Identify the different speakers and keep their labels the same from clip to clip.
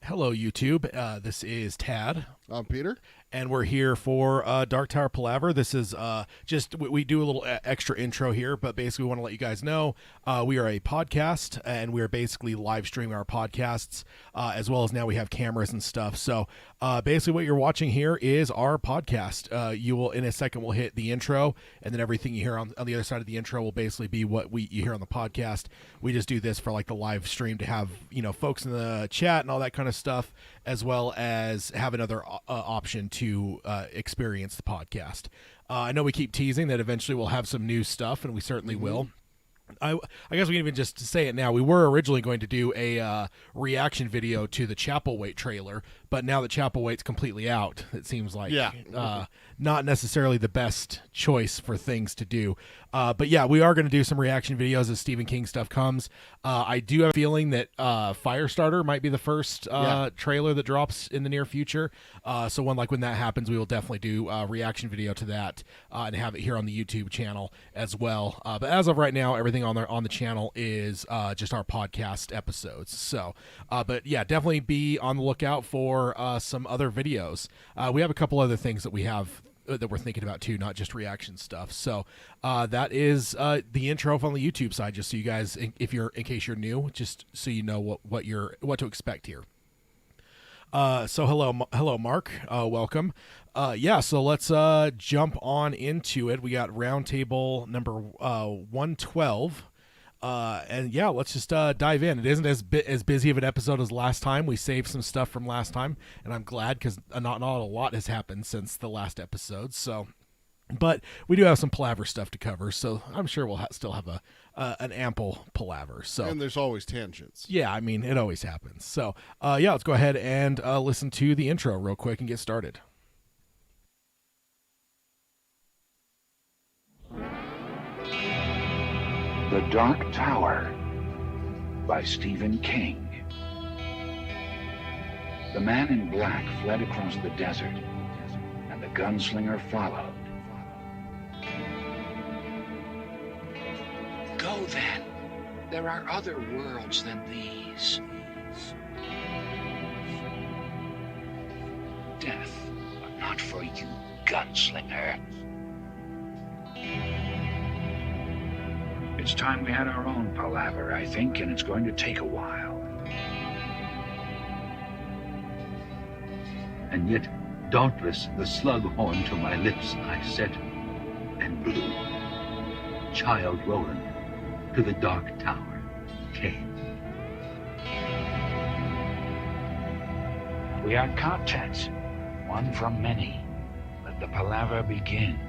Speaker 1: Hello, YouTube. This is Tad.
Speaker 2: I'm Peter.
Speaker 1: And we're here for Dark Tower Palaver. This is just, we do a little extra intro here, but basically we want to let you guys know we are a podcast, and we are basically live streaming our podcasts, as well as now we have cameras and stuff. So basically what you're watching here is our podcast. You will, in a second, we'll hit the intro, and then everything you hear on the other side of the intro will basically be what you hear on the podcast. We just do this for like the live stream to have, folks in the chat and all that kind of stuff, as well as have another option to experience the podcast. I know we keep teasing that eventually we'll have some new stuff, and we certainly will. I guess we can even just say it now. We were originally going to do a reaction video to the Chapelwaite trailer, but now that Chapelwaite's completely out, it seems like not necessarily the best choice for things to do. But yeah, we are going to do some reaction videos as Stephen King stuff comes. I do have a feeling that Firestarter might be the first trailer that drops in the near future. So when that happens, we will definitely do a reaction video to that and have it here on the YouTube channel as well. But as of right now, everything on the channel is just our podcast episodes. So, but yeah, definitely be on the lookout for some other videos. We have a couple other things that we have that we're thinking about too, not just reaction stuff. So that is the intro on the YouTube side, just so you guys, in case you're new, just so you know what to expect here. So hello, Mark. Welcome. So let's jump on into it. We got roundtable number 112. And yeah, let's just dive in. It isn't as busy of an episode as last time. We saved some stuff from last time, and I'm glad because not a lot has happened since the last episode. So, but we do have some Palaver stuff to cover, so I'm sure we'll still have an ample Palaver. So,
Speaker 2: and there's always tangents.
Speaker 1: Yeah, I mean, it always happens. So let's go ahead and listen to the intro real quick and get started.
Speaker 3: The Dark Tower by Stephen King. The man in black fled across the desert, and the gunslinger followed. Go then. There are other worlds than these. Death, but not for you, gunslinger. It's time we had our own Palaver, I think, and it's going to take a while.
Speaker 4: And yet, dauntless, the slug horn to my lips I set, and blew. Child Roland to the Dark Tower came.
Speaker 3: We are content, one from many. Let the Palaver begin.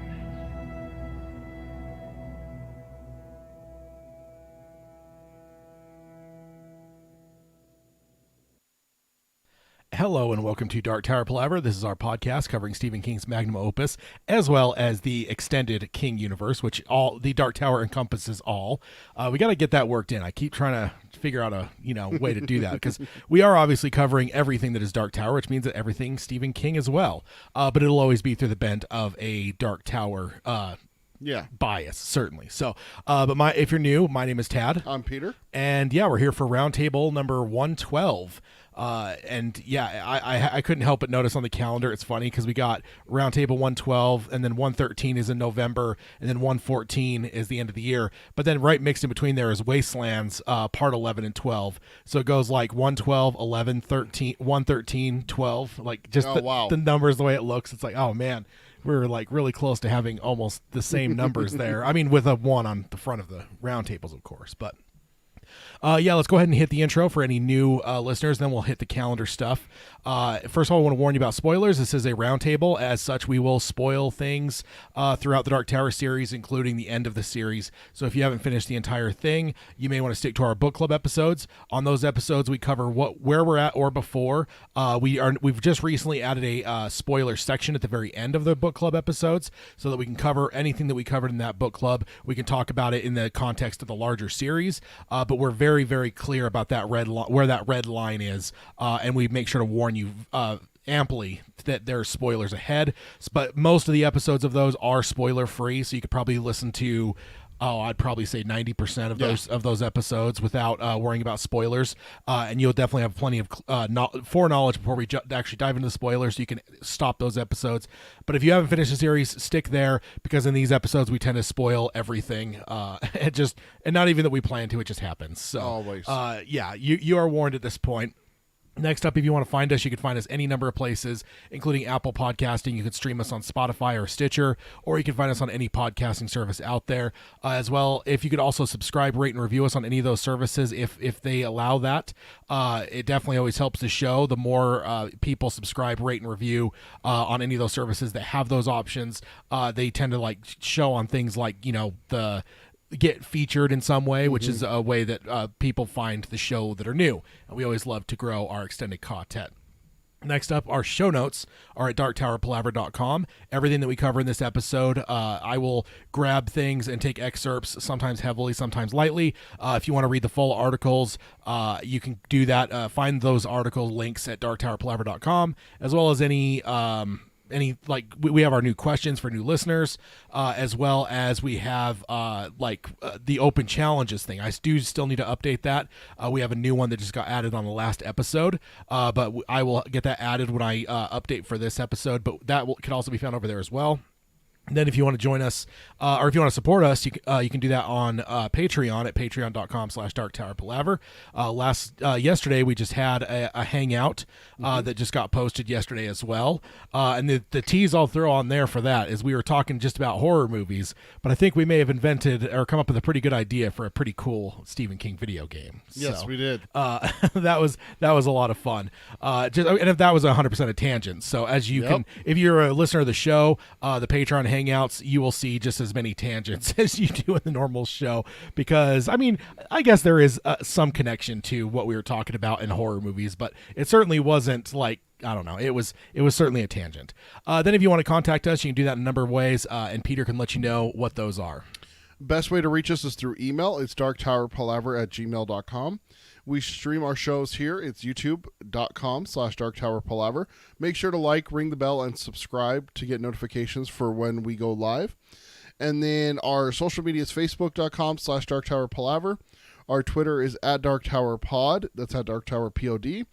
Speaker 1: Hello and welcome to Dark Tower Palaver. This is our podcast covering Stephen King's magnum opus, as well as the extended King universe, which the Dark Tower encompasses all. We got to get that worked in. I keep trying to figure out a way to do that, because we are obviously covering everything that is Dark Tower, which means that everything Stephen King as well. But it'll always be through the bent of a Dark Tower bias, certainly. So, but if you're new, my name is Tad.
Speaker 2: I'm Peter.
Speaker 1: And yeah, we're here for roundtable number 112. And yeah, I couldn't help but notice on the calendar, it's funny because we got roundtable 112, and then 113 is in November, and then 114 is the end of the year. But then right mixed in between there is Wastelands, part 11 and 12. So it goes like 112, 11, 13, 113, 12, like just the numbers, the way it looks. It's like, oh man, we're like really close to having almost the same numbers there. I mean, with a 1 on the front of the roundtables, of course, but let's go ahead and hit the intro for any new listeners, then we'll hit the calendar stuff. First of all, I want to warn you about spoilers. This is a roundtable. As such, we will spoil things throughout the Dark Tower series, including the end of the series. So if you haven't finished the entire thing, you may want to stick to our book club episodes. On those episodes, we cover where we're at or before. We've just recently added a spoiler section at the very end of the book club episodes, so that we can cover anything that we covered in that book club. We can talk about it in the context of the larger series, but we're very, very clear about that where that red line is, and we make sure to warn you amply that there are spoilers ahead. But most of the episodes of those are spoiler free, so you could probably listen to Oh, I'd probably say 90% of those episodes without worrying about spoilers. And you'll definitely have plenty of foreknowledge before we actually dive into the spoilers. So you can stop those episodes. But if you haven't finished the series, stick there, because in these episodes we tend to spoil everything. And not even that we plan to; it just happens. So
Speaker 2: Always.
Speaker 1: Yeah, you are warned at this point. Next up, if you want to find us, you can find us any number of places, including Apple Podcasting. You can stream us on Spotify or Stitcher, or you can find us on any podcasting service out there. As well, if you could also subscribe, rate, and review us on any of those services, if they allow that, it definitely always helps the show. The more people subscribe, rate, and review on any of those services that have those options, they tend to like show on things like, the get featured in some way, which is a way that people find the show that are new. And we always love to grow our extended content. Next up, our show notes are at darktowerpalaver.com. Everything that we cover in this episode, I will grab things and take excerpts, sometimes heavily, sometimes lightly. If you want to read the full articles, you can do that. Find those article links at darktowerpalaver.com, as well as any we have our new questions for new listeners, as well as we have the open challenges thing. I do still need to update that. We have a new one that just got added on the last episode, but I will get that added when I update for this episode, but that can also be found over there as well. And then if you want to join us, or if you want to support us, you can do that on Patreon at patreon.com/darktowerpalaver. Yesterday we just had a hangout that just got posted yesterday as well. And the tease I'll throw on there for that is we were talking just about horror movies, but I think we may have invented or come up with a pretty good idea for a pretty cool Stephen King video game.
Speaker 2: Yes, we did.
Speaker 1: That was a lot of fun. And if that was 100% a tangent. So as you can, if you're a listener of the show, the Patreon hangouts, you will see just as many tangents as you do in the normal show, because I guess there is some connection to what we were talking about in horror movies, but it certainly wasn't like, I don't know, it was certainly a tangent. Then if you want to contact us, you can do that in a number of ways, and Peter can let you know what those are.
Speaker 2: Best way to reach us is through email. It's darktowerpalaver@gmail.com. We stream our shows here. It's youtube.com/darktowerpalaver. Make sure to like, ring the bell, and subscribe to get notifications for when we go live. And then our social media is facebook.com/darktowerpalaver. Our Twitter is @darktowerpod. That's @darktowerpod.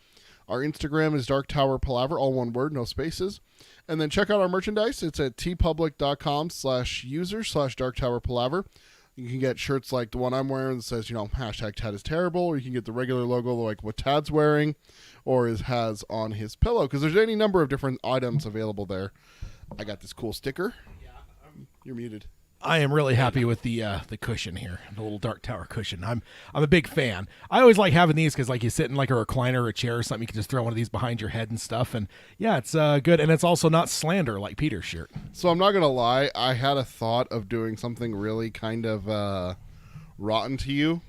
Speaker 2: Our Instagram is darktowerpalaver, all one word, no spaces. And then check out our merchandise. It's at tpublic.com/user/darktowerpalaver. You can get shirts like the one I'm wearing that says, #Tad is terrible, or you can get the regular logo like what Tad's wearing or has on his pillow, because there's any number of different items available there. I got this cool sticker. You're muted.
Speaker 1: I am really happy with the cushion here, the little Dark Tower cushion. I'm a big fan. I always like having these because you sit in like a recliner or a chair or something, you can just throw one of these behind your head and stuff. And yeah, it's good, and it's also not slander like Peter's shirt.
Speaker 2: So I'm not gonna lie, I had a thought of doing something really kind of rotten to you.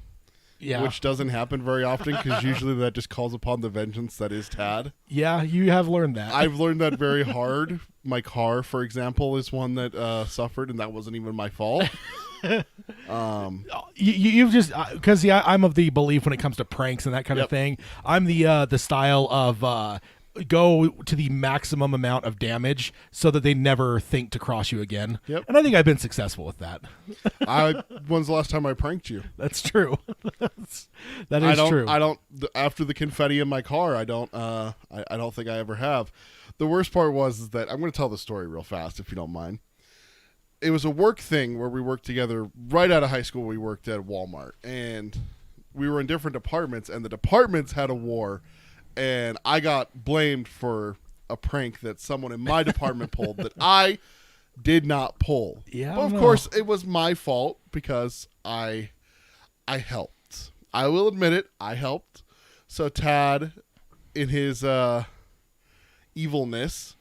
Speaker 2: Yeah. Which doesn't happen very often, because usually that just calls upon the vengeance that is Tad.
Speaker 1: Yeah, you have learned that.
Speaker 2: I've learned that very hard. My car, for example, is one that suffered, and that wasn't even my fault.
Speaker 1: You've just because I'm of the belief when it comes to pranks and that kind of thing. I'm the style of go to the maximum amount of damage so that they never think to cross you again.
Speaker 2: Yep.
Speaker 1: And I think I've been successful with that.
Speaker 2: When's the last time I pranked you?
Speaker 1: That's true. That is true.
Speaker 2: I don't. After the confetti in my car, I don't think I ever have. The worst part was that I'm going to tell the story real fast, if you don't mind. It was a work thing where we worked together right out of high school. We worked at Walmart, and we were in different departments, and the departments had a war. And I got blamed for a prank that someone in my department pulled that I did not pull.
Speaker 1: Yeah,
Speaker 2: but of course, it was my fault because I helped. I will admit it. I helped. So Tad, in his evilness,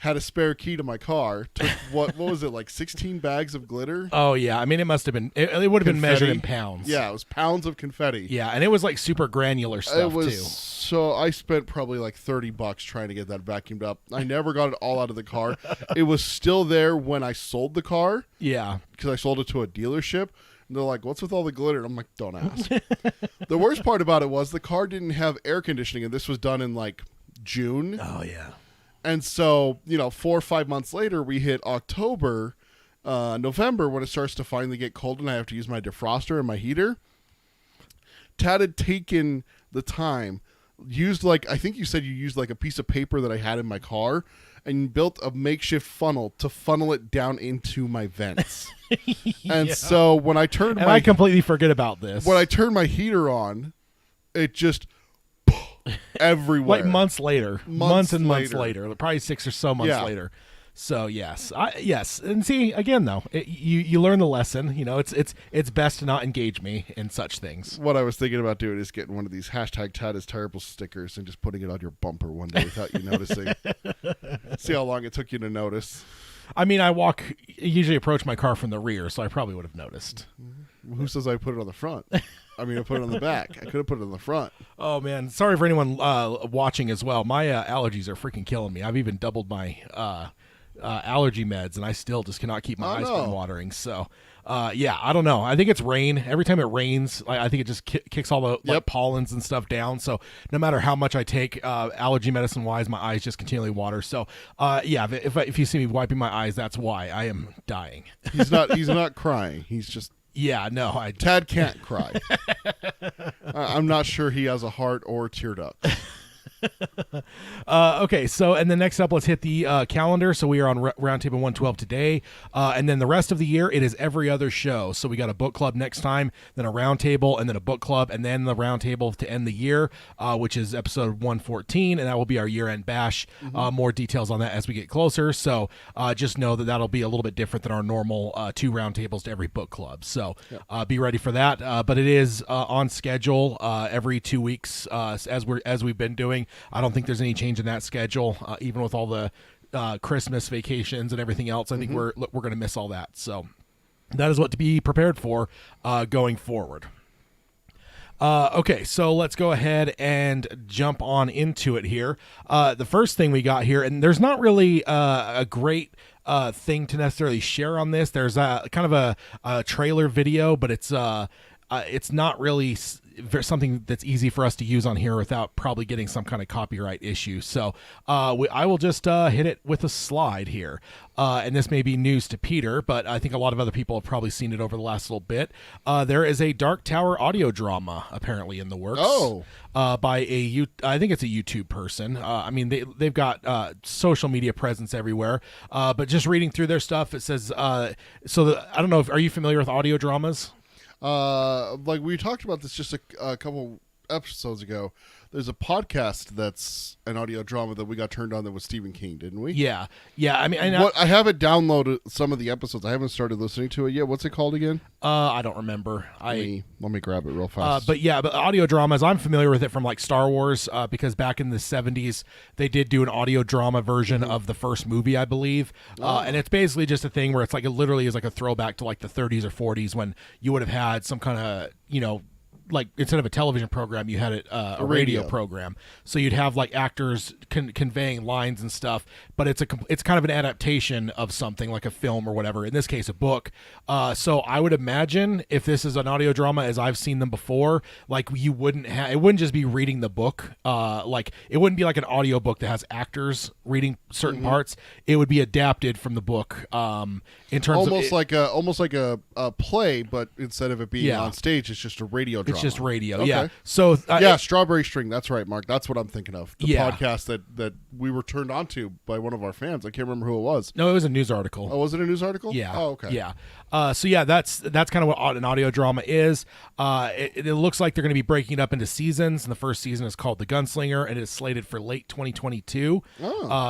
Speaker 2: had a spare key to my car, took what was it, like 16 bags of glitter?
Speaker 1: Oh, yeah. It must have been, it would have been measured in pounds.
Speaker 2: Yeah, it was pounds of confetti.
Speaker 1: Yeah, and it was like super granular stuff, too.
Speaker 2: So I spent probably like $30 trying to get that vacuumed up. I never got it all out of the car. It was still there when I sold the car.
Speaker 1: Yeah.
Speaker 2: Because I sold it to a dealership. And they're like, what's with all the glitter? And I'm like, don't ask. The worst part about it was the car didn't have air conditioning, and this was done in like June.
Speaker 1: Oh, yeah.
Speaker 2: And so, 4 or 5 months later, we hit October, November, when it starts to finally get cold and I have to use my defroster and my heater, Tad had taken the time, I think you said you used like a piece of paper that I had in my car, and built a makeshift funnel to funnel it down into my vents. And so when I turned
Speaker 1: I completely forget about this.
Speaker 2: When I turned my heater on, it just everywhere.
Speaker 1: Like months later. Months later. Probably 6 or so months later. So yes, and see again though, you learn the lesson. You know, it's best to not engage me in such things.
Speaker 2: What I was thinking about doing is getting one of these #TadIsTerrible stickers and just putting it on your bumper one day without you noticing. See how long it took you to notice.
Speaker 1: I mean, I usually approach my car from the rear, so I probably would have noticed.
Speaker 2: Who says I put it on the front? I mean, I put it on the back. I could have put it on the front.
Speaker 1: Oh man, sorry for anyone watching as well. My allergies are freaking killing me. I've even doubled my allergy meds, and I still just cannot keep my eyes from watering. So, I don't know. I think it's rain. Every time it rains, I think it just kicks all the pollens and stuff down. So, no matter how much I take allergy medicine wise, my eyes just continually water. So, if you see me wiping my eyes, that's why I am dying.
Speaker 2: He's not crying. He's just.
Speaker 1: Yeah, no.
Speaker 2: Tad can't cry. I'm not sure he has a heart or tear ducts.
Speaker 1: Okay, so and then next up, let's hit the calendar. So we are on Roundtable 112 today, and then the rest of the year it is every other show. So we got a book club next time, then a roundtable, and then a book club, and then the roundtable to end the year, which is episode 114, and that will be our year-end bash. More details on that as we get closer. So just know that that'll be a little bit different than our normal 2 roundtables to every book club. So be ready for that. But it is on schedule every 2 weeks as we've been doing. I don't think there's any change in that schedule, even with all the Christmas vacations and everything else. I think we're going to miss all that. So that is what to be prepared for going forward. Okay, so let's go ahead and jump on into it here. The first thing we got here, and there's not really a great thing to necessarily share on this. There's kind of a trailer video, but it's not really something that's easy for us to use on here without probably getting some kind of copyright issue. So I will just hit it with a slide here. And this may be news to Peter, but I think a lot of other people have probably seen it over the last little bit. There is a Dark Tower audio drama apparently in the works. By I think it's a YouTube person. I mean, they've got social media presence everywhere. But just reading through their stuff, it says, I don't know, are you familiar with audio dramas?
Speaker 2: Like we talked about this just a couple episodes ago. There's a podcast that's an audio drama that we got turned on that was Stephen King, didn't we?
Speaker 1: Yeah. I mean,
Speaker 2: I haven't downloaded some of the episodes. I haven't started listening to it yet. What's it called again?
Speaker 1: I don't remember.
Speaker 2: Let me grab it real fast.
Speaker 1: But audio dramas, I'm familiar with it from like Star Wars, because back in the 70s, they did do an audio drama version of the first movie, I believe. And it's basically just a thing where it's like, it literally is like a throwback to like the 30s or 40s when you would have had some kind of, like instead of a television program, you had a radio program. So you'd have like actors conveying lines and stuff, but it's kind of an adaptation of something like a film or whatever. In this case, a book. So I would imagine if this is an audio drama, as I've seen them before, like it wouldn't just be reading the book. Like it wouldn't be like an audio book that has actors reading certain parts. It would be adapted from the book. In terms
Speaker 2: almost like a play, but instead of it being on stage, it's just a radio drama.
Speaker 1: It's just radio,
Speaker 2: okay.
Speaker 1: yeah. So
Speaker 2: Strawberry String. That's right, Mark. That's what I'm thinking of. The podcast that we were turned on to by one of our fans. I can't remember who it was.
Speaker 1: No, it was a news article.
Speaker 2: Oh, was it a news article?
Speaker 1: Yeah.
Speaker 2: Oh, okay.
Speaker 1: Yeah. That's kind of what an audio drama is. It looks like they're going to be breaking it up into seasons, and the first season is called The Gunslinger, and it is slated for late 2022.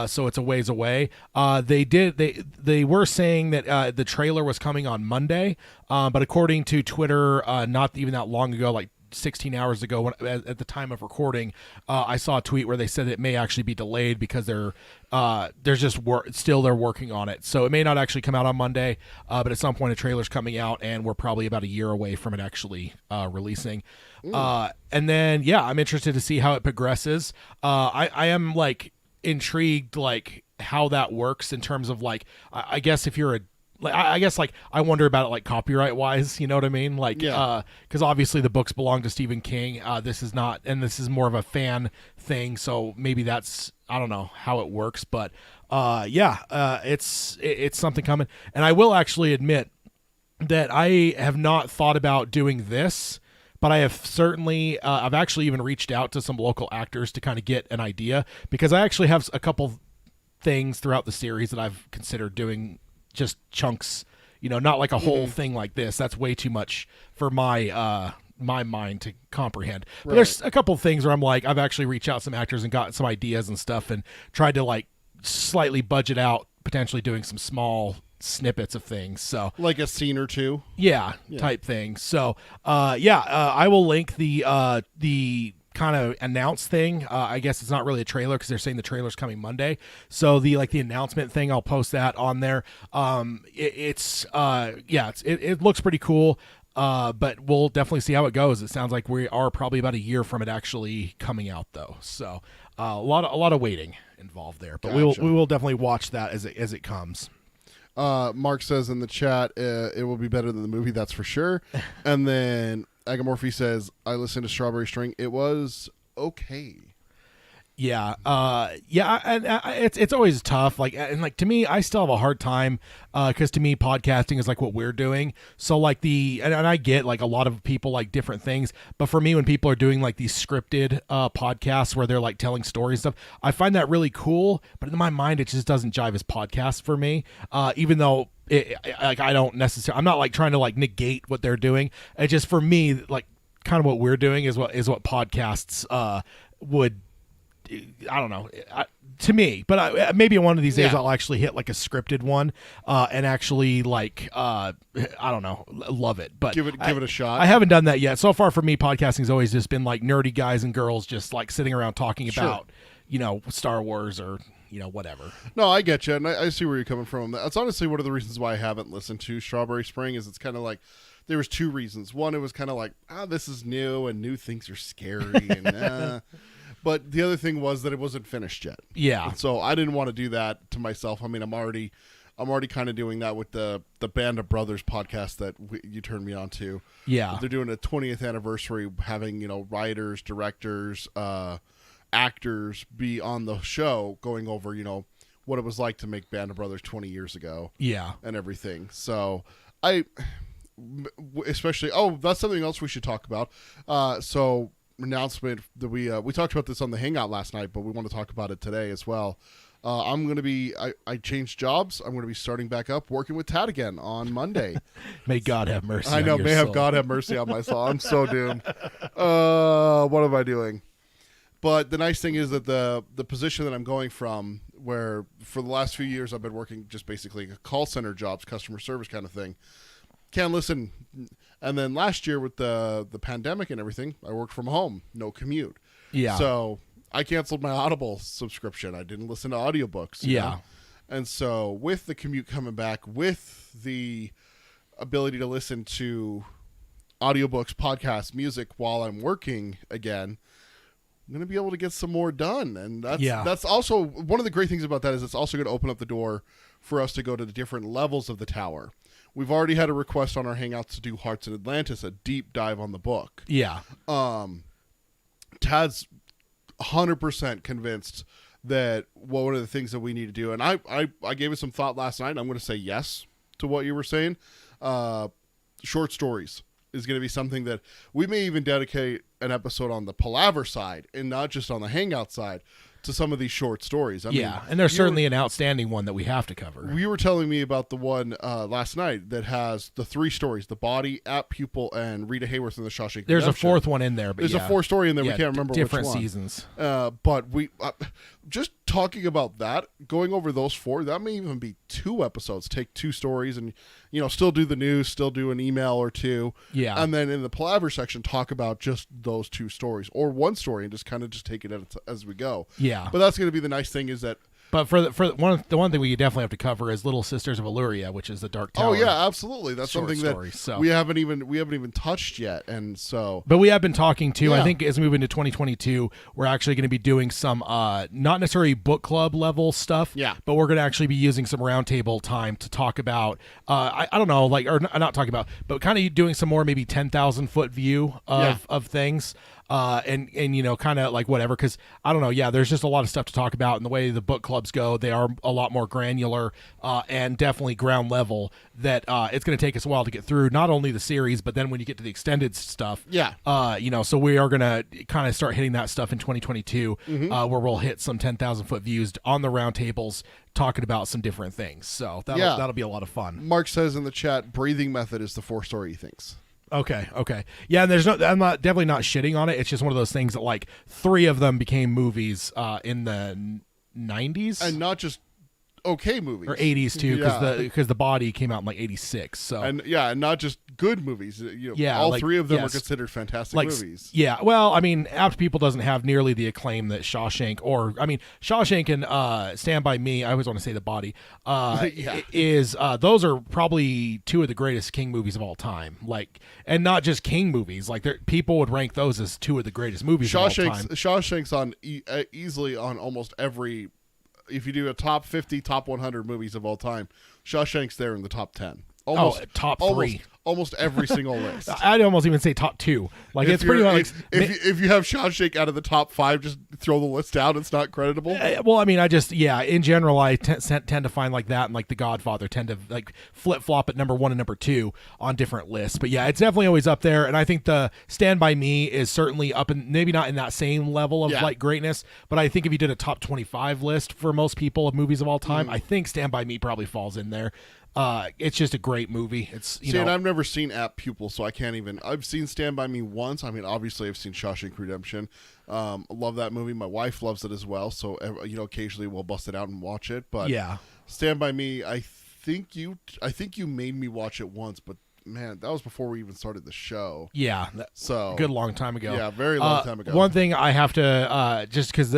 Speaker 1: So it's a ways away. They were saying that the trailer was coming on Monday, but according to Twitter, not even that long ago, like 16 hours ago at the time of recording, I saw a tweet where they said it may actually be delayed because they're working on it. So it may not actually come out on Monday, but at some point a trailer's coming out, and we're probably about a year away from it actually releasing. And then I'm interested to see how it progresses. I am like intrigued like how that works in terms of like, I guess if you're like I guess like I wonder about it like copyright wise, you know what I mean? Like
Speaker 2: Yeah.
Speaker 1: because obviously the books belong to Stephen King. This is not, and this is more of a fan thing, so maybe that's, I don't know how it works, but it's something coming. And I will actually admit that I have not thought about doing this, but I have certainly I've actually even reached out to some local actors to kind of get an idea, because I actually have a couple things throughout the series that I've considered doing just chunks, not like a whole thing like this. That's way too much for my my mind to comprehend. But there's a couple things where I'm like, I've actually reached out to some actors and got some ideas and stuff and tried to like slightly budget out potentially doing some small snippets of things. So
Speaker 2: like a scene or two.
Speaker 1: Yeah, type thing. So I will link the kind of announce thing. I guess it's not really a trailer because they're saying the trailer's coming Monday. So the announcement thing, I'll post that on there. It looks pretty cool. But we'll definitely see how it goes. It sounds like we are probably about a year from it actually coming out, though. So a lot of waiting involved there. But
Speaker 2: Gotcha.
Speaker 1: we will definitely watch that as it comes.
Speaker 2: Mark says in the chat, it will be better than the movie, that's for sure. And then Agamorphy says, I listened to Strawberry String. It was okay.
Speaker 1: Yeah, and it's always tough. Like, and like to me, I still have a hard time because to me, podcasting is like what we're doing. So like and I get like a lot of people like different things, but for me, when people are doing like these scripted podcasts where they're like telling stories and stuff, I find that really cool. But in my mind, it just doesn't jive as podcasts for me. Even though I don't necessarily, I'm not like trying to like negate what they're doing. It just for me, like kind of what we're doing is what podcasts would. I don't know, to me, but maybe one of these days I'll actually hit like a scripted one and actually like I don't know, love it. But
Speaker 2: give it a shot.
Speaker 1: I haven't done that yet. So far for me, podcasting's always just been like nerdy guys and girls just like sitting around talking about Star Wars or whatever.
Speaker 2: No, I get you, and I see where you're coming from. That's honestly one of the reasons why I haven't listened to Strawberry Spring. Is it's kind of like there was two reasons. One, it was kind of like this is new and new things are scary and. But the other thing was that it wasn't finished yet.
Speaker 1: Yeah.
Speaker 2: And so I didn't want to do that to myself. I mean, I'm already kind of doing that with the Band of Brothers podcast that you turned me on to.
Speaker 1: Yeah.
Speaker 2: They're doing a 20th anniversary, having, writers, directors, actors be on the show going over, what it was like to make Band of Brothers 20 years ago.
Speaker 1: Yeah.
Speaker 2: And everything. So especially, that's something else we should talk about. Announcement that we talked about this on the Hangout last night, but we want to talk about it today as well. I'm going to be I changed jobs. I'm going to be starting back up working with Tad again on Monday.
Speaker 1: May God have mercy.
Speaker 2: I know.
Speaker 1: On your
Speaker 2: May have
Speaker 1: soul.
Speaker 2: God have mercy on my soul. I'm so doomed. What am I doing? But the nice thing is that the position that I'm going from, where for the last few years I've been working just basically call center jobs, customer service kind of thing. Can't listen. And then last year with the pandemic and everything, I worked from home, no commute.
Speaker 1: Yeah.
Speaker 2: So I canceled my Audible subscription. I didn't listen to audiobooks. You know? And so with the commute coming back, with the ability to listen to audiobooks, podcasts, music while I'm working again, I'm going to be able to get some more done. And that's also one of the great things about that is it's also going to open up the door for us to go to the different levels of the tower. We've already had a request on our Hangouts to do Hearts in Atlantis, a deep dive on the book.
Speaker 1: Yeah.
Speaker 2: Tad's 100% convinced that one of the things that we need to do, and I gave it some thought last night, and I'm going to say yes to what you were saying. Short stories is going to be something that we may even dedicate an episode on the Palaver side and not just on the Hangout side to some of these short stories. I mean,
Speaker 1: and there's certainly an outstanding one that we have to cover.
Speaker 2: You were telling me about the one last night that has the three stories: the body, App Pupil, and Rita Hayworth in the Shawshank
Speaker 1: There's
Speaker 2: Redemption.
Speaker 1: a fourth one in there, but
Speaker 2: there's a fourth story in there. We can't remember
Speaker 1: different
Speaker 2: which one.
Speaker 1: seasons.
Speaker 2: But we just talking about that, going over those four, that may even be 2 episodes. Take 2 stories and still do the news, still do an email or 2.
Speaker 1: Yeah.
Speaker 2: And then in the Palaver section, talk about just those 2 stories or one story and just kind of take it as we go.
Speaker 1: Yeah.
Speaker 2: But that's going to be the nice thing is that
Speaker 1: But for the one thing we definitely have to cover is Little Sisters of Illyria, which is the Dark Tower.
Speaker 2: Oh yeah, absolutely. That's
Speaker 1: short
Speaker 2: something
Speaker 1: story,
Speaker 2: that
Speaker 1: so.
Speaker 2: we haven't even touched yet, and so.
Speaker 1: But we have been talking too.
Speaker 2: Yeah.
Speaker 1: I think as we move into 2022, we're actually going to be doing some not necessarily book club level stuff.
Speaker 2: Yeah.
Speaker 1: But we're going to actually be using some roundtable time to talk about. I don't know, like, or not talking about, but kind of doing some more maybe 10,000 foot view of things. And you know, kind of like whatever, because I don't know, yeah, there's just a lot of stuff to talk about, and the way the book clubs go, they are a lot more granular and definitely ground level, that it's going to take us a while to get through not only the series, but then when you get to the extended stuff, you know, so we are going to kind of start hitting that stuff in 2022, where we'll hit some 10,000 foot views on the round tables talking about some different things, so that'll be a lot of fun.
Speaker 2: Mark says in the chat, breathing method is the 4-story he thinks.
Speaker 1: Okay. Yeah, and I'm definitely not shitting on it. It's just one of those things that, like, 3 of them became movies in the 90s.
Speaker 2: And not just okay movies.
Speaker 1: Or 80s, too, because the Body came out in, like, 86. So.
Speaker 2: And not just good movies. You know,
Speaker 1: Yeah,
Speaker 2: all
Speaker 1: like,
Speaker 2: 3 of them
Speaker 1: yes.
Speaker 2: are considered fantastic
Speaker 1: Like,
Speaker 2: movies.
Speaker 1: Yeah, well, I mean, Apt People doesn't have nearly the acclaim that Shawshank, or, I mean, Shawshank and Stand By Me, I always want to say the Body, is, those are probably 2 of the greatest King movies of all time. Like, and not just King movies, like, people would rank those as 2 of the greatest movies of all time.
Speaker 2: Shawshank's on easily on almost every, if you do a top 50, top 100 movies of all time, Shawshank's there in the top 10.
Speaker 1: Top 3.
Speaker 2: Almost every single list.
Speaker 1: I'd almost even say top 2. Like, it's pretty much like,
Speaker 2: if you have Shawshank out of the top 5, just throw the list out. It's not creditable.
Speaker 1: Well, I mean, in general, I tend to find like that, and like The Godfather tend to like flip flop at number 1 and number 2 on different lists. But yeah, it's definitely always up there. And I think the Stand By Me is certainly up, in maybe not in that same level of like greatness, but I think if you did a top 25 list for most people of movies of all time, I think Stand By Me probably falls in there. It's just a great movie. It's
Speaker 2: and I've never seen Apt Pupil, so I can't even. I've seen Stand By Me once. I mean, obviously, I've seen Shawshank Redemption. Love that movie. My wife loves it as well. So occasionally we'll bust it out and watch it. But Stand By Me, I think you made me watch it once, but man, that was before we even started the show.
Speaker 1: Yeah,
Speaker 2: so
Speaker 1: good long time ago.
Speaker 2: Yeah, very long time ago.
Speaker 1: One thing I have to just because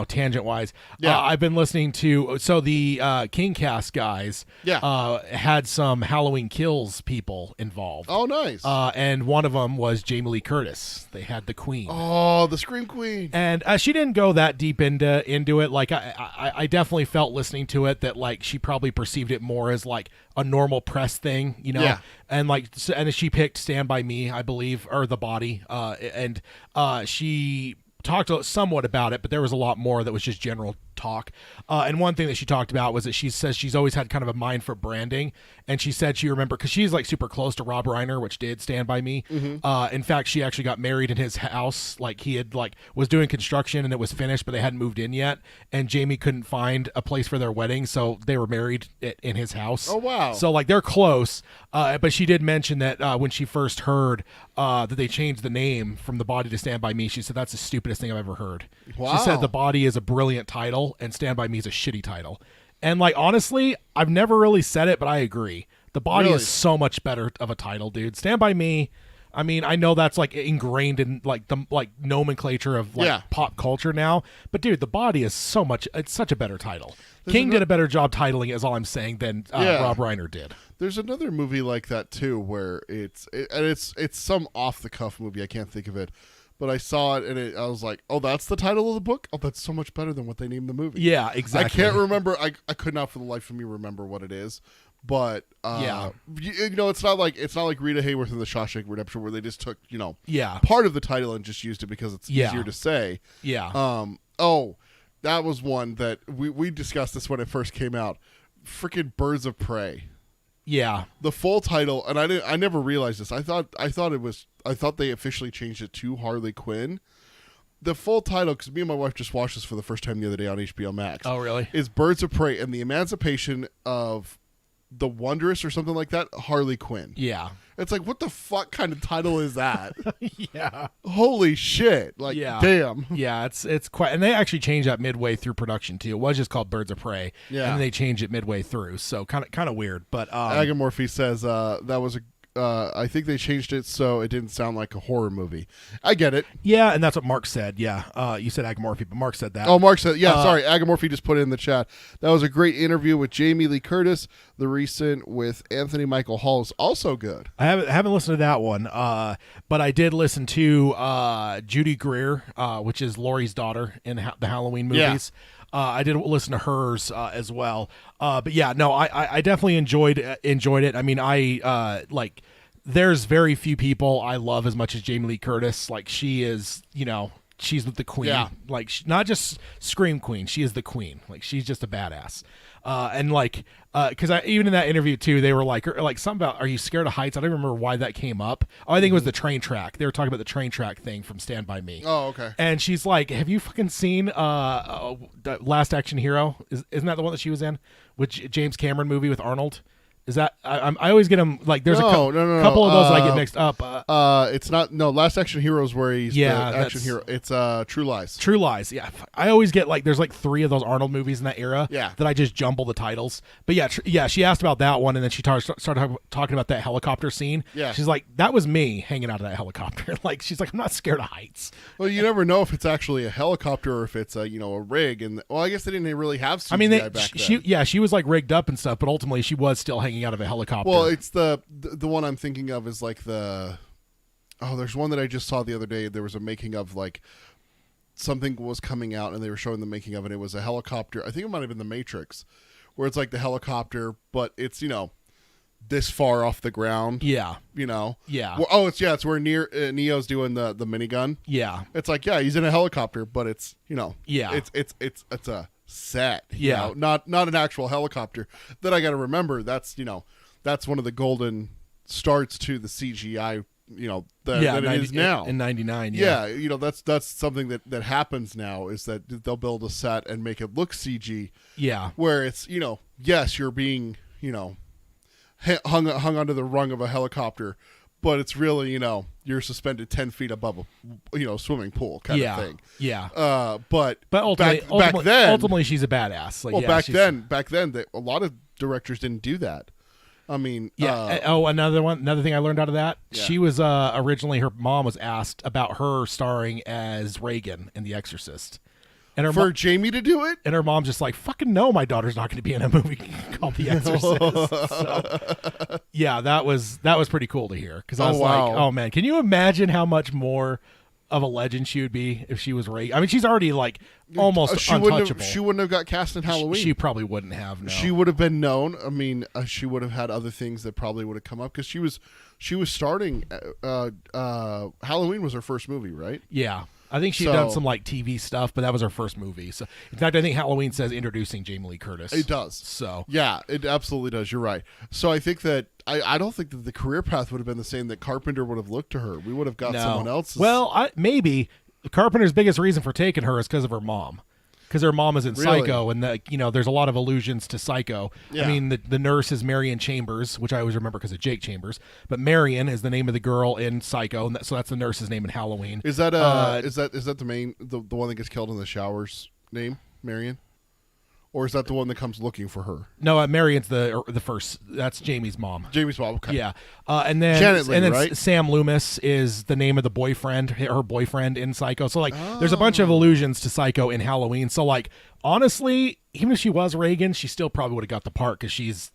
Speaker 1: tangent wise, I've been listening to the King Cast guys. Had some Halloween Kills people involved.
Speaker 2: Oh, nice.
Speaker 1: And one of them was Jamie Lee Curtis. They had the Queen.
Speaker 2: Oh, the Scream Queen.
Speaker 1: And she didn't go that deep into it. Like I definitely felt listening to it that like she probably perceived it more as like a normal press thing, and she picked Stand By Me, I believe, or The Body, and she talked somewhat about it, but there was a lot more that was just general talk. And one thing that she talked about was that she says she's always had kind of a mind for branding, and she said she remembered because she's like super close to Rob Reiner, which did Stand By Me. In fact, she actually got married in his house. Like he had was doing construction and it was finished, but they hadn't moved in yet, and Jamie couldn't find a place for their wedding, so they were married in his house.
Speaker 2: Oh wow!
Speaker 1: So like they're close. But she did mention that when she first heard that they changed the name from The Body to Stand By Me, she said that's the stupidest thing I've ever heard.
Speaker 2: Wow.
Speaker 1: She said The Body is a brilliant title and Stand By Me is a shitty title. And like honestly, I've never really said it, but I agree. The Body is so much better of a title, dude. Stand By Me, I mean, I know that's like ingrained in like the nomenclature of pop culture now, but dude, The Body is it's such a better title. King did a better job titling, is all I'm saying, than Rob Reiner did.
Speaker 2: There's another movie like that too, where it's some off the cuff movie. I can't think of it, but I saw it and I was like, oh, that's the title of the book. Oh, that's so much better than what they named the movie.
Speaker 1: Yeah, exactly.
Speaker 2: I can't remember. I could not for the life of me remember what it is. But it's not like Rita Hayworth in the Shawshank Redemption, where they just took part of the title and just used it because it's easier to say.
Speaker 1: Yeah.
Speaker 2: That was one that we discussed this when it first came out. Freaking Birds of Prey.
Speaker 1: Yeah.
Speaker 2: The full title, and I never realized this. I thought they officially changed it to Harley Quinn. The full title, because me and my wife just watched this for the first time the other day on HBO Max.
Speaker 1: Oh, really?
Speaker 2: Is Birds of Prey and the Emancipation of the Wondrous or something like that, Harley Quinn.
Speaker 1: Yeah.
Speaker 2: It's like, what the fuck kind of title is that?
Speaker 1: Yeah.
Speaker 2: Holy shit. Like, damn.
Speaker 1: Yeah, it's quite, and they actually changed that midway through production too. It was just called Birds of Prey. Yeah. And then they changed it midway through. So kind of weird. But
Speaker 2: Agamorphy says that was I think they changed it so it didn't sound like a horror movie. I get it.
Speaker 1: Yeah, and that's what Mark said. Yeah, you said Agamorphy, but Mark said that.
Speaker 2: Oh, Mark said, yeah, sorry. Agamorphy just put it in the chat. That was a great interview with Jamie Lee Curtis. The recent with Anthony Michael Hall is also good.
Speaker 1: I haven't listened to that one, but I did listen to Judy Greer, which is Laurie's daughter in the Halloween movies.
Speaker 2: Yeah.
Speaker 1: I did listen to hers as well. But yeah, no, I definitely enjoyed it. I mean, I like. There's very few people I love as much as Jamie Lee Curtis. Like, she is, she's the queen.
Speaker 2: Yeah.
Speaker 1: Like, not just scream queen. She is the queen. Like, she's just a badass. And like, because even in that interview too, they were like something about, are you scared of heights? I don't remember why that came up. Oh, I think it was the train track. They were talking about the train track thing from Stand By Me.
Speaker 2: Oh, okay.
Speaker 1: And she's like, have you fucking seen the Last Action Hero? Isn't that the one that she was in with James Cameron movie with Arnold? Is that I always get them like there's a couple of those that I get mixed up.
Speaker 2: It's not Last Action Hero is where he's the action hero. It's True Lies.
Speaker 1: True Lies. Yeah, I always get like there's like 3 of those Arnold movies in that era.
Speaker 2: Yeah.
Speaker 1: That I just jumble the titles. But yeah, she asked about that one, and then she started talking about that helicopter scene.
Speaker 2: Yeah.
Speaker 1: She's like, that was me hanging out of that helicopter. Like, she's like, I'm not scared of heights.
Speaker 2: Well, you never know if it's actually a helicopter or if it's a rig. And well, I guess they didn't really have CGI back then.
Speaker 1: She was like rigged up and stuff, but ultimately she was still hanging out of a helicopter.
Speaker 2: Well, it's the one I'm thinking of is like there's one that I just saw the other day. There was a making of like something was coming out and they were showing the making of it. It was a helicopter. I think it might have been The Matrix, where it's like the helicopter, but it's this far off the ground.
Speaker 1: Yeah.
Speaker 2: Yeah. Well, it's where Neo's doing the minigun.
Speaker 1: Yeah.
Speaker 2: It's like, yeah, he's in a helicopter, but it's
Speaker 1: Yeah.
Speaker 2: it's a set.
Speaker 1: Yeah.
Speaker 2: Not an actual helicopter. That I got to remember. That's one of the golden starts to the CGI, that it is now.
Speaker 1: In 99,
Speaker 2: yeah. That's something that happens now is that they'll build a set and make it look CG.
Speaker 1: Yeah.
Speaker 2: Where it's, yes, you're being, hung onto the rung of a helicopter, but it's really, you're suspended 10 feet above a, swimming pool kind of thing.
Speaker 1: Yeah.
Speaker 2: But
Speaker 1: ultimately she's a badass. Like,
Speaker 2: back then, a lot of directors didn't do that. I mean,
Speaker 1: another thing I learned out of that.
Speaker 2: Yeah.
Speaker 1: She was originally, her mom was asked about her starring as Reagan in The Exorcist, and her
Speaker 2: Jamie to do it,
Speaker 1: and her mom's just like, "Fucking no, my daughter's not going to be in a movie called The Exorcist." So, yeah, that was pretty cool to hear because I was like, "Oh man, can you imagine how much more of a legend she would be if she was Reagan?" I mean, she's already like almost untouchable.
Speaker 2: She wouldn't have got cast in Halloween.
Speaker 1: She probably wouldn't have. No.
Speaker 2: She would have been known. I mean, she would have had other things that probably would have come up because she was starting. Halloween was her first movie, right?
Speaker 1: Yeah. I think she'd done some like TV stuff, but that was her first movie. So, in fact, I think Halloween says introducing Jamie Lee Curtis.
Speaker 2: It does.
Speaker 1: So
Speaker 2: yeah, it absolutely does. You're right. So I think that I don't think that the career path would have been the same that Carpenter would have looked to her. We would have got someone else.
Speaker 1: Well, maybe Carpenter's biggest reason for taking her is because of her mom. Because her mom is in Psycho, and there's a lot of allusions to Psycho. Yeah. I mean, the nurse is Marion Chambers, which I always remember because of Jake Chambers. But Marion is the name of the girl in Psycho, and so that's the nurse's name in Halloween.
Speaker 2: Is that is that the main the one that gets killed in the showers name, Marion? Or is that the one that comes looking for her?
Speaker 1: No, Marion's the first. That's Jamie's mom.
Speaker 2: Jamie's mom, okay.
Speaker 1: Yeah, and then
Speaker 2: Janet Leigh, right?
Speaker 1: Sam Loomis is the name of the boyfriend, her boyfriend in Psycho. So there's a bunch of allusions to Psycho in Halloween. So honestly, even if she was Reagan, she still probably would have got the part because she's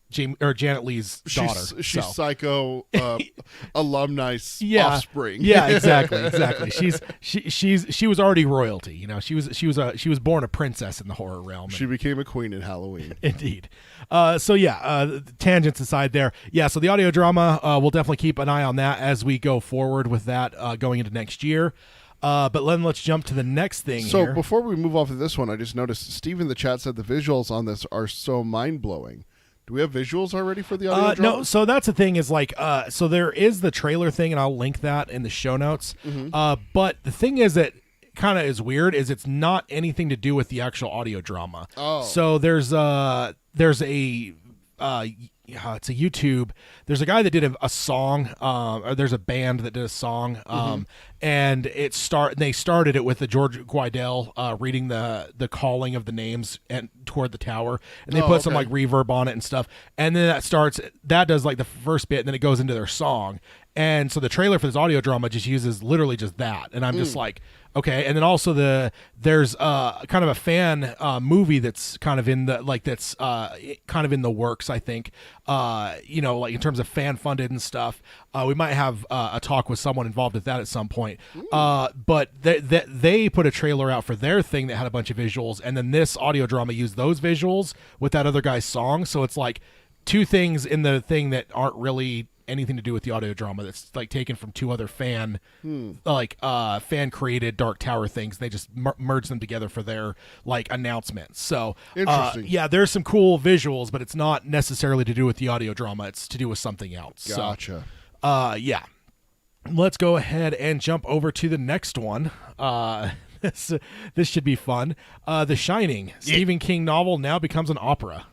Speaker 1: Janet Leigh's daughter.
Speaker 2: She's Psycho alumni offspring.
Speaker 1: Yeah, exactly. She was already royalty. She was born a princess in the horror realm.
Speaker 2: She became a queen in Halloween.
Speaker 1: Indeed. Tangents aside there. Yeah, so the audio drama, we'll definitely keep an eye on that as we go forward with that going into next year. But then let's jump to the next thing.
Speaker 2: So before we move off of this one, I just noticed Steve in the chat said the visuals on this are so mind-blowing. Do we have visuals already for the audio drama?
Speaker 1: No, so that's the thing is so there is the trailer thing, and I'll link that in the show notes. Mm-hmm. But the thing is that kind of is weird is it's not anything to do with the actual audio drama.
Speaker 2: Oh.
Speaker 1: So there's a it's a YouTube. There's a guy that did a song, or there's a band that did a song, and they started it with the George Guidel reading the calling of the names and toward the tower, and they put some like reverb on it and stuff, and then that does like the first bit, and then it goes into their song. And so the trailer for this audio drama just uses literally just that, and I'm just like, okay. And then also there's kind of a fan movie that's kind of in the kind of in the works, I think. Like in terms of fan funded and stuff. We might have a talk with someone involved with that at some point. But they put a trailer out for their thing that had a bunch of visuals, and then this audio drama used those visuals with that other guy's song. So it's like two things in the thing that aren't really anything to do with the audio drama, that's like taken from two other fan created Dark Tower things. They just merge them together for their like announcements. So
Speaker 2: interesting.
Speaker 1: There's some cool visuals, but it's not necessarily to do with the audio drama. It's to do with something else.
Speaker 2: Gotcha.
Speaker 1: So, let's go ahead and jump over to the next one. This should be fun. The Shining, Stephen King novel, now becomes an opera.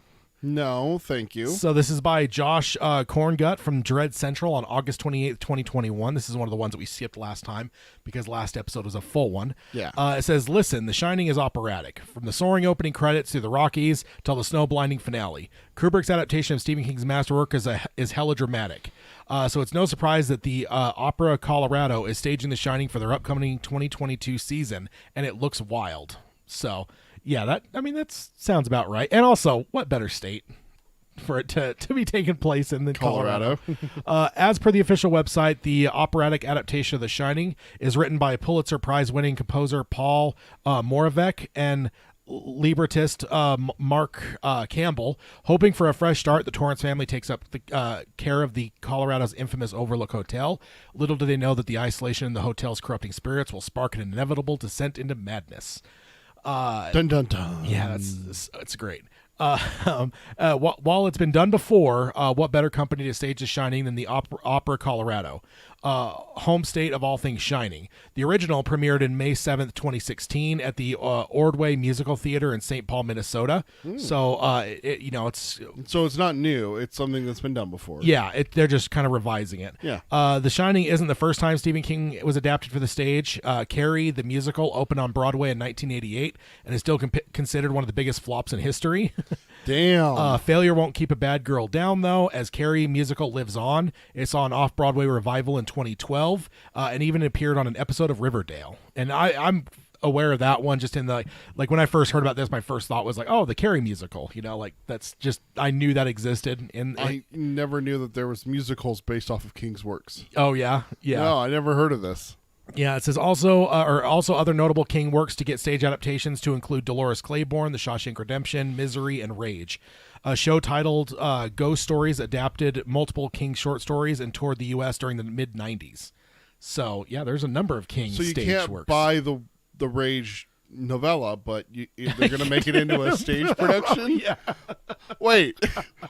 Speaker 2: No, thank you.
Speaker 1: So this is by Josh Corngut from Dread Central on August 28th, 2021. This is one of the ones that we skipped last time because last episode was a full one.
Speaker 2: Yeah.
Speaker 1: It says, listen, The Shining is operatic. From the soaring opening credits to the Rockies till the snow-blinding finale. Kubrick's adaptation of Stephen King's masterwork is hella dramatic. So it's no surprise that the Opera Colorado is staging The Shining for their upcoming 2022 season, and it looks wild. So... yeah, that sounds about right. And also, what better state for it to be taking place in than Colorado? As per the official website, the operatic adaptation of The Shining is written by Pulitzer Prize-winning composer Paul Moravec and librettist Mark Campbell. Hoping for a fresh start, the Torrance family takes up the care of the Colorado's infamous Overlook Hotel. Little do they know that the isolation in the hotel's corrupting spirits will spark an inevitable descent into madness.
Speaker 2: Dun dun dun.
Speaker 1: Yeah, it's great. While it's been done before, what better company to stage The Shining than the Opera Colorado, home state of all things Shining. The original premiered in May 7th, 2016 at the Ordway Musical Theater in St. Paul, Minnesota. So,
Speaker 2: it's not new. It's something that's been done before.
Speaker 1: Yeah, they're just kind of revising it.
Speaker 2: Yeah.
Speaker 1: The Shining isn't the first time Stephen King was adapted for the stage. Carrie, the musical, opened on Broadway in 1988 and is still considered one of the biggest flops in history.
Speaker 2: Damn.
Speaker 1: Failure won't keep a bad girl down, though, as Carrie musical lives on. It's on off-Broadway revival in 2012, and even appeared on an episode of Riverdale. And I'm aware of that one just in the, like when I first heard about this, my first thought was like, oh, the Carrie musical. That's just, I knew that existed.
Speaker 2: I never knew that there was musicals based off of King's works.
Speaker 1: Oh, yeah? Yeah.
Speaker 2: No, I never heard of this.
Speaker 1: Yeah, it says also other notable King works to get stage adaptations to include Dolores Claiborne, The Shawshank Redemption, Misery, and Rage. A show titled Ghost Stories adapted multiple King short stories and toured the U.S. during the mid-'90s. So, yeah, there's a number of King stage works.
Speaker 2: So you can't buy the Rage novella, but they're going to make it into a stage production?
Speaker 1: Yeah.
Speaker 2: Wait,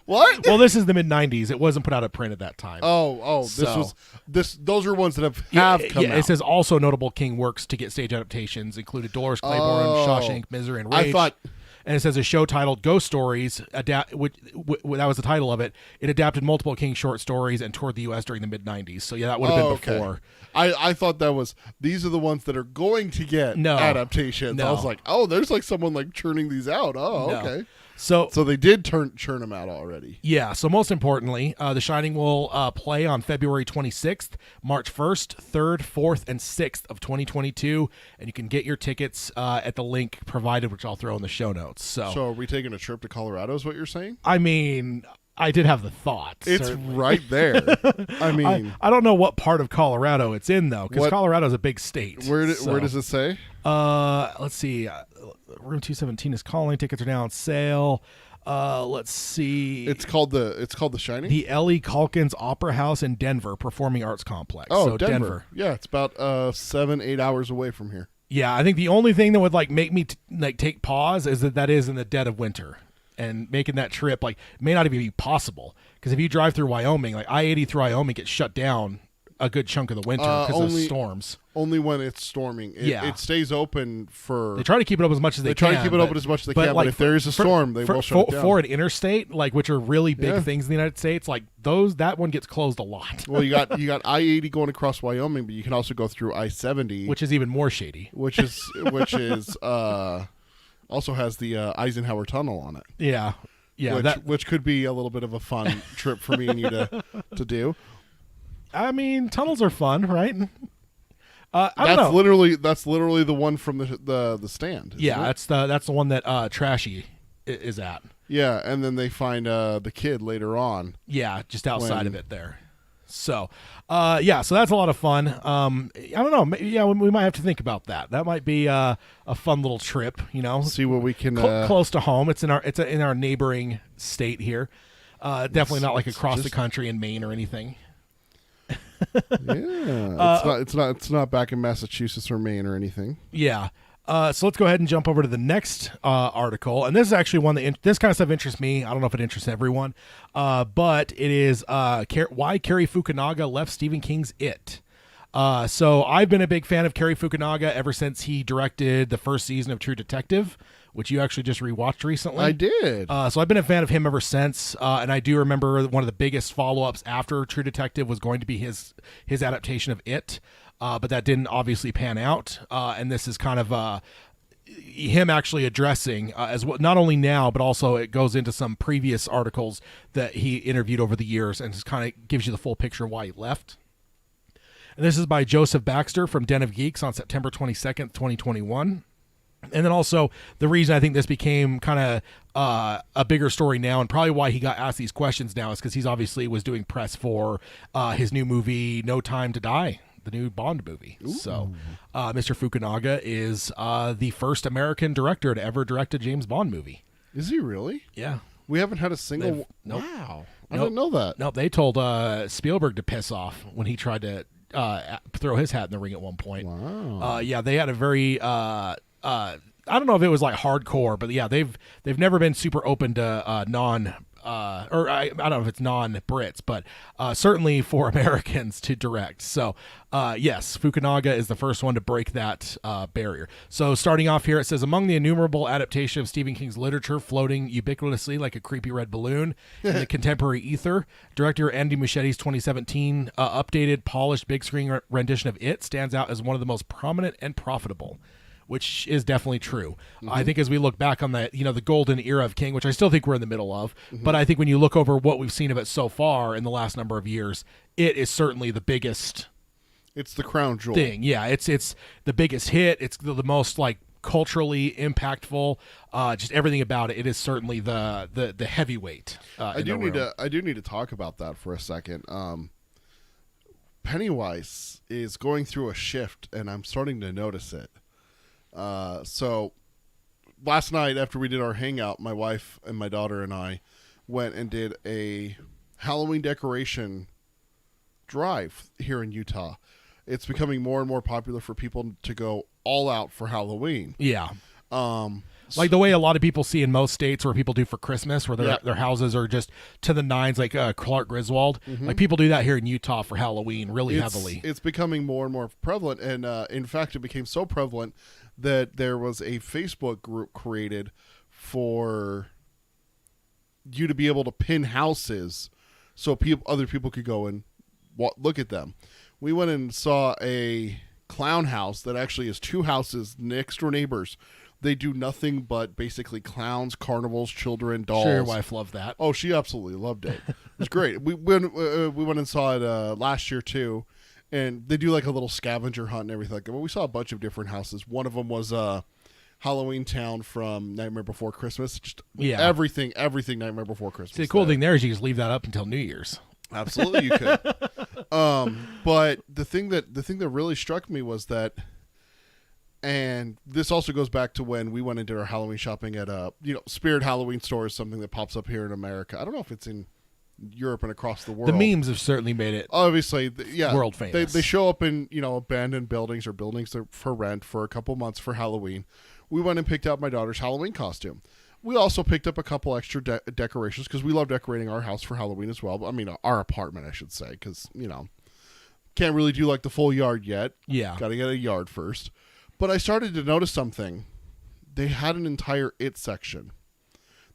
Speaker 2: what?
Speaker 1: Well, this is the mid-'90s. It wasn't put out of print at that time.
Speaker 2: Those are ones that have come out.
Speaker 1: It says also notable King works to get stage adaptations included Dolores Claiborne, Shawshank, Misery, and Rage. And it says a show titled Ghost Stories, that was the title of it. It adapted multiple King short stories and toured the U.S. during the mid-'90s. So, yeah, that would have been before.
Speaker 2: I thought that was, these are the ones that are going to get adaptations.
Speaker 1: No.
Speaker 2: I was like, there's like someone like churning these out. Okay.
Speaker 1: So
Speaker 2: they did churn them out already.
Speaker 1: Yeah. So most importantly, The Shining will play on February 26th, March 1st, 3rd, 4th, and 6th of 2022. And you can get your tickets at the link provided, which I'll throw in the show notes. So
Speaker 2: are we taking a trip to Colorado is what you're saying?
Speaker 1: I mean, I did have the thought.
Speaker 2: It's
Speaker 1: certainly
Speaker 2: right there. I mean,
Speaker 1: I don't know what part of Colorado it's in, though, because Colorado's a big state.
Speaker 2: Where does it say?
Speaker 1: Let's see. Room 217 is calling. Tickets are now on sale. Let's see.
Speaker 2: It's called the Shining.
Speaker 1: The Ellie Calkins Opera House in Denver Performing Arts Complex.
Speaker 2: Oh,
Speaker 1: so
Speaker 2: Denver. Yeah, it's about 7-8 hours away from here.
Speaker 1: Yeah, I think the only thing that would like make me take pause is that is in the dead of winter, and making that trip may not even be possible, because if you drive through Wyoming, like I-80 through Wyoming gets shut down a good chunk of the winter because of storms.
Speaker 2: Only when it's storming. It stays open for...
Speaker 1: They try to keep it open as much as they can.
Speaker 2: They try to keep it open as much as they can, but if there is a storm, they will shut it down.
Speaker 1: For an interstate, which are really big things in the United States, that one gets closed a lot.
Speaker 2: Well, you got I-80 going across Wyoming, but you can also go through I-70.
Speaker 1: Which is even more shady.
Speaker 2: Which is Also has the Eisenhower Tunnel on it.
Speaker 1: Yeah. Yeah.
Speaker 2: Which could be a little bit of a fun trip for me and you to do.
Speaker 1: I mean, tunnels are fun, right? I don't know.
Speaker 2: That's literally the one from the stand.
Speaker 1: Yeah, that's the one that Trashy is at.
Speaker 2: Yeah, and then they find the kid later on.
Speaker 1: Yeah, just outside of it there. So, so that's a lot of fun. I don't know. Yeah, we might have to think about that. That might be a fun little trip.
Speaker 2: See what we can
Speaker 1: close to home. It's in our neighboring state here. Definitely not like across the country in Maine or anything.
Speaker 2: Yeah, it's not back in Massachusetts or Maine or anything.
Speaker 1: Yeah. So let's go ahead and jump over to the next article, and this is actually one that this kind of stuff interests me. I don't know if it interests everyone, but it is why Cary Fukunaga left Stephen King's It. So I've been a big fan of Cary Fukunaga ever since he directed the first season of True Detective, which you actually just rewatched recently.
Speaker 2: I did.
Speaker 1: So I've been a fan of him ever since, and I do remember one of the biggest follow-ups after True Detective was going to be his adaptation of It, but that didn't obviously pan out, and this is kind of him actually addressing as well, not only now, but also it goes into some previous articles that he interviewed over the years, and just kind of gives you the full picture of why he left. And this is by Joseph Baxter from Den of Geeks on September 22nd, 2021. And then also the reason I think this became kind of a bigger story now, and probably why he got asked these questions now, is because he's obviously was doing press for his new movie, No Time to Die, the new Bond movie. Ooh. So Mr. Fukunaga is the first American director to ever direct a James Bond movie.
Speaker 2: Is he really?
Speaker 1: Yeah.
Speaker 2: We haven't had a single...
Speaker 1: Nope.
Speaker 2: Wow. I didn't know that.
Speaker 1: No, they told Spielberg to piss off when he tried to throw his hat in the ring at one point.
Speaker 2: Wow.
Speaker 1: Yeah, they had a very... I don't know if it was like hardcore, but yeah, they've never been super open to I don't know if it's non-Brits, but certainly for Americans to direct. So yes, Fukunaga is the first one to break that barrier. So starting off here, it says, among the innumerable adaptation of Stephen King's literature floating ubiquitously like a creepy red balloon in the contemporary ether, director Andy Muschietti's 2017 updated, polished big screen rendition of It stands out as one of the most prominent and profitable, which is definitely true. Mm-hmm. I think as we look back on the golden era of King, which I still think we're in the middle of, but I think when you look over what we've seen of it so far in the last number of years, it is certainly the biggest.
Speaker 2: It's the crown jewel
Speaker 1: thing. Yeah, it's the biggest hit. It's the most like culturally impactful. Just everything about it. It is certainly the heavyweight.
Speaker 2: I do need to talk about that for a second. Pennywise is going through a shift, and I'm starting to notice it. So last night after we did our hangout, my wife and my daughter and I went and did a Halloween decoration drive here in Utah. It's becoming more and more popular for people to go all out for Halloween.
Speaker 1: Yeah. Like the way a lot of people see in most states where people do for Christmas, where their houses are just to the nines, like Clark Griswold. Mm-hmm. Like people do that here in Utah for Halloween really heavily.
Speaker 2: It's becoming more and more prevalent. And in fact, it became so prevalent that there was a Facebook group created for you to be able to pin houses so other people could go and look at them. We went and saw a clown house that actually is two houses next door neighbors. They do nothing but basically clowns, carnivals, children, dolls.
Speaker 1: Sure, your wife loved that.
Speaker 2: Oh, she absolutely loved it. It was great. We went and saw it last year too, and they do like a little scavenger hunt and everything. Well, we saw a bunch of different houses. One of them was Halloween Town from Nightmare Before Christmas. Just everything Nightmare Before Christmas.
Speaker 1: See, the cool thing there is you just leave that up until New Year's.
Speaker 2: Absolutely, you could. But the thing that really struck me was that. And this also goes back to when we went and did our Halloween shopping at Spirit Halloween store is something that pops up here in America. I don't know if it's in Europe and across the world.
Speaker 1: The memes have certainly made it
Speaker 2: obviously
Speaker 1: world famous.
Speaker 2: They show up in abandoned buildings or buildings for rent for a couple months for Halloween. We went and picked out my daughter's Halloween costume. We also picked up a couple extra decorations because we love decorating our house for Halloween as well. I mean, our apartment, I should say, because can't really do like the full yard yet.
Speaker 1: Yeah,
Speaker 2: got to get a yard first. But I started to notice something. They had an entire It section.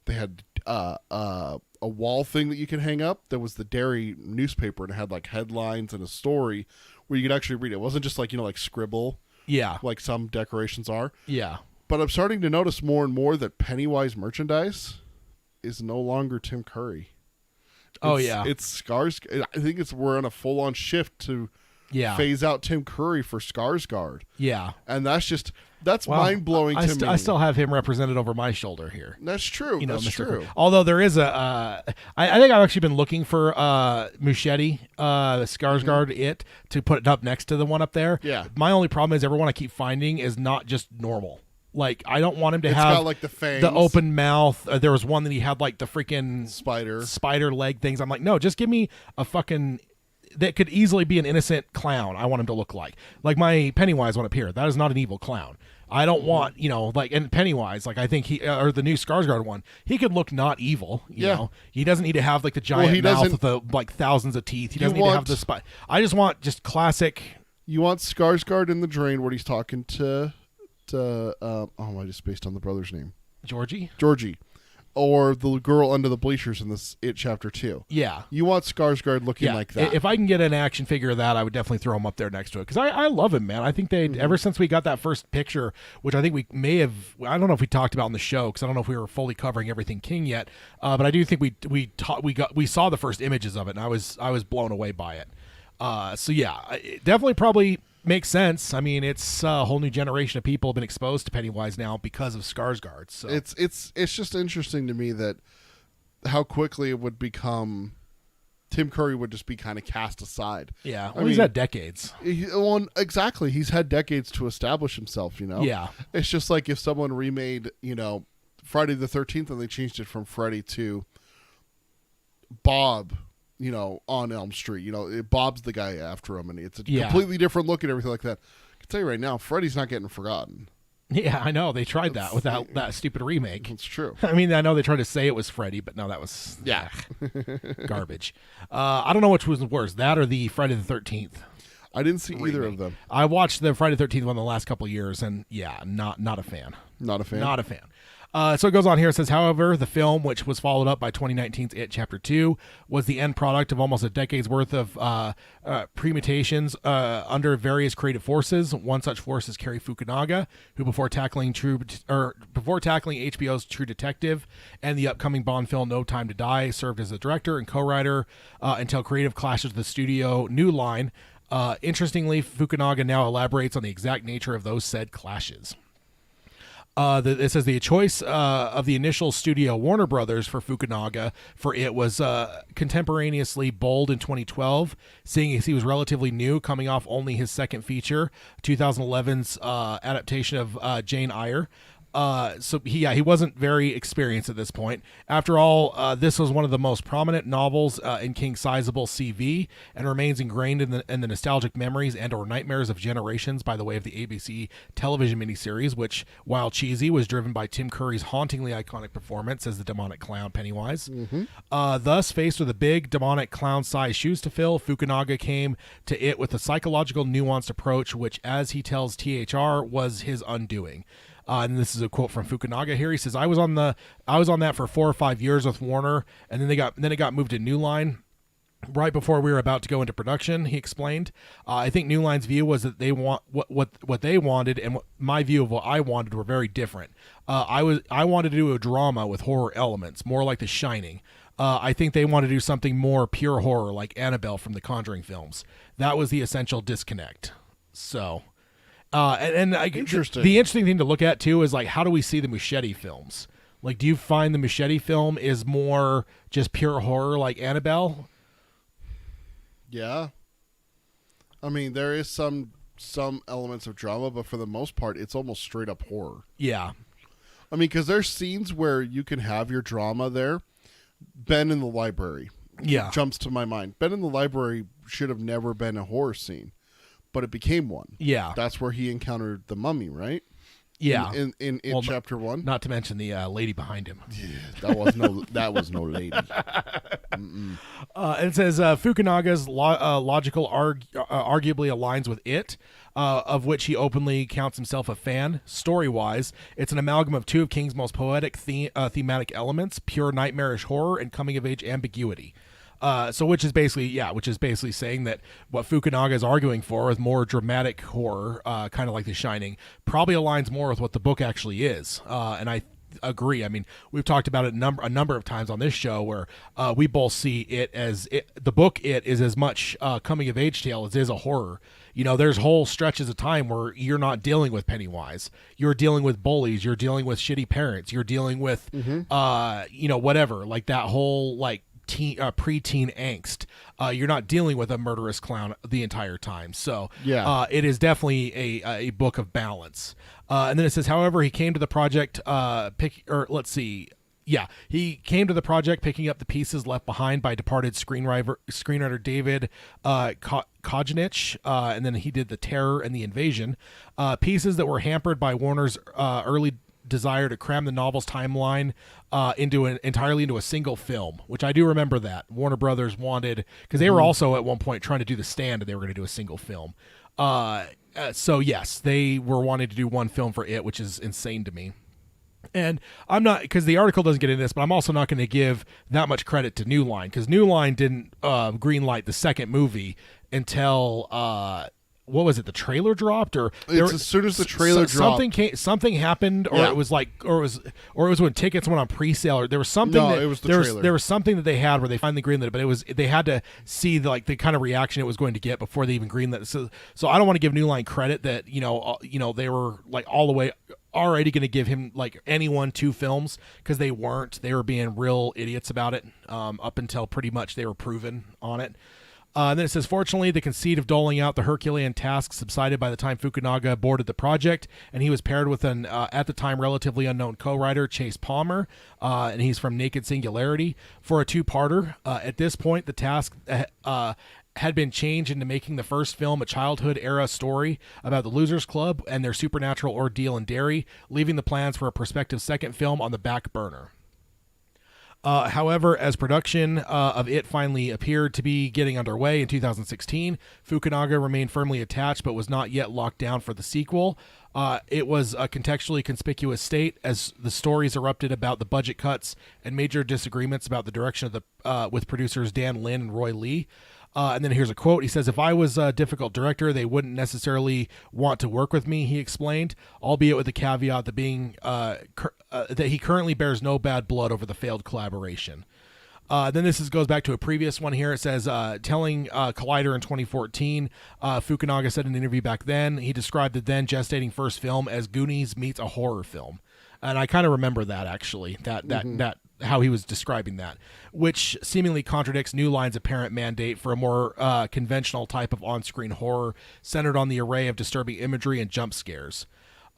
Speaker 2: They had a wall thing that you could hang up. There was the Dairy newspaper, and it had like headlines and a story where you could actually read it. It wasn't just like like scribble.
Speaker 1: Yeah.
Speaker 2: Like some decorations are.
Speaker 1: Yeah.
Speaker 2: But I'm starting to notice more and more that Pennywise merchandise is no longer Tim Curry. It's Skarsgård. I think we're on a full-on shift to phase out Tim Curry for Skarsgård.
Speaker 1: Yeah.
Speaker 2: And that's mind-blowing to me.
Speaker 1: I still have him represented over my shoulder here.
Speaker 2: That's true. That's true.
Speaker 1: Although there is I think I've actually been looking for Muschietti, Skarsgård, to put it up next to the one up there.
Speaker 2: Yeah.
Speaker 1: My only problem is everyone I keep finding is not just normal. Like, I don't want him to have
Speaker 2: got, like, the fangs.
Speaker 1: The open mouth. There was one that he had like the freaking
Speaker 2: spider
Speaker 1: leg things. I'm like, no, just give me a fucking that could easily be an innocent clown. I want him to look like my Pennywise one up here. That is not an evil clown. I don't want, and Pennywise, like I think or the new Skarsgård one, he could look not evil. You know, he doesn't need to have like the giant mouth with the like thousands of teeth. He doesn't need to have the spot. I just want just classic.
Speaker 2: You want Skarsgård in the drain where he's talking to I just spaced on the brother's name. Georgie. Or the girl under the bleachers in this It Chapter 2.
Speaker 1: Yeah.
Speaker 2: You want Skarsgård looking like that.
Speaker 1: If I can get an action figure of that, I would definitely throw him up there next to it. Because I love him, man. I think ever since we got that first picture, which I think we may have, I don't know if we talked about on the show, because I don't know if we were fully covering everything King yet, but I do think we saw the first images of it, and I was blown away by it. So yeah, it definitely probably makes sense. I mean, it's a whole new generation of people have been exposed to Pennywise now because of Skarsgård. So
Speaker 2: it's just interesting to me that how quickly it would become. Tim Curry would just be kind of cast aside.
Speaker 1: Yeah, well, he's had decades.
Speaker 2: Exactly, he's had decades to establish himself.
Speaker 1: Yeah,
Speaker 2: it's just like if someone remade Friday the 13th and they changed it from Freddy to Bob. On Elm Street, Bob's the guy after him, and it's a completely different look and everything like that. I can tell you right now, Freddy's not getting forgotten.
Speaker 1: Yeah, I know. They tried that without that stupid remake.
Speaker 2: It's true.
Speaker 1: I mean, I know they tried to say it was Freddy, but no, that was garbage. I don't know which was worse, that or the Friday the 13th.
Speaker 2: I didn't see either of them.
Speaker 1: I watched the Friday the 13th one the last couple of years, and not a fan.
Speaker 2: Not a fan?
Speaker 1: Not a fan. So it goes on here. It says, however, the film, which was followed up by 2019's It Chapter 2, was the end product of almost a decade's worth of permutations under various creative forces. One such force is Cary Fukunaga, who before tackling HBO's True Detective and the upcoming Bond film No Time to Die, served as a director and co-writer until creative clashes with the studio New Line. Interestingly, Fukunaga now elaborates on the exact nature of those said clashes. It says the choice of the initial studio Warner Brothers for Fukunaga for it was contemporaneously bold in 2012, seeing as he was relatively new, coming off only his second feature, 2011's adaptation of Jane Eyre. So he wasn't very experienced at this point. After all, this was one of the most prominent novels in King's sizable CV and remains ingrained in the nostalgic memories and or nightmares of generations by the way of the ABC television miniseries, which, while cheesy, was driven by Tim Curry's hauntingly iconic performance as the demonic clown Pennywise. Thus, faced with a big demonic clown-sized shoes to fill, Fukunaga came to it with a psychological, nuanced approach, which, as he tells THR, was his undoing. And this is a quote from Fukunaga here. He says, I was on that for 4 or 5 years with Warner, and then it got moved to New Line right before we were about to go into production. He explained, I think New Line's view was that they want what they wanted, and my view of what I wanted were very different. I wanted to do a drama with horror elements, more like The Shining. I think they want to do something more pure horror, like Annabelle from the Conjuring films. That was the essential disconnect. So.
Speaker 2: Interesting.
Speaker 1: The interesting thing to look at too is like, how do we see the Muschietti films? Like, do you find the Muschietti film is more just pure horror like Annabelle?
Speaker 2: Yeah. I mean, there is some elements of drama, but for the most part, it's almost straight up horror.
Speaker 1: Yeah.
Speaker 2: I mean, because there's scenes where you can have your drama there. Ben in the library.
Speaker 1: Yeah.
Speaker 2: Jumps to my mind. Ben in the library should have never been a horror scene. But it became one.
Speaker 1: Yeah.
Speaker 2: That's where he encountered the mummy, right?
Speaker 1: Yeah.
Speaker 2: In chapter 1.
Speaker 1: Not to mention the lady behind him.
Speaker 2: Yeah, that was no lady.
Speaker 1: It says Fukunaga's logical arguably aligns with it, of which he openly counts himself a fan. Story-wise, it's an amalgam of two of King's most poetic thematic elements, pure nightmarish horror and coming-of-age ambiguity. So which is basically saying that what Fukunaga is arguing for with more dramatic horror, kind of like The Shining, probably aligns more with what the book actually is. And I agree. I mean, we've talked about it a number of times on this show where we both see it as the book. It is as much coming of age tale as it is a horror. You know, there's whole stretches of time where you're not dealing with Pennywise. You're dealing with bullies. You're dealing with shitty parents. You're dealing with, whatever, like that whole like preteen angst. You're not dealing with a murderous clown the entire time. So it is definitely a book of balance. And then it says, however, he came to the project he came to the project picking up the pieces left behind by departed screenwriter David Kojanich, and then he did The Terror and The Invasion, pieces that were hampered by Warner's early desire to cram the novel's timeline entirely into a single film, which I do remember that Warner Brothers wanted, because they were also at one point trying to do The Stand, and they were going to do a single film. So yes, they were wanting to do one film for it, which is insane to me. And I'm not, because the article doesn't get into this, but I'm also not going to give that much credit to New Line, because New Line didn't greenlight the second movie until what was it? The trailer dropped, or
Speaker 2: as soon as the trailer dropped,
Speaker 1: something happened, or it was like, or it was when tickets went on pre-sale, or there was something.
Speaker 2: No, it was the trailer.
Speaker 1: There was something that they had where they finally greenlit it, but they had to see the kind of reaction it was going to get before they even greenlit it. So I don't want to give New Line credit that they were like all the way already going to give him like anyone 2 films, because they weren't. They were being real idiots about it up until pretty much they were proven on it. Then it says, fortunately, the conceit of doling out the Herculean task subsided by the time Fukunaga boarded the project, and he was paired with an, at the time, relatively unknown co-writer, Chase Palmer, and he's from Naked Singularity, for a 2-parter. At this point, the task had been changed into making the first film a childhood-era story about the Losers Club and their supernatural ordeal in Derry, leaving the plans for a prospective second film on the back burner. However, as production of it finally appeared to be getting underway in 2016, Fukunaga remained firmly attached but was not yet locked down for the sequel. It was a contextually conspicuous state as the stories erupted about the budget cuts and major disagreements about the direction of the with producers Dan Lin and Roy Lee. And then here's a quote. He says, "If I was a difficult director, they wouldn't necessarily want to work with me," he explained, albeit with the caveat that that he currently bears no bad blood over the failed collaboration. Then this goes back to a previous one here. It says, telling Collider in 2014, Fukunaga said in an interview back then, he described the then gestating first film as Goonies meets a horror film. And I kind of remember that, actually, that how he was describing that, which seemingly contradicts New Line's apparent mandate for a more conventional type of on-screen horror centered on the array of disturbing imagery and jump scares.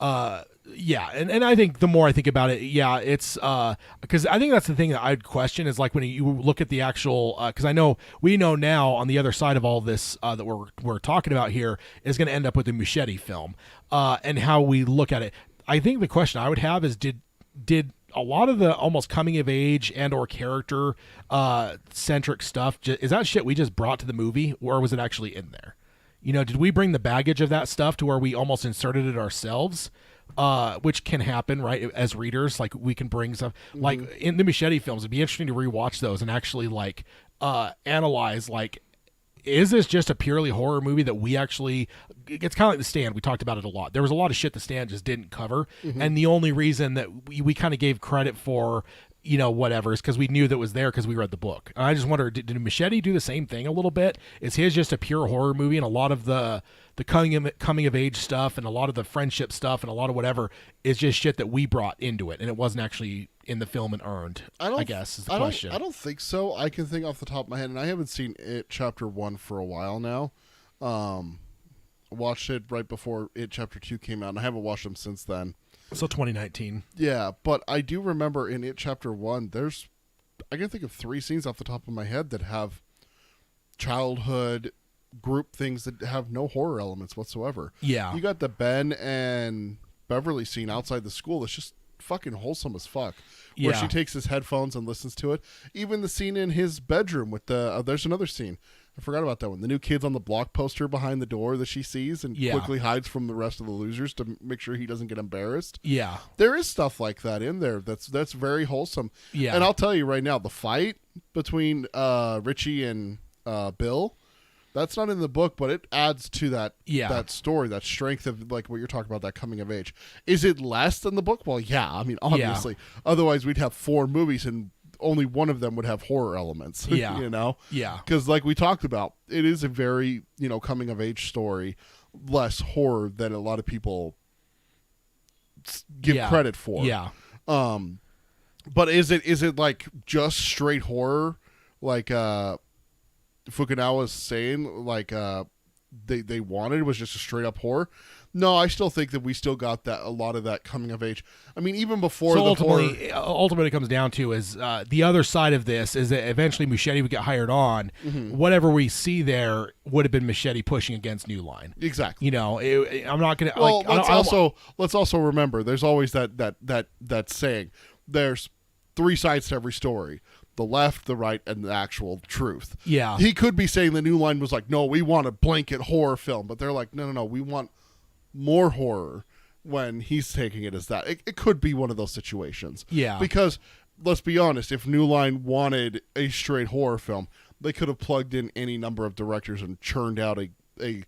Speaker 1: And I think the more I think about it, it's because I think that's the thing that I'd question is like when you look at the actual, because we know now on the other side of all this that we're talking about here is going to end up with the Muschietti film, and how we look at it. I think the question I would have is did a lot of the almost coming of age and or character centric stuff, is that shit we just brought to the movie, or was it actually in there? Did we bring the baggage of that stuff to where we almost inserted it ourselves? Which can happen, right? As readers, like we can bring stuff like in the Muschietti films. It'd be interesting to rewatch those and actually like analyze, like, is this just a purely horror movie that we actually, it's kind of like The Stand. We talked about it a lot. There was a lot of shit The Stand just didn't cover. And the only reason that we kind of gave credit for, whatever, is because we knew that it was there because we read the book. And I just wonder, did Muschietti do the same thing a little bit? Is his just a pure horror movie, and a lot of the coming of age stuff and a lot of the friendship stuff and a lot of whatever is just shit that we brought into it, and it wasn't actually in the film and earned, I guess, is the question.
Speaker 2: I don't think so. I can think off the top of my head, and I haven't seen It Chapter 1 for a while now. Watched it right before It Chapter 2 came out, and I haven't watched them since then.
Speaker 1: So 2019.
Speaker 2: Yeah, but I do remember in It Chapter 1, I can think of 3 scenes off the top of my head that have childhood group things that have no horror elements whatsoever.
Speaker 1: Yeah.
Speaker 2: You got the Ben and Beverly scene outside the school that's just fucking wholesome as fuck. Where she takes his headphones and listens to it. Even the scene in his bedroom with there's another scene. I forgot about that one. The new Kids on the Block poster behind the door that she sees and quickly hides from the rest of the losers to make sure he doesn't get embarrassed.
Speaker 1: Yeah.
Speaker 2: There is stuff like that in there that's very wholesome.
Speaker 1: Yeah.
Speaker 2: And I'll tell you right now, the fight between Richie and Bill, that's not in the book, but it adds to that story, that strength of like what you're talking about, that coming of age. Is it less than the book? Well, yeah. I mean, obviously. Yeah. Otherwise, we'd have 4 movies and only one of them would have horror elements.
Speaker 1: Yeah.
Speaker 2: You know?
Speaker 1: Yeah.
Speaker 2: Because like we talked about, it is a very, coming of age story, less horror than a lot of people give credit for.
Speaker 1: Yeah.
Speaker 2: But is it like just straight horror? Like Fukunawa's saying, like they wanted was just a straight up horror. No, I still think that we still got that, a lot of that coming of age. I mean, even before
Speaker 1: ultimately it comes down to is the other side of this is that eventually Muschietti would get hired on. Mm-hmm. Whatever we see there would have been Muschietti pushing against New Line.
Speaker 2: Exactly.
Speaker 1: I'm not gonna.
Speaker 2: Well, let's also remember there's always that saying. There's 3 sides to every story. The left, the right, and the actual truth.
Speaker 1: Yeah.
Speaker 2: He could be saying the New Line was like, no, we want a blanket horror film. But they're like, no, we want more horror, when he's taking it as that. It could be one of those situations.
Speaker 1: Yeah.
Speaker 2: Because, let's be honest, if New Line wanted a straight horror film, they could have plugged in any number of directors and churned out a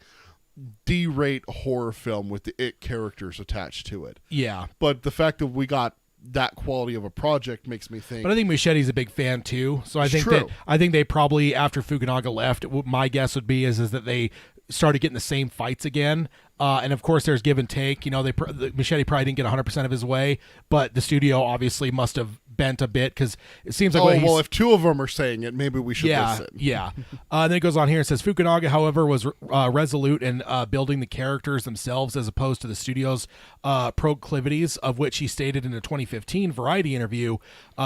Speaker 2: D-rate horror film with the It characters attached to it.
Speaker 1: Yeah.
Speaker 2: But the fact that we got that quality of a project makes me think.
Speaker 1: But I think Muschietti's a big fan too, so I think they probably, after Fukunaga left, my guess would be is that they started getting the same fights again. And of course, there's give and take. Muschietti probably didn't get 100% of his way, but the studio obviously must have bent a bit because it seems like.
Speaker 2: If 2 of them are saying it, maybe we should listen.
Speaker 1: Yeah. Then it goes on here and says Fukunaga, however, was resolute in building the characters themselves as opposed to the studio's proclivities, of which he stated in a 2015 Variety interview.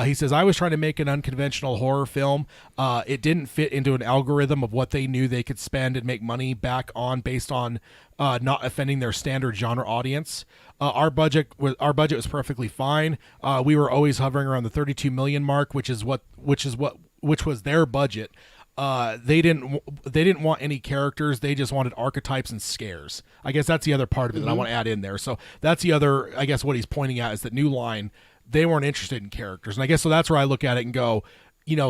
Speaker 1: He says, "I was trying to make an unconventional horror film. It didn't fit into an algorithm of what they knew they could spend and make money back on based on not offending their standard genre audience. Our budget was perfectly fine. We were always hovering around the 32 million mark, which was their budget. They didn't want any characters. They just wanted archetypes and scares. I guess that's the other part of it that I want to add in there. So that's the other, I guess, what he's pointing at is that New Line, they weren't interested in characters. And I guess so that's where I look at it and go,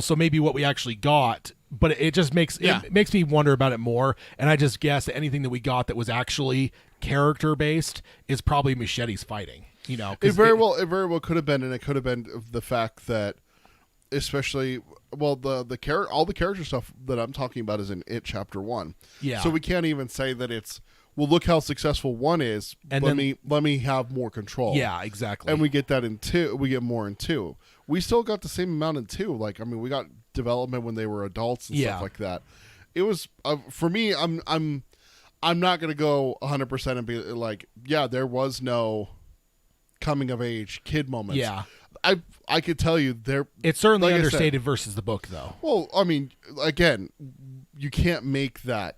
Speaker 1: so maybe what we actually got, but it just makes me wonder about it more. And I just guess that anything that we got that was actually character based is probably Muschietti's fighting.
Speaker 2: It very well could have been, and it could have been the fact that, especially, well, all the character stuff that I'm talking about is in It Chapter 1.
Speaker 1: Yeah.
Speaker 2: So we can't even say that it's, well, look how successful 1 is. And let me have more control.
Speaker 1: Yeah, exactly.
Speaker 2: And we get that in 2. We get more in 2. We still got the same amount in 2. Like, I mean, we got development when they were adults and stuff like that. It was for me. I'm not gonna go 100% and be like, yeah, there was no coming of age kid moments.
Speaker 1: Yeah.
Speaker 2: I could tell you there.
Speaker 1: It's certainly like understated versus the book, though.
Speaker 2: Well, I mean, again, you can't make that.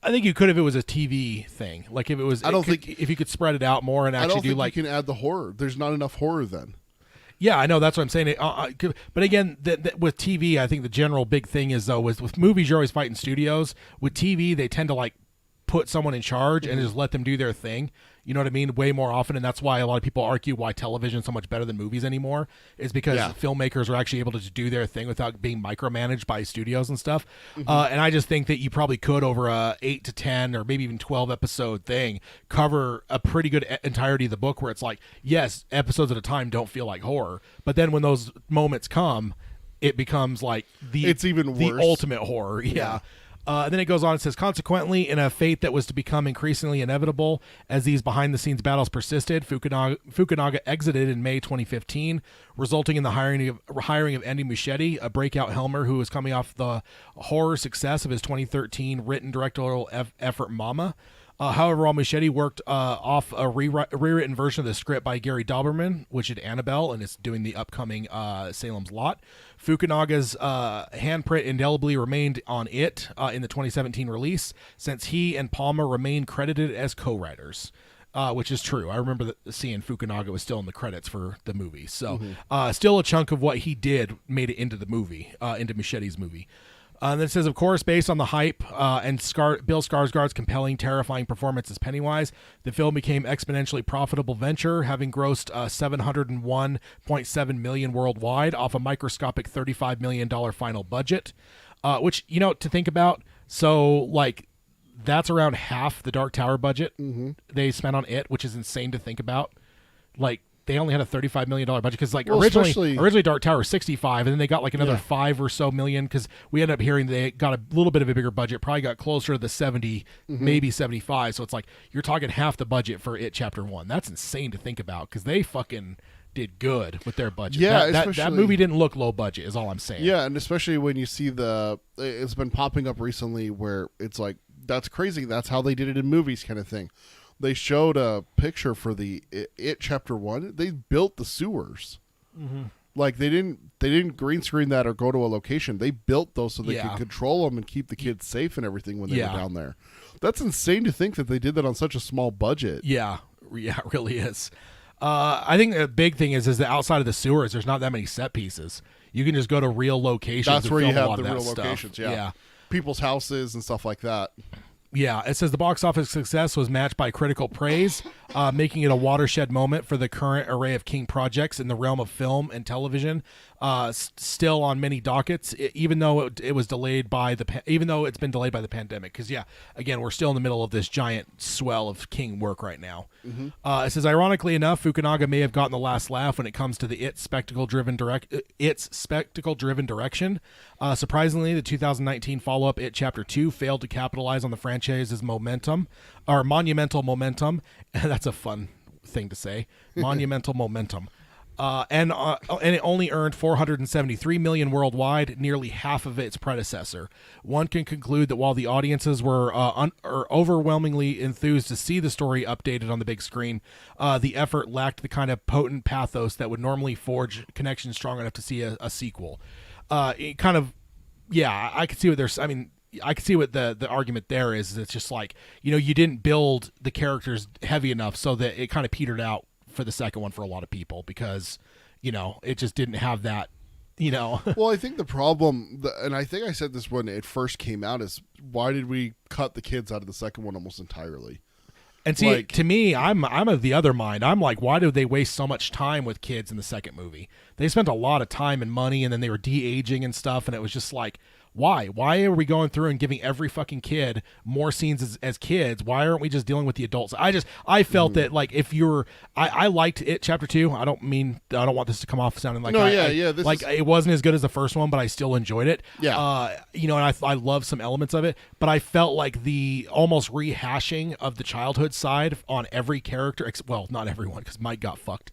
Speaker 1: I think you could if it was a TV thing. Like if it was, if you could spread it out more and actually
Speaker 2: you can add the horror. There's not enough horror then.
Speaker 1: Yeah, I know. That's what I'm saying. But again, with TV, I think the general big thing is, though, with movies, you're always fighting studios. With TV, they tend to like put someone in charge and just let them do their thing. You know what I mean? Way more often, and that's why a lot of people argue why television is so much better than movies anymore, is because filmmakers are actually able to do their thing without being micromanaged by studios and stuff. Mm-hmm. And I just think that you probably could, over a 8 to 10 or maybe even 12 episode thing, cover a pretty good entirety of the book where it's like, yes, episodes at a time don't feel like horror, but then when those moments come, it becomes like
Speaker 2: it's even worse.
Speaker 1: The ultimate horror. Yeah. And then it goes on and says, consequently, in a fate that was to become increasingly inevitable as these behind-the-scenes battles persisted, Fukunaga exited in May 2015, resulting in the hiring of Andy Muschietti, a breakout Helmer who was coming off the horror success of his 2013 written directorial effort Mama. However, while Muschietti worked off a rewritten version of the script by Gary Dauberman, which did Annabelle and is doing the upcoming Salem's Lot, Fukunaga's handprint indelibly remained on it in the 2017 release, since he and Palma remained credited as co-writers, which is true. I remember seeing Fukunaga was still in the credits for the movie. So still a chunk of what he did made it into the movie, into Muschietti's movie. And then it says, of course, based on the hype and Bill Skarsgård's compelling, terrifying performance as Pennywise, the film became exponentially profitable venture, having grossed $701.7 million worldwide off a microscopic $35 million final budget. Which, to think about, so like that's around half the Dark Tower budget they spent on it, which is insane to think about. Like, they only had a $35 million budget because, like, originally Dark Tower was 65, and then they got like another 5 or so million because we ended up hearing they got a little bit of a bigger budget, probably got closer to the 70, maybe 75. So it's like you're talking half the budget for It Chapter 1. That's insane to think about because they fucking did good with their budget.
Speaker 2: Yeah,
Speaker 1: that movie didn't look low budget, is all I'm saying.
Speaker 2: Yeah, and especially when you see it's been popping up recently where it's like, that's crazy. That's how they did it in movies, kind of thing. They showed a picture for the It Chapter 1. They built the sewers. Like they didn't green screen that or go to a location. They built those so they could control them and keep the kids safe and everything when they were down there. That's insane to think that they did that on such a small budget.
Speaker 1: Yeah, it really is. I think the big thing is that outside of the sewers, there's not that many set pieces. You can just go to real locations.
Speaker 2: That's where you have the
Speaker 1: real
Speaker 2: real locations. Yeah, people's houses and stuff like that.
Speaker 1: Yeah, it says the box office success was matched by critical praise, making it a watershed moment for the current array of King projects in the realm of film and television. Still on many dockets, even though it was delayed by even though it's been delayed by the pandemic. Because again, we're still in the middle of this giant swell of King work right now. It says, ironically enough, Fukunaga may have gotten the last laugh when it comes to its spectacle-driven direction. Surprisingly, the 2019 follow-up, It Chapter 2, failed to capitalize on the franchise's monumental momentum. That's a fun thing to say. Monumental momentum. And it only earned $473 million worldwide, nearly half of its predecessor. One can conclude that while the audiences were overwhelmingly enthused to see the story updated on the big screen, the effort lacked the kind of potent pathos that would normally forge connections strong enough to see a sequel. It kind of, I could see what there's. I mean, I can see what the argument there is. It's just like, you didn't build the characters heavy enough so that it kind of petered out for the second one for a lot of people because, it just didn't have that,
Speaker 2: Well, I think the problem, and I think I said this when it first came out, is why did we cut the kids out of the second one almost entirely?
Speaker 1: And see, to me, I'm of the other mind. I'm like, why did they waste so much time with kids in the second movie? They spent a lot of time and money, and then they were de-aging and stuff, and it was just like, why? Why are we going through and giving every fucking kid more scenes as kids? Why aren't we just dealing with the adults? I felt that, like, if you're, I liked It Chapter 2. I don't want this to come off sounding like, it wasn't as good as the first one, but I still enjoyed it.
Speaker 2: Yeah.
Speaker 1: And I love some elements of it, but I felt like the almost rehashing of the childhood side on every character, well, not everyone, because Mike got fucked.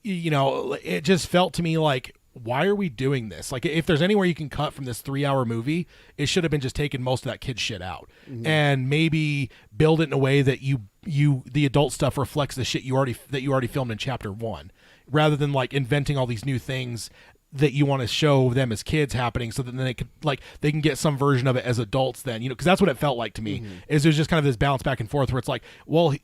Speaker 1: It just felt to me like, why are we doing this? Like, if there's anywhere you can cut from this 3-hour movie, it should have been just taking most of that kid shit out and maybe build it in a way that the adult stuff reflects the shit you already filmed in Chapter 1, rather than like inventing all these new things that you want to show them as kids happening, so that then they can get some version of it as adults then, because that's what it felt like to me. Is there's just kind of this bounce back and forth where it's like, well,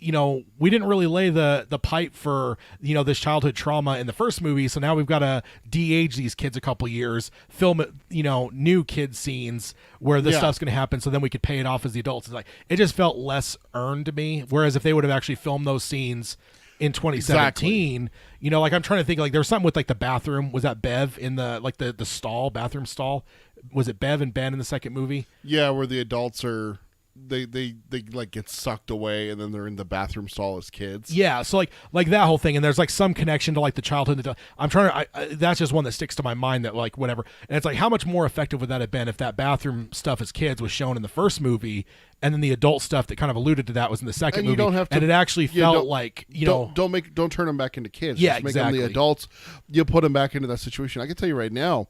Speaker 1: we didn't really lay the pipe for, this childhood trauma in the first movie, so now we've got to de-age these kids a couple years, film new kid scenes where this stuff's going to happen, so then we could pay it off as the adults. It's like, it just felt less earned to me, whereas if they would have actually filmed those scenes in 2017, like I'm trying to think, like there was something with like the bathroom. Was that Bev in the like the stall, bathroom stall? Was it Bev and Ben in the second movie? Yeah,
Speaker 2: where the adults are they like get sucked away and then they're in the bathroom stall as kids.
Speaker 1: Yeah, so like that whole thing, and there's like some connection to like the childhood. I'm trying to. That's just one that sticks to my mind. That like whatever, and it's like, how much more effective would that have been if that bathroom stuff as kids was shown in the first movie, and then the adult stuff that kind of alluded to that was in the second movie, and it actually felt like
Speaker 2: don't turn them back into kids.
Speaker 1: Yeah,
Speaker 2: just make
Speaker 1: exactly.
Speaker 2: them the adults. You put them back into that situation. I can tell you right now,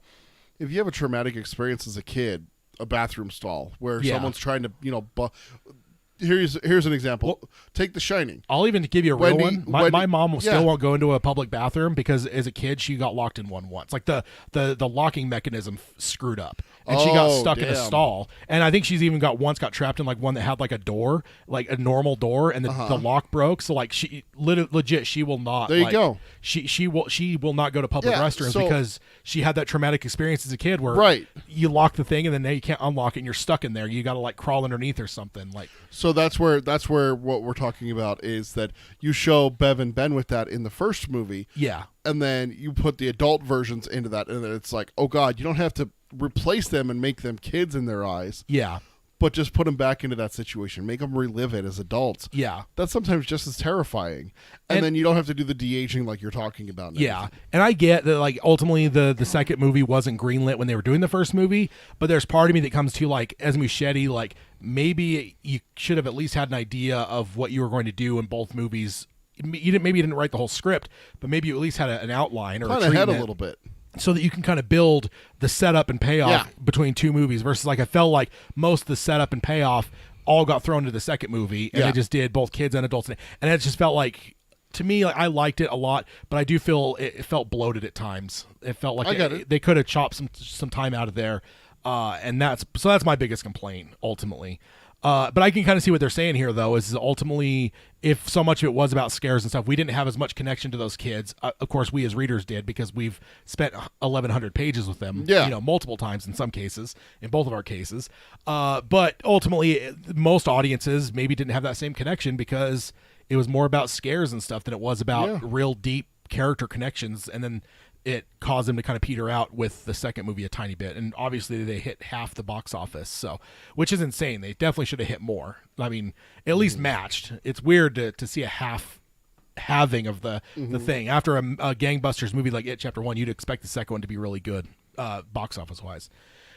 Speaker 2: if you have a traumatic experience as a kid, a bathroom stall where someone's trying to, here's an example. Take The Shining.
Speaker 1: I'll even give you a real one. My mom still won't go into a public bathroom because as a kid she got locked in one once. Like the locking mechanism screwed up, and she got
Speaker 2: Oh,
Speaker 1: stuck in a
Speaker 2: damn.
Speaker 1: stall. And I think she's even got trapped in like one that had like a door, like a normal door, and the lock broke. So like she legit, she will not.
Speaker 2: There you
Speaker 1: like,
Speaker 2: go.
Speaker 1: She will not go to public
Speaker 2: Yeah,
Speaker 1: restrooms
Speaker 2: so-
Speaker 1: because she had that traumatic experience as a kid where
Speaker 2: Right.
Speaker 1: you lock the thing and then now you can't unlock it and you're stuck in there. You got to like crawl underneath or something. Like
Speaker 2: So that's where what we're talking about is that you show Bev and Ben with that in the first movie,
Speaker 1: yeah.
Speaker 2: and then you put the adult versions into that, and then it's like, oh god, you don't have to replace them and make them kids in their eyes,
Speaker 1: Yeah.
Speaker 2: but just put them back into that situation, make them relive it as adults.
Speaker 1: Yeah.
Speaker 2: That's sometimes just as terrifying, and then you don't have to do the de-aging like you're talking about. And
Speaker 1: Yeah,
Speaker 2: everything.
Speaker 1: and I get that. Like ultimately, the second movie wasn't greenlit when they were doing the first movie, but there's part of me that comes to like as Muschietti, like maybe you should have at least had an idea of what you were going to do in both movies. You didn't write the whole script, but maybe you at least had an outline or
Speaker 2: Plan
Speaker 1: a
Speaker 2: ahead a
Speaker 1: treatment
Speaker 2: little bit.
Speaker 1: so that you can kind of build the setup and payoff
Speaker 2: Yeah.
Speaker 1: between two movies. Versus like I felt like most of the setup and payoff all got thrown into the second movie, and
Speaker 2: Yeah.
Speaker 1: they just did both kids and adults, and it just felt like. To me, like, I liked it a lot, but I do feel it felt bloated at times. It felt like
Speaker 2: I get it.
Speaker 1: they could have chopped some time out of there, and that's my biggest complaint ultimately. But I can kind of see what they're saying here, though, is ultimately if so much of it was about scares and stuff, we didn't have as much connection to those kids. Of course, we as readers did because we've spent 1,100 pages with them,
Speaker 2: Yeah.
Speaker 1: multiple times in some cases, in both of our cases. But ultimately, most audiences maybe didn't have that same connection because it was more about scares and stuff than it was about
Speaker 2: Yeah.
Speaker 1: real deep character connections, and then it caused them to kind of peter out with the second movie a tiny bit. And obviously they hit half the box office, so which is insane. They definitely should have hit more. I mean, at least matched. It's weird to see a halving of the thing after a gangbusters movie like It Chapter 1. You'd expect the second one to be really good box office wise.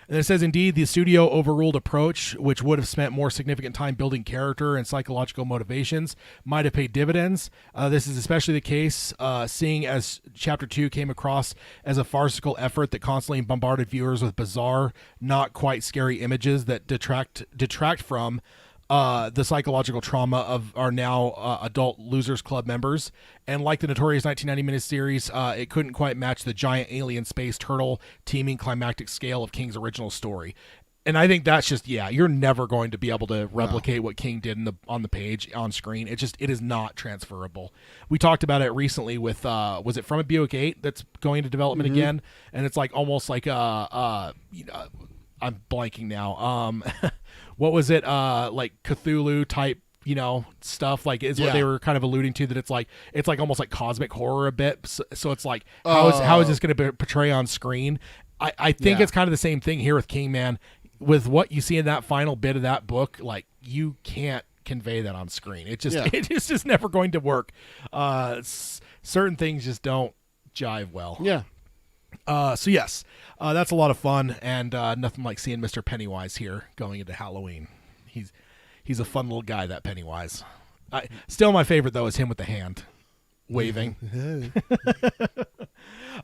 Speaker 1: And it says, indeed, the studio overruled approach, which would have spent more significant time building character and psychological motivations, might have paid dividends. This is especially the case, seeing as Chapter 2 came across as a farcical effort that constantly bombarded viewers with bizarre, not quite scary images that detract from the psychological trauma of our now adult Losers Club members. And like the notorious 1990 miniseries, it couldn't quite match the giant alien space turtle teeming climactic scale of King's original story. And I think that's just, you're never going to be able to replicate what King did on the page, on screen. It is not transferable. We talked about it recently with, was it From a Buick 8 that's going into development again? And it's like almost like I'm blanking now. What was it? Like Cthulhu type, stuff. Like is what they were kind of alluding to. That it's like almost like cosmic horror a bit. So it's like how is this going to portray on screen? I think it's kind of the same thing here with King, man. With what you see in that final bit of that book, like you can't convey that on screen. It's just never going to work. Certain things just don't jive well.
Speaker 2: Yeah.
Speaker 1: So yes, that's a lot of fun, and nothing like seeing Mr. Pennywise here going into Halloween. He's a fun little guy, that Pennywise. Still my favorite though is him with the hand waving.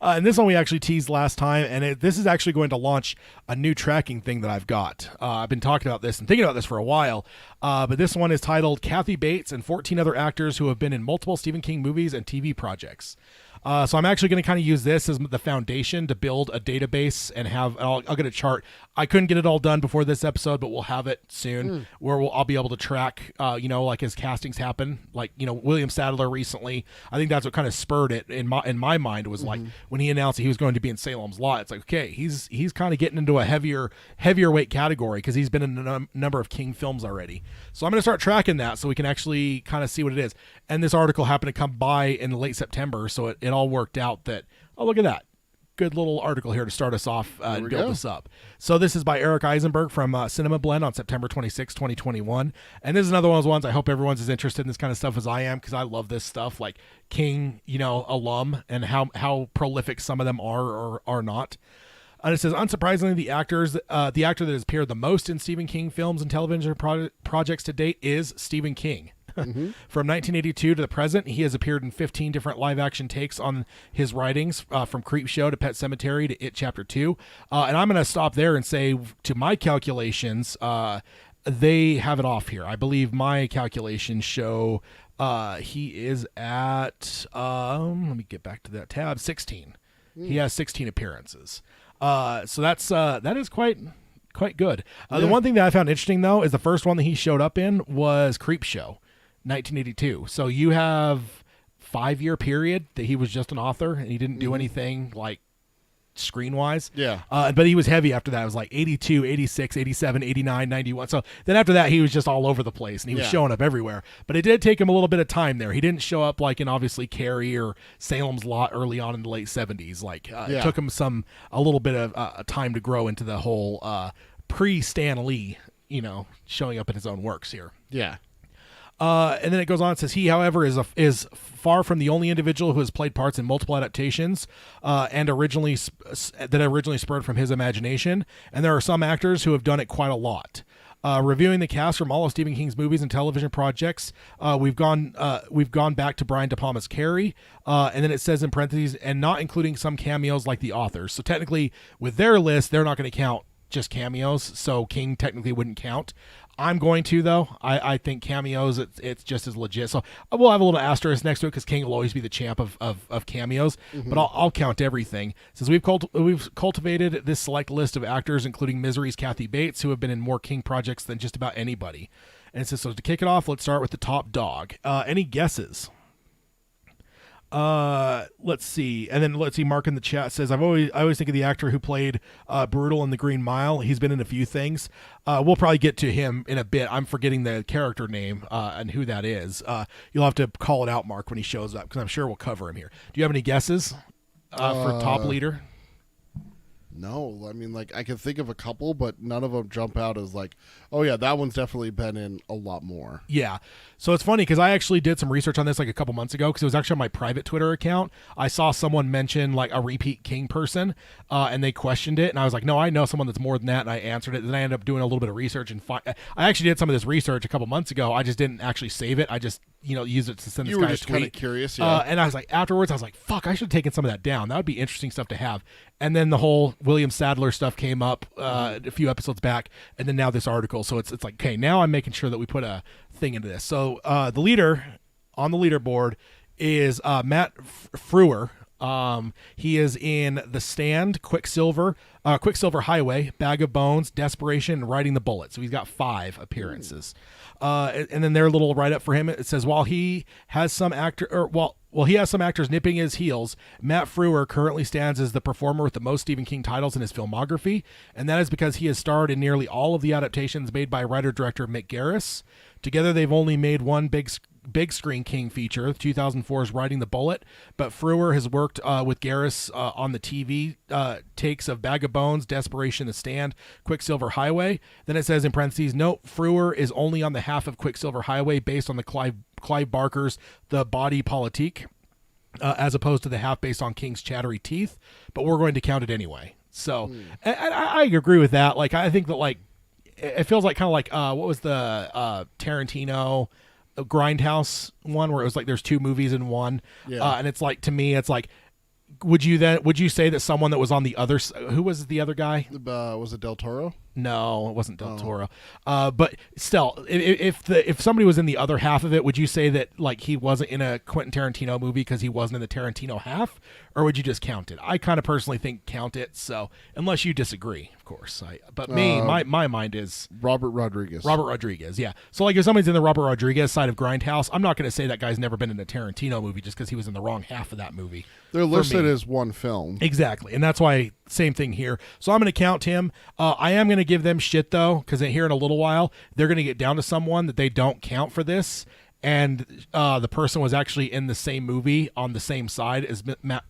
Speaker 1: And this one we actually teased last time, and this is actually going to launch a new tracking thing that I've got. I've been talking about this and thinking about this for a while, but this one is titled Kathy Bates and 14 Other Actors Who Have Been in Multiple Stephen King Movies and TV Projects. So I'm actually going to kind of use this as the foundation to build a database and I'll get a chart. I couldn't get it all done before this episode, but we'll have it soon where I'll be able to track, like as castings happen, like, William Sadler recently. I think that's what kind of spurred it in my mind was like when he announced that he was going to be in Salem's Lot. It's like, okay, he's kind of getting into a heavier weight category because he's been in a number of King films already. So I'm going to start tracking that so we can actually kind of see what it is. And this article happened to come by in late September, so it all worked out that, oh, look at that. Good little article here to start us off and build this up. So this is by Eric Eisenberg from Cinema Blend on September 26, 2021. And this is another one of those ones I hope everyone's as interested in this kind of stuff as I am, because I love this stuff, like King, alum, and how prolific some of them are or are not. And it says, unsurprisingly, the actor that has appeared the most in Stephen King films and television projects to date is Stephen King. From 1982 to the present, he has appeared in 15 different live-action takes on his writings, from Creepshow to Pet Sematary to It Chapter 2. And I'm going to stop there and say, to my calculations, they have it off here. I believe my calculations show he is at, let me get back to that tab, 16. He has 16 appearances. So that is quite good. The one thing that I found interesting though is the first one that he showed up in was Creepshow, 1982. So you have 5-year period that he was just an author and he didn't do anything like screen wise.
Speaker 2: Yeah.
Speaker 1: But he was heavy after that. It was like 82, 86, 87, 89, 91. So then after that, he was just all over the place and he was showing up everywhere. But it did take him a little bit of time there. He didn't show up like in obviously Carrie or Salem's Lot early on in the late 70s. Like it took him a little bit of time to grow into the whole pre-Stan Lee, showing up in his own works here.
Speaker 2: Yeah.
Speaker 1: And then it goes on and says he, however, is far from the only individual who has played parts in multiple adaptations and originally spurred from his imagination. And there are some actors who have done it quite a lot. Reviewing the cast from all of Stephen King's movies and television projects, we've gone back to Brian De Palma's Carrie, and then it says in parentheses, and not including some cameos like the authors. So technically, with their list, they're not going to count just cameos, so King technically wouldn't count. I'm going to, though. I think cameos, it's just as legit. So we'll have a little asterisk next to it because King will always be the champ of cameos, but I'll count everything. Since we've cultivated this select list of actors, including Misery's Kathy Bates, who have been in more King projects than just about anybody. And it says, so to kick it off, let's start with the top dog. Any guesses? Let's see. And then let's see, Mark in the chat says, I always think of the actor who played Brutal in The Green Mile. He's been in a few things. We'll probably get to him in a bit. I'm forgetting the character name and who that is. You'll have to call it out, Mark, when he shows up, because I'm sure we'll cover him here. Do you have any guesses for top leader?
Speaker 2: No, I mean, like, I can think of a couple, but none of them jump out as like, oh yeah, that one's definitely been in a lot more.
Speaker 1: Yeah. So it's funny because I actually did some research on this like a couple months ago because it was actually on my private Twitter account. I saw someone mention like a repeat King person and they questioned it. And I was like, no, I know someone that's more than that. And I answered it. Then I ended up doing a little bit of research and I actually did some of this research a couple months ago. I just didn't actually save it. I just, use it to send this guy a tweet.
Speaker 2: You were just kind of curious, yeah.
Speaker 1: And I was like, afterwards, I was like, fuck, I should have taken some of that down. That would be interesting stuff to have. And then the whole William Sadler stuff came up a few episodes back. And then now this article. So it's like, okay, now I'm making sure that we put a thing into this. So the leader on the leaderboard is Matt Frewer. He is in The Stand, Quicksilver Highway, Bag of Bones, Desperation, and Riding the Bullet. So he's got 5 appearances. And then their little write-up for him, it says, while he has some actors nipping his heels, Matt Frewer currently stands as the performer with the most Stephen King titles in his filmography, and that is because he has starred in nearly all of the adaptations made by writer-director Mick Garris. Together, they've only made one big screen King feature, 2004's Riding the Bullet, but Frewer has worked with Garris on the TV takes of Bag of Bones, Desperation, The Stand, Quicksilver Highway. Then it says in parentheses, note, Frewer is only on the half of Quicksilver Highway based on the Clive Barker's The Body Politique, as opposed to the half based on King's Chattery Teeth, but we're going to count it anyway. So I agree with that. Like, I think that, like, it feels like kind of like what was the Tarantino Grindhouse one where it was like there's 2 movies in one, and it's like, to me it's like, would you say that someone that was on the other, who was the other guy,
Speaker 2: was it Del Toro?
Speaker 1: No, it wasn't Del Toro. But still, if somebody was in the other half of it, would you say that like he wasn't in a Quentin Tarantino movie because he wasn't in the Tarantino half, or would you just count it? I kind of personally think count it. So unless you disagree, of course. My mind is
Speaker 2: Robert Rodriguez.
Speaker 1: Yeah. So like if somebody's in the Robert Rodriguez side of Grindhouse, I'm not going to say that guy's never been in a Tarantino movie just because he was in the wrong half of that movie.
Speaker 2: They're listed as one film.
Speaker 1: Exactly, and that's why same thing here. So I'm going to count him. I am going to give them shit though, because here in a little while they're going to get down to someone that they don't count for this, and the person was actually in the same movie on the same side as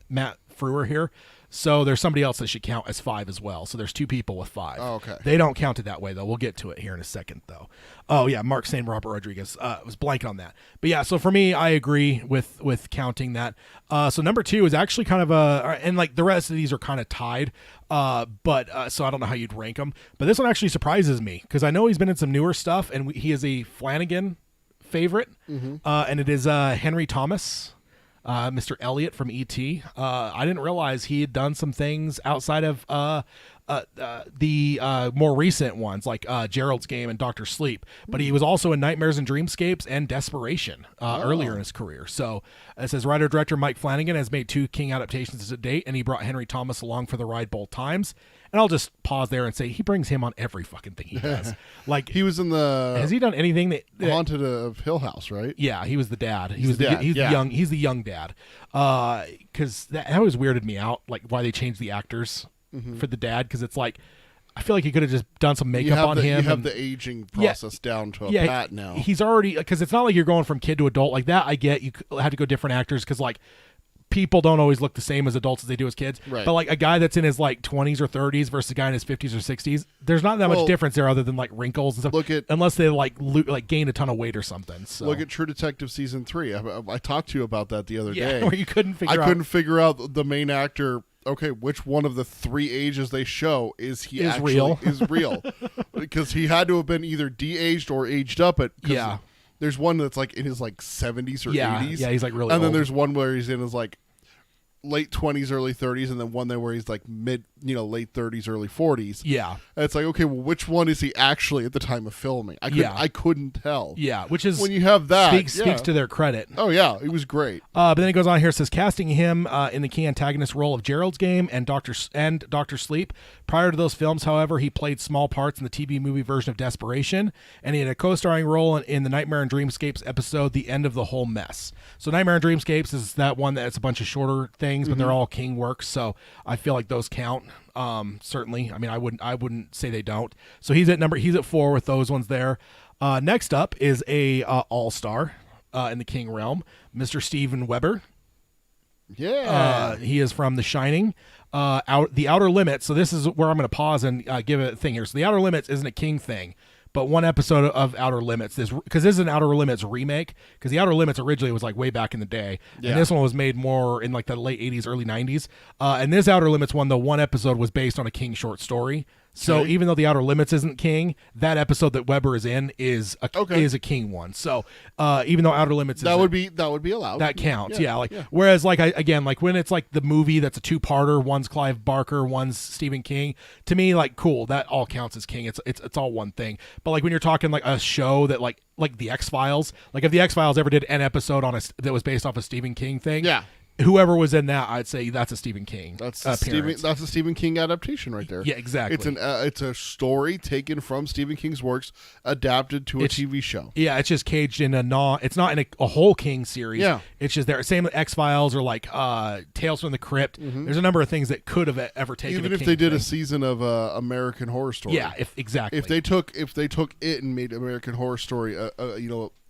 Speaker 1: Matt Frewer here. So there's somebody else that should count as 5 as well. So there's 2 people with 5.
Speaker 2: Oh, okay.
Speaker 1: They don't count it that way though. We'll get to it here in a second though. Oh yeah, Mark saying Robert Rodriguez. Was blank on that. But yeah, so for me, I agree with counting that. So number 2 is actually kind of and like the rest of these are kind of tied. But so I don't know how you'd rank them. But this one actually surprises me because I know he's been in some newer stuff, and he is a Flanagan favorite. And it is Henry Thomas. Mr. Elliot from E.T. I didn't realize he had done some things outside of the more recent ones like Gerald's Game and Doctor Sleep, but he was also in Nightmares and Dreamscapes and Desperation earlier in his career. So it says writer-director Mike Flanagan has made 2 King adaptations to date, and he brought Henry Thomas along for the ride both times. And I'll just pause there and say he brings him on every fucking thing he does. Like
Speaker 2: He was in the
Speaker 1: has he done anything that
Speaker 2: Haunted of Hill House, right?
Speaker 1: Yeah, he was the dad.
Speaker 2: He's the dad, yeah.
Speaker 1: He's the young dad. Because that always weirded me out, like why they changed the actors for the dad. Because it's like I feel like he could have just done some makeup on him.
Speaker 2: You have the aging process down to a pat now.
Speaker 1: He's already because it's not like you're going from kid to adult like that. I get you have to go different actors because like people don't always look the same as adults as they do as kids.
Speaker 2: Right.
Speaker 1: But like a guy that's in his like 20s or 30s versus a guy in his 50s or 60s, there's not that much difference there other than like wrinkles and stuff. Unless they like gained a ton of weight or something. So.
Speaker 2: Look at True Detective season 3. I talked to you about that the other day.
Speaker 1: Where you couldn't figure
Speaker 2: out the main actor. Okay, which one of the 3 ages they show is
Speaker 1: real?
Speaker 2: Is real? Because he had to have been either de-aged or aged up. There's one that's like in his like 70s or 80s.
Speaker 1: Yeah, he's like really
Speaker 2: And
Speaker 1: old.
Speaker 2: then there's one where he's in his like late 20s, early 30s, and then one there where he's like late 30s, early 40s.
Speaker 1: Yeah.
Speaker 2: And it's like, okay, well, which one is he actually at the time of filming? I couldn't tell.
Speaker 1: Yeah, which is
Speaker 2: when you have that
Speaker 1: speaks to their credit.
Speaker 2: Oh yeah, he was great.
Speaker 1: But then it goes on here, it says casting him in the key antagonist role of Gerald's Game and Doctor Sleep. Prior to those films, however, he played small parts in the TV movie version of Desperation, and he had a co-starring role in the Nightmare and Dreamscapes episode The End of the Whole Mess. So Nightmare and Dreamscapes is that one that's a bunch of shorter things, but they're all King works, so I feel like those count. Certainly. I mean, I wouldn't say they don't. So he's at 4 with those ones there. Next up is a all-star in the King realm, Mr. Steven Weber.
Speaker 2: Yeah.
Speaker 1: He is from The Shining. The Outer Limits. So this is where I'm going to pause and give a thing here. So The Outer Limits isn't a King thing, but one episode of Outer Limits, because this is an Outer Limits remake, because The Outer Limits originally was like way back in the day, and this one was made more in like the late 80s, early 90s. And this Outer Limits one, the one episode was based on a King short story. So even though The Outer Limits isn't King, that episode that Weber is in is a King one. So even though Outer Limits
Speaker 2: that would be allowed.
Speaker 1: That counts. Whereas like like when it's like the movie that's a 2-parter, one's Clive Barker, one's Stephen King, to me like cool, that all counts as King. It's all one thing. But like when you're talking like a show that like the X-Files, like if the X-Files ever did an episode that was based off a Stephen King thing, whoever was in that, I'd say that's a Stephen King.
Speaker 2: That's a Stephen King adaptation right there.
Speaker 1: Yeah, exactly.
Speaker 2: It's a story taken from Stephen King's works, adapted to a TV show.
Speaker 1: Yeah, it's just caged in it's not in a whole King series.
Speaker 2: Yeah,
Speaker 1: it's just there. Same with X-Files or like Tales from the Crypt. There's a number of things that could have ever taken.
Speaker 2: Even if they did a season of American Horror Story.
Speaker 1: Yeah, exactly.
Speaker 2: If they took it and made American Horror Story,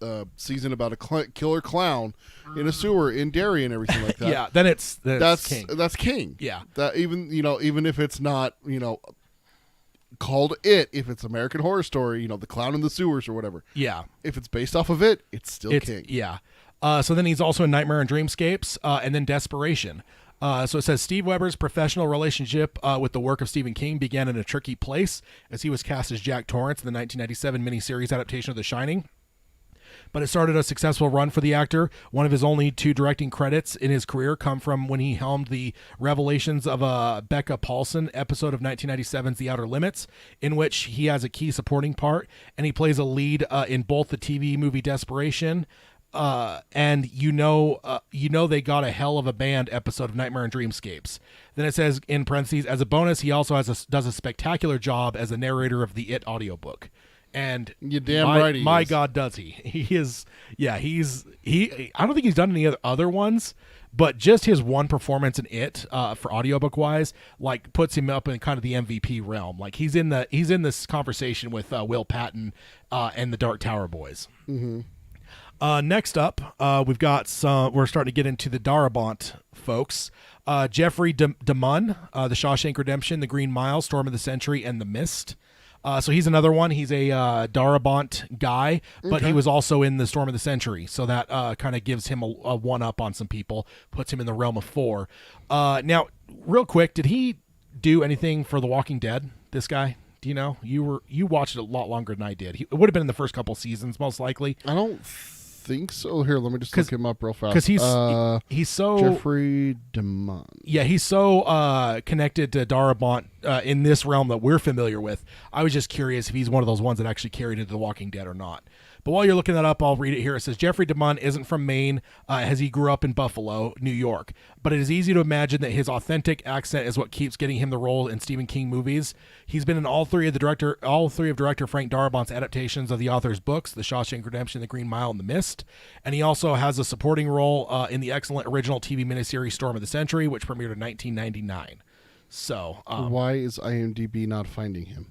Speaker 2: a season about a killer clown in a sewer in Derry and everything like that.
Speaker 1: Yeah, then that's King.
Speaker 2: That's King.
Speaker 1: Yeah,
Speaker 2: that even if it's not called It, if it's American Horror Story, the clown in the sewers or whatever.
Speaker 1: Yeah,
Speaker 2: if it's based off of it, it's still King.
Speaker 1: Yeah. So then he's also in Nightmare and Dreamscapes, and then Desperation. So it says Steve Weber's professional relationship with the work of Stephen King began in a tricky place as he was cast as Jack Torrance in the 1997 miniseries adaptation of The Shining. But it started a successful run for the actor. One of his only 2 directing credits in his career come from when he helmed the Revelations of a Becca Paulson episode of 1997's The Outer Limits, in which he has a key supporting part, and he plays a lead in both the TV movie Desperation and they got a hell of a band episode of Nightmare and Dreamscapes. Then it says in parentheses, as a bonus, he also does a spectacular job as a narrator of the It audiobook. And
Speaker 2: you're damn right he
Speaker 1: my
Speaker 2: is.
Speaker 1: God, does he? He is. Yeah, he. I don't think he's done any other ones, but just his one performance in It for audiobook wise, like puts him up in kind of the MVP realm. Like he's in this conversation with Will Patton and the Dark Tower Boys. Mm-hmm. Next up, we've got we're starting to get into the Darabont folks. Jeffrey DeMunn, The Shawshank Redemption, The Green Mile, Storm of the Century, and The Mist. So he's another one. He's a Darabont guy, but he was also in the Storm of the Century. So that kind of gives him a one-up on some people, puts him in the realm of 4. Now, real quick, did he do anything for The Walking Dead, this guy? Do you know? You watched it a lot longer than I did. It would have been in the first couple seasons, most likely.
Speaker 2: I don't think so. Here, let me just look him up real fast.
Speaker 1: Because he's so
Speaker 2: Jeffrey DeMunn.
Speaker 1: Yeah, he's so connected to Darabont in this realm that we're familiar with. I was just curious if he's one of those ones that actually carried into The Walking Dead or not. But while you're looking that up, I'll read it here. It says, Jeffrey DeMunn isn't from Maine, as he grew up in Buffalo, New York. But it is easy to imagine that his authentic accent is what keeps getting him the role in Stephen King movies. He's been in all three of director Frank Darabont's adaptations of the author's books, The Shawshank Redemption, The Green Mile, and The Mist. And he also has a supporting role in the excellent original TV miniseries Storm of the Century, which premiered in 1999. So,
Speaker 2: why is IMDb not finding him?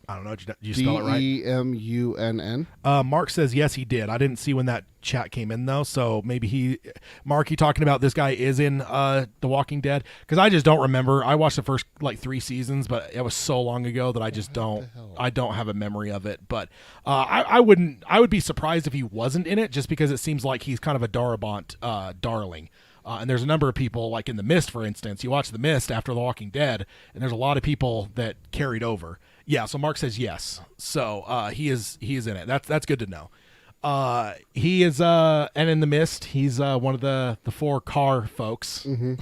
Speaker 1: I don't know. Did you spell it right?
Speaker 2: DEMUNN.
Speaker 1: Mark says yes, he did. I didn't see when that chat came in though, so maybe Mark, you talking about this guy is in The Walking Dead? Because I just don't remember. I watched the first 3 seasons, but it was so long ago that I just don't have a memory of it. But I would be surprised if he wasn't in it, just because it seems like he's kind of a Darabont darling. And there's a number of people, like in The Mist, for instance. You watch The Mist after The Walking Dead, and there's a lot of people that carried over. Yeah, so Mark says yes. So he is in it. That's good to know. He is, and in The Mist, he's one of the 4 car folks.
Speaker 2: Mm-hmm.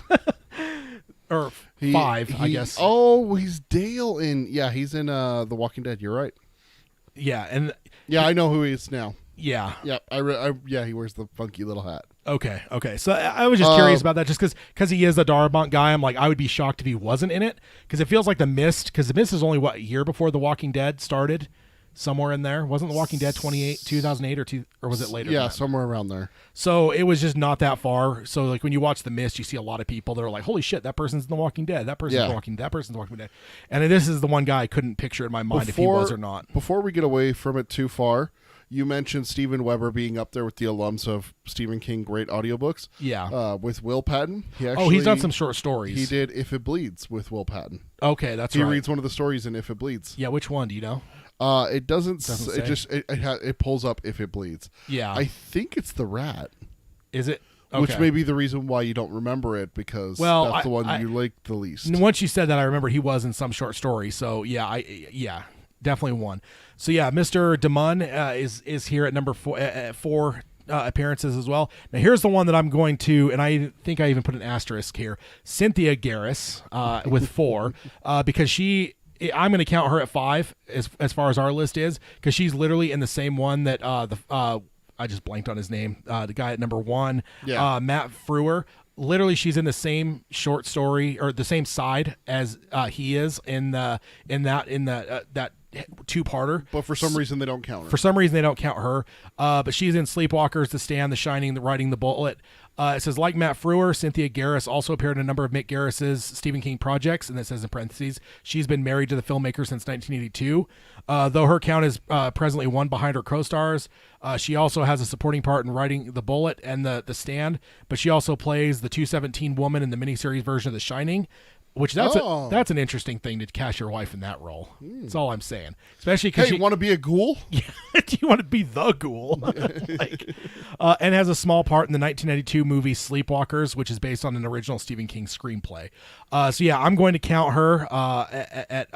Speaker 1: Or 5, I guess.
Speaker 2: Oh, he's Dale in. Yeah, he's in The Walking Dead. You're right.
Speaker 1: Yeah, and
Speaker 2: I know who he is now.
Speaker 1: Yeah.
Speaker 2: Yeah, he wears the funky little hat.
Speaker 1: Okay. So I was just curious about that, just because he is a Darabont guy. I'm like, I would be shocked if he wasn't in it, because it feels like The Mist, because The Mist is only, a year before The Walking Dead started? Somewhere in there. Wasn't The Walking Dead 2008 or was it later?
Speaker 2: Yeah, somewhere around there.
Speaker 1: So it was just not that far. So like when you watch The Mist, you see a lot of people that are like, holy shit, that person's in The Walking Dead. That person's in The Walking Dead. That person's in The Walking Dead. And this is the one guy I couldn't picture in my mind if he was or not.
Speaker 2: Before we get away from it too far, you mentioned Steven Weber being up there with the alums of Stephen King great audiobooks.
Speaker 1: Yeah.
Speaker 2: With Will Patton.
Speaker 1: He's done some short stories.
Speaker 2: He did If It Bleeds with Will Patton.
Speaker 1: Okay, that's
Speaker 2: right.
Speaker 1: He
Speaker 2: reads one of the stories in If It Bleeds.
Speaker 1: Yeah, which one? Do you know?
Speaker 2: It doesn't it pulls up If It Bleeds.
Speaker 1: Yeah.
Speaker 2: I think it's the rat.
Speaker 1: Is it? Okay.
Speaker 2: Which may be the reason why you don't remember it, because that's the one you like the least.
Speaker 1: Once you said that, I remember he was in some short story. So yeah, definitely one. So yeah, Mr. DeMunn is here at number 4 appearances as well. Now here's the one that I'm going to, and I think I even put an asterisk here, Cynthia Garris with 4 because I'm going to count her at 5 as far as our list is, because she's literally in the same one that I just blanked on his name, the guy at number 1, Matt Frewer. Literally, she's in the same short story, or the same side as he is in that 2-parter.
Speaker 2: But for some reason they don't count her.
Speaker 1: For some reason they don't count her. But she's in Sleepwalkers, The Stand, The Shining, The Riding the Bullet. It says, like Matt Frewer, Cynthia Garris also appeared in a number of Mick Garris's Stephen King projects, and it says in parentheses, she's been married to the filmmaker since 1982. Though her count is presently 1 behind her co-stars, she also has a supporting part in Riding the Bullet and the Stand, but she also plays the 217 woman in the miniseries version of The Shining, which that's an interesting thing to cast your wife in that role. That's all I'm saying. Especially because
Speaker 2: you want to be a ghoul?
Speaker 1: Yeah, do you want to be the ghoul? And has a small part in the 1992 movie Sleepwalkers, which is based on an original Stephen King screenplay. So yeah, I'm going to count her at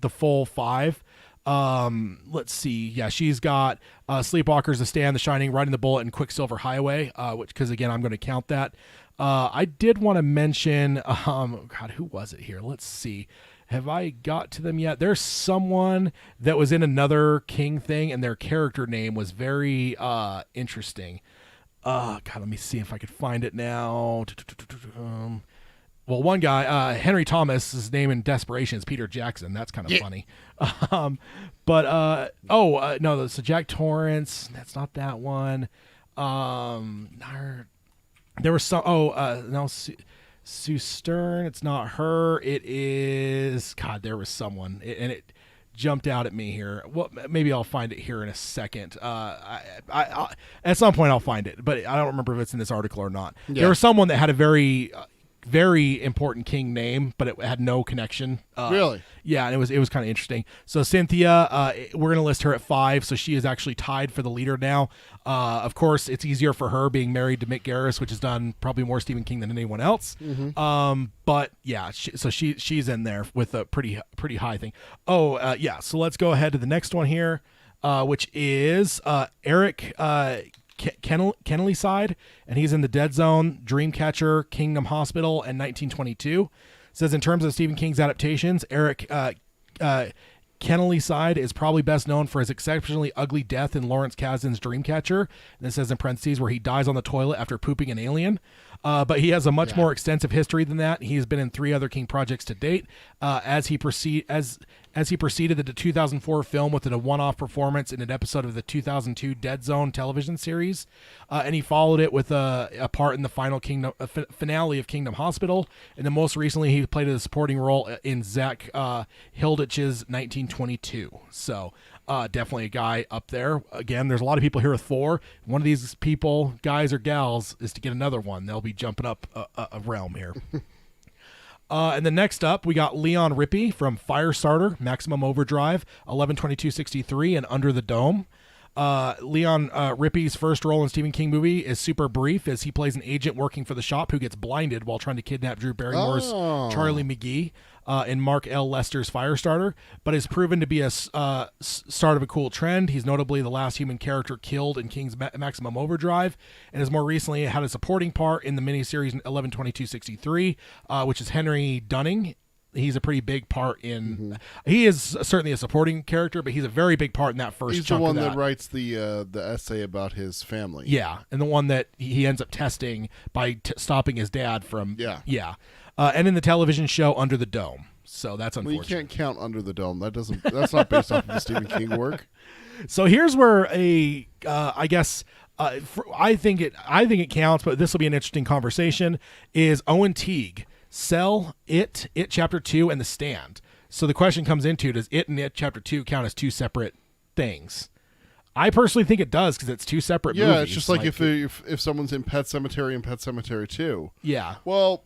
Speaker 1: the full 5. Let's see. Yeah, she's got Sleepwalkers, The Stand, The Shining, Riding the Bullet, and Quicksilver Highway, which, because again, I'm going to count that. I did want to mention, God, who was it here? Let's see. Have I got to them yet? There's someone that was in another King thing, and their character name was very interesting. God, let me see if I could find it now. Well, one guy, Henry Thomas, his name in Desperation is Peter Jackson. That's kind of funny. No, so Jack Torrance. That's not that one. There was some. Sue Stern. It's not her. It is. God, there was someone, and it jumped out at me here. Well, maybe I'll find it here in a second. I at some point I'll find it, but I don't remember if it's in this article or not. Yeah. There was someone that had a very important King name, but it had no connection.
Speaker 2: Really?
Speaker 1: Yeah, and it was kind of interesting. So Cynthia, we're going to list her at 5, so she is actually tied for the leader now. Of course, it's easier for her being married to Mick Garris, which has done probably more Stephen King than anyone else. Mm-hmm. But yeah, she's in there with a pretty high thing. So let's go ahead to the next one here. which is Eric Kennelyside, and he's in The Dead Zone, Dreamcatcher, Kingdom Hospital, and 1922. It says in terms of Stephen King's adaptations, Eric Kennelyside is probably best known for his exceptionally ugly death in Lawrence Kasdan's Dreamcatcher. And it says in parentheses where he dies on the toilet after pooping an alien. But he has a much more extensive history than that. He has been in 3 other King projects to date. As he proceeded the 2004 film with a one-off performance in an episode of the 2002 Dead Zone television series, and he followed it with a part in the final finale of Kingdom Hospital. And then most recently, he played a supporting role in Zach Hilditch's 1922. So. Definitely a guy up there. Again, there's a lot of people here with 4. One of these people, guys or gals, is to get another one. They'll be jumping up a realm here. And then next up, we got Leon Rippey from Firestarter, Maximum Overdrive, 11/22/63, and Under the Dome. Leon Rippey's first role in Stephen King movie is super brief, as he plays an agent working for the shop who gets blinded while trying to kidnap Drew Barrymore's Charlie McGee in Mark L. Lester's Firestarter, but is proven to be a start of a cool trend. He's notably the last human character killed in King's Maximum Overdrive, and has more recently had a supporting part in the miniseries 11/22/63, which is Henry Dunning. He's a pretty big part in. He is certainly a supporting character, but he's a very big part in that first.
Speaker 2: He's
Speaker 1: chunk
Speaker 2: the one
Speaker 1: of that
Speaker 2: writes the essay about his family.
Speaker 1: Yeah, and the one that he ends up testing by stopping his dad from.
Speaker 2: Yeah.
Speaker 1: And in the television show Under the Dome. So that's unfortunate.
Speaker 2: Well, you can't count Under the Dome. That's not based off of the Stephen King work.
Speaker 1: So here's where I guess. I think it counts, but this will be an interesting conversation. Is Owen Teague Cell, It Chapter 2, and The Stand? So the question comes into, does It and It Chapter 2 count as 2 separate things? I personally think it does, because it's 2 separate movies.
Speaker 2: Yeah, it's just like if someone's in Pet Sematary and Pet Sematary 2.
Speaker 1: Yeah.
Speaker 2: Well,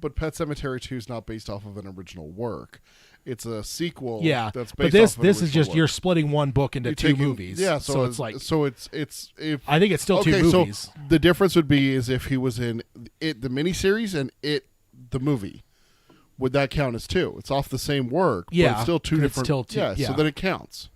Speaker 2: but Pet Sematary 2 is not based off of an original work. It's a sequel.
Speaker 1: Yeah,
Speaker 2: that's based
Speaker 1: but
Speaker 2: off of
Speaker 1: this
Speaker 2: an
Speaker 1: is just
Speaker 2: work.
Speaker 1: you're splitting one book into 2 movies.
Speaker 2: Yeah,
Speaker 1: so it's like I think it's still 2 movies.
Speaker 2: So the difference would be is if he was in It the miniseries and It the movie. Would that count as 2? It's off the same work.
Speaker 1: Yeah,
Speaker 2: but it's still 2 different.
Speaker 1: It's still 2,
Speaker 2: so then it counts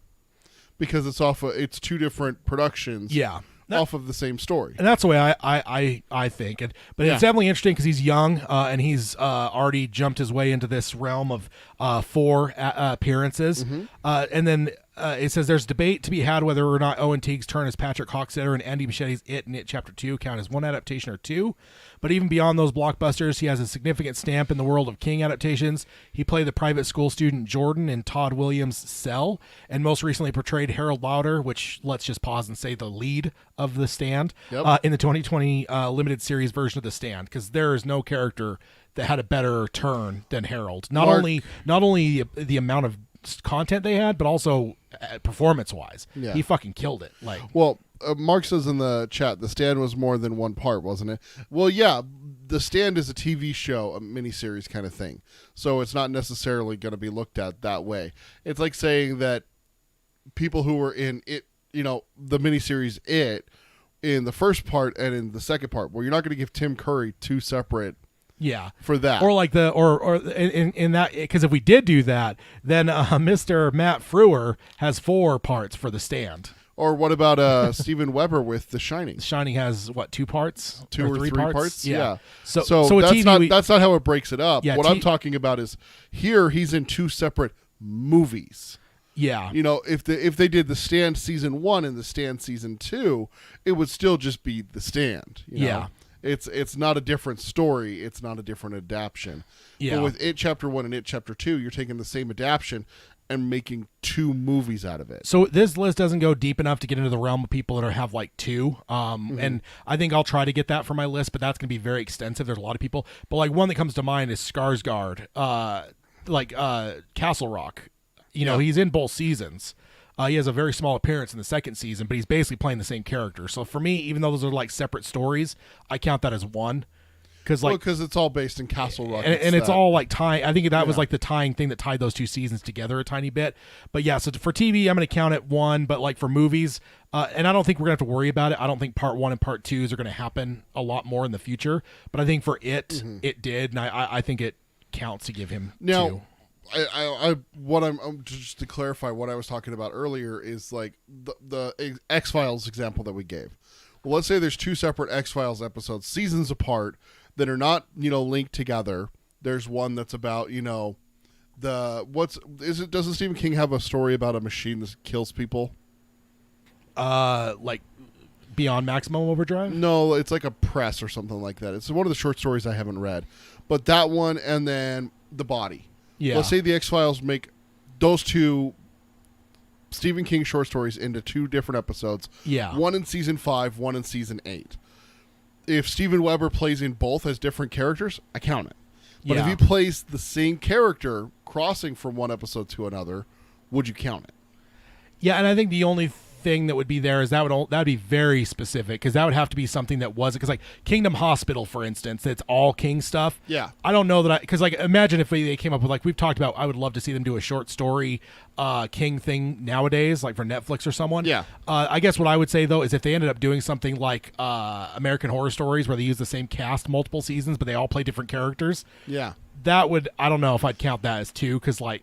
Speaker 2: because it's 2 different productions.
Speaker 1: Yeah.
Speaker 2: Off of the same story,
Speaker 1: and that's the way I think. But it's definitely interesting because he's young and he's already jumped his way into this realm of 4 appearances, and then it says there's debate to be had whether or not Owen Teague's turn as Patrick Hockstetter and Andy Muschietti's It and It Chapter 2 count as 1 adaptation or 2. But even beyond those blockbusters, he has a significant stamp in the world of King adaptations. He played the private school student Jordan in Todd Williams' Cell, and most recently portrayed Harold Lauder, which let's just pause and say the lead of The Stand, in the 2020 limited series version of The Stand, because there is no character that had a better turn than Harold. Not only the amount of content they had, but also performance-wise. Yeah. He fucking killed it.
Speaker 2: Well, Mark says in the chat, The Stand was more than 1 part, wasn't it? Well, yeah, The Stand is a TV show, a miniseries kind of thing. So it's not necessarily going to be looked at that way. It's like saying that people who were in It, the miniseries It, in the first part and in the second part, well, you're not going to give Tim Curry 2 separate.
Speaker 1: Yeah,
Speaker 2: for that,
Speaker 1: or like or in that, because if we did do that, then Mr. Matt Frewer has 4 parts for The Stand.
Speaker 2: Or what about Steven Weber with The Shining?
Speaker 1: The Shining has what, 2 parts,
Speaker 2: 2 or 3 parts? Yeah.
Speaker 1: So
Speaker 2: that's not how it breaks it up. Yeah, what I'm talking about is here he's in 2 separate movies.
Speaker 1: Yeah.
Speaker 2: If they did The Stand season 1 and The Stand season 2, it would still just be The Stand.
Speaker 1: Yeah.
Speaker 2: It's not a different story. It's not a different adaptation.
Speaker 1: Yeah.
Speaker 2: But with It Chapter 1 and It Chapter 2, you're taking the same adaptation and making 2 movies out of it.
Speaker 1: So this list doesn't go deep enough to get into the realm of people that have like 2. And I think I'll try to get that for my list, but that's going to be very extensive. There's a lot of people. But like one that comes to mind is Skarsgård, Castle Rock. He's in both seasons. He has a very small appearance in the second season, but he's basically playing the same character. So for me, even though those are like separate stories, I count that as 1.
Speaker 2: Because it's all based in Castle Rock.
Speaker 1: And it's all like tying. I think that was like the tying thing that tied those 2 seasons together a tiny bit. But yeah, so for TV, I'm going to count it 1. But like for movies, and I don't think we're going to have to worry about it. I don't think part 1 and part 2s are going to happen a lot more in the future. But I think for it did. And I think it counts to give him 2.
Speaker 2: just to clarify what I was talking about earlier is like the X-Files example that we gave. Well, let's say there's 2 separate X-Files episodes, seasons apart, that are not, linked together. There's one that's about, doesn't Stephen King have a story about a machine that kills people?
Speaker 1: Like Beyond Maximum Overdrive?
Speaker 2: No, it's like a press or something like that. It's one of the short stories I haven't read. But that one and then The Body.
Speaker 1: Yeah.
Speaker 2: Let's say the X-Files make those 2 Stephen King short stories into 2 different episodes.
Speaker 1: Yeah.
Speaker 2: One in season 5, one in season 8. If Steven Weber plays in both as different characters, I count it. But if he plays the same character crossing from one episode to another, would you count it?
Speaker 1: Yeah, and I think the only thing that would be there is that would be very specific, because that would have to be something that wasn't, because like Kingdom Hospital, for instance, it's all King stuff.
Speaker 2: Yeah,
Speaker 1: I don't know that because like imagine if they came up with, like we've talked about, I would love to see them do a short story King thing nowadays, like for Netflix or someone.
Speaker 2: Yeah.
Speaker 1: I guess what I would say though is if they ended up doing something like American Horror Stories, where they use the same cast multiple seasons but they all play different characters.
Speaker 2: Yeah,
Speaker 1: that would, I don't know if I'd count that as 2, because like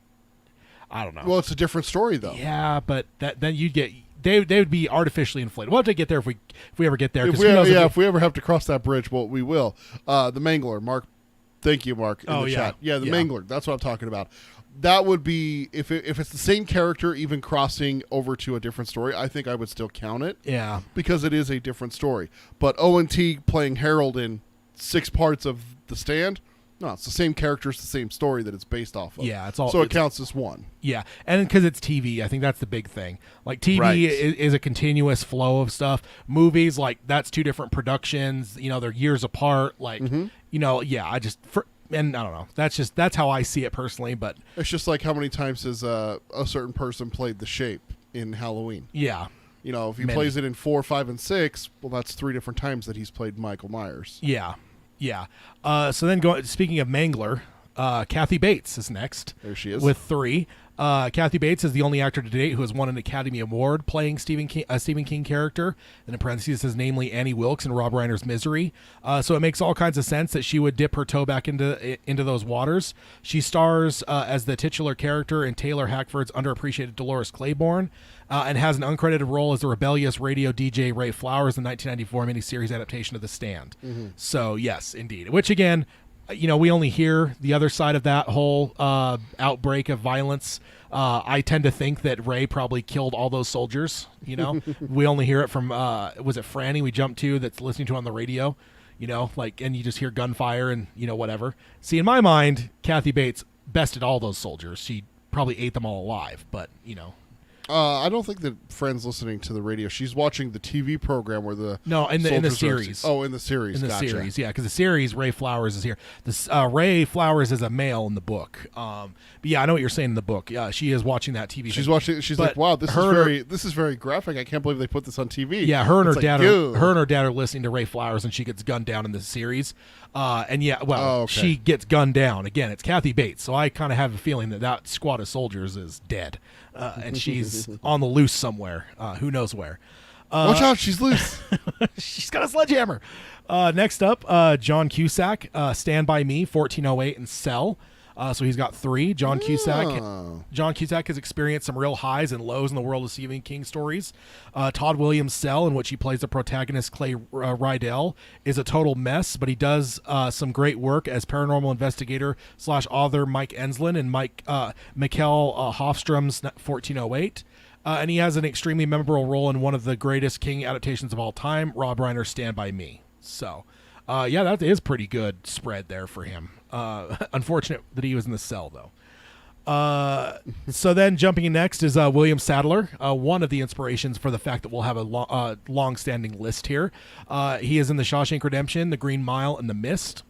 Speaker 1: I don't know.
Speaker 2: Well, it's a different story though.
Speaker 1: Yeah, but then you'd get. They would be artificially inflated. We'll have to get there if we ever get there.
Speaker 2: If we ever have to cross that bridge, well, we will. The Mangler, Mark. Thank you, Mark. In the chat. Yeah, the Mangler. That's what I'm talking about. That would be if it's the same character, even crossing over to a different story. I think I would still count it.
Speaker 1: Yeah,
Speaker 2: because it is a different story. But O&T playing Harold in 6 parts of The Stand. No, it's the same character, it's the same story that it's based off of.
Speaker 1: Yeah, it's all.
Speaker 2: So it counts as one.
Speaker 1: Yeah, and because it's TV, I think that's the big thing. Like TV is a continuous flow of stuff. Movies, like that's 2 different productions. They're years apart. Like, and I don't know. That's how I see it personally. But
Speaker 2: it's just like how many times has a certain person played the Shape in Halloween?
Speaker 1: Yeah.
Speaker 2: If he plays it in 4, 5, and 6, well, that's 3 different times that he's played Michael Myers.
Speaker 1: Yeah. Yeah. So then speaking of Mangler, Kathy Bates is next.
Speaker 2: There she is.
Speaker 1: With 3. Kathy Bates is the only actor to date who has won an Academy Award playing a Stephen King character. And in parentheses, it says namely Annie Wilkes in Rob Reiner's Misery. So it makes all kinds of sense that she would dip her toe back into those waters. She stars as the titular character in Taylor Hackford's underappreciated Dolores Claiborne. And has an uncredited role as the rebellious radio DJ Ray Flowers in the 1994 miniseries adaptation of The Stand. Mm-hmm. So, yes, indeed. Which, again, we only hear the other side of that whole outbreak of violence. I tend to think that Ray probably killed all those soldiers. We only hear it from, was it Franny we jumped to that's listening to on the radio? And you just hear gunfire and, whatever. See, in my mind, Kathy Bates bested all those soldiers. She probably ate them all alive, but,
Speaker 2: I don't think that Friend's listening to the radio. She's watching the TV program where the
Speaker 1: in the series.
Speaker 2: In the series.
Speaker 1: In the
Speaker 2: gotcha.
Speaker 1: series, yeah, because the series Ray Flowers is here. This Ray Flowers is a male in the book. But yeah, I know what you're saying in the book. Yeah, she is watching that TV.
Speaker 2: She's watching. She's like, wow, this is very graphic. I can't believe they put this on TV.
Speaker 1: Yeah, her and her dad are listening to Ray Flowers, and she gets gunned down in the series. She gets gunned down again. It's Kathy Bates, so I kind of have a feeling that squad of soldiers is dead. And she's on the loose somewhere. Who knows where?
Speaker 2: Watch out, she's loose.
Speaker 1: She's got a sledgehammer. Next up, John Cusack, Stand By Me, 1408, and Cell. So he's got 3. John Cusack has experienced some real highs and lows in the world of Stephen King stories. Todd Williams' Cell, in which he plays the protagonist Clay Rydell, is a total mess, but he does some great work as paranormal investigator / author Mike Enslin and Mikkel Hofstrom's 1408. And he has an extremely memorable role in one of the greatest King adaptations of all time, Rob Reiner's Stand By Me. So, that is pretty good spread there for him. Unfortunate that he was in the Cell, though. So then jumping in next is William Sadler, one of the inspirations for the fact that we'll have a long-standing list here. He is in The Shawshank Redemption, The Green Mile, and The Mist.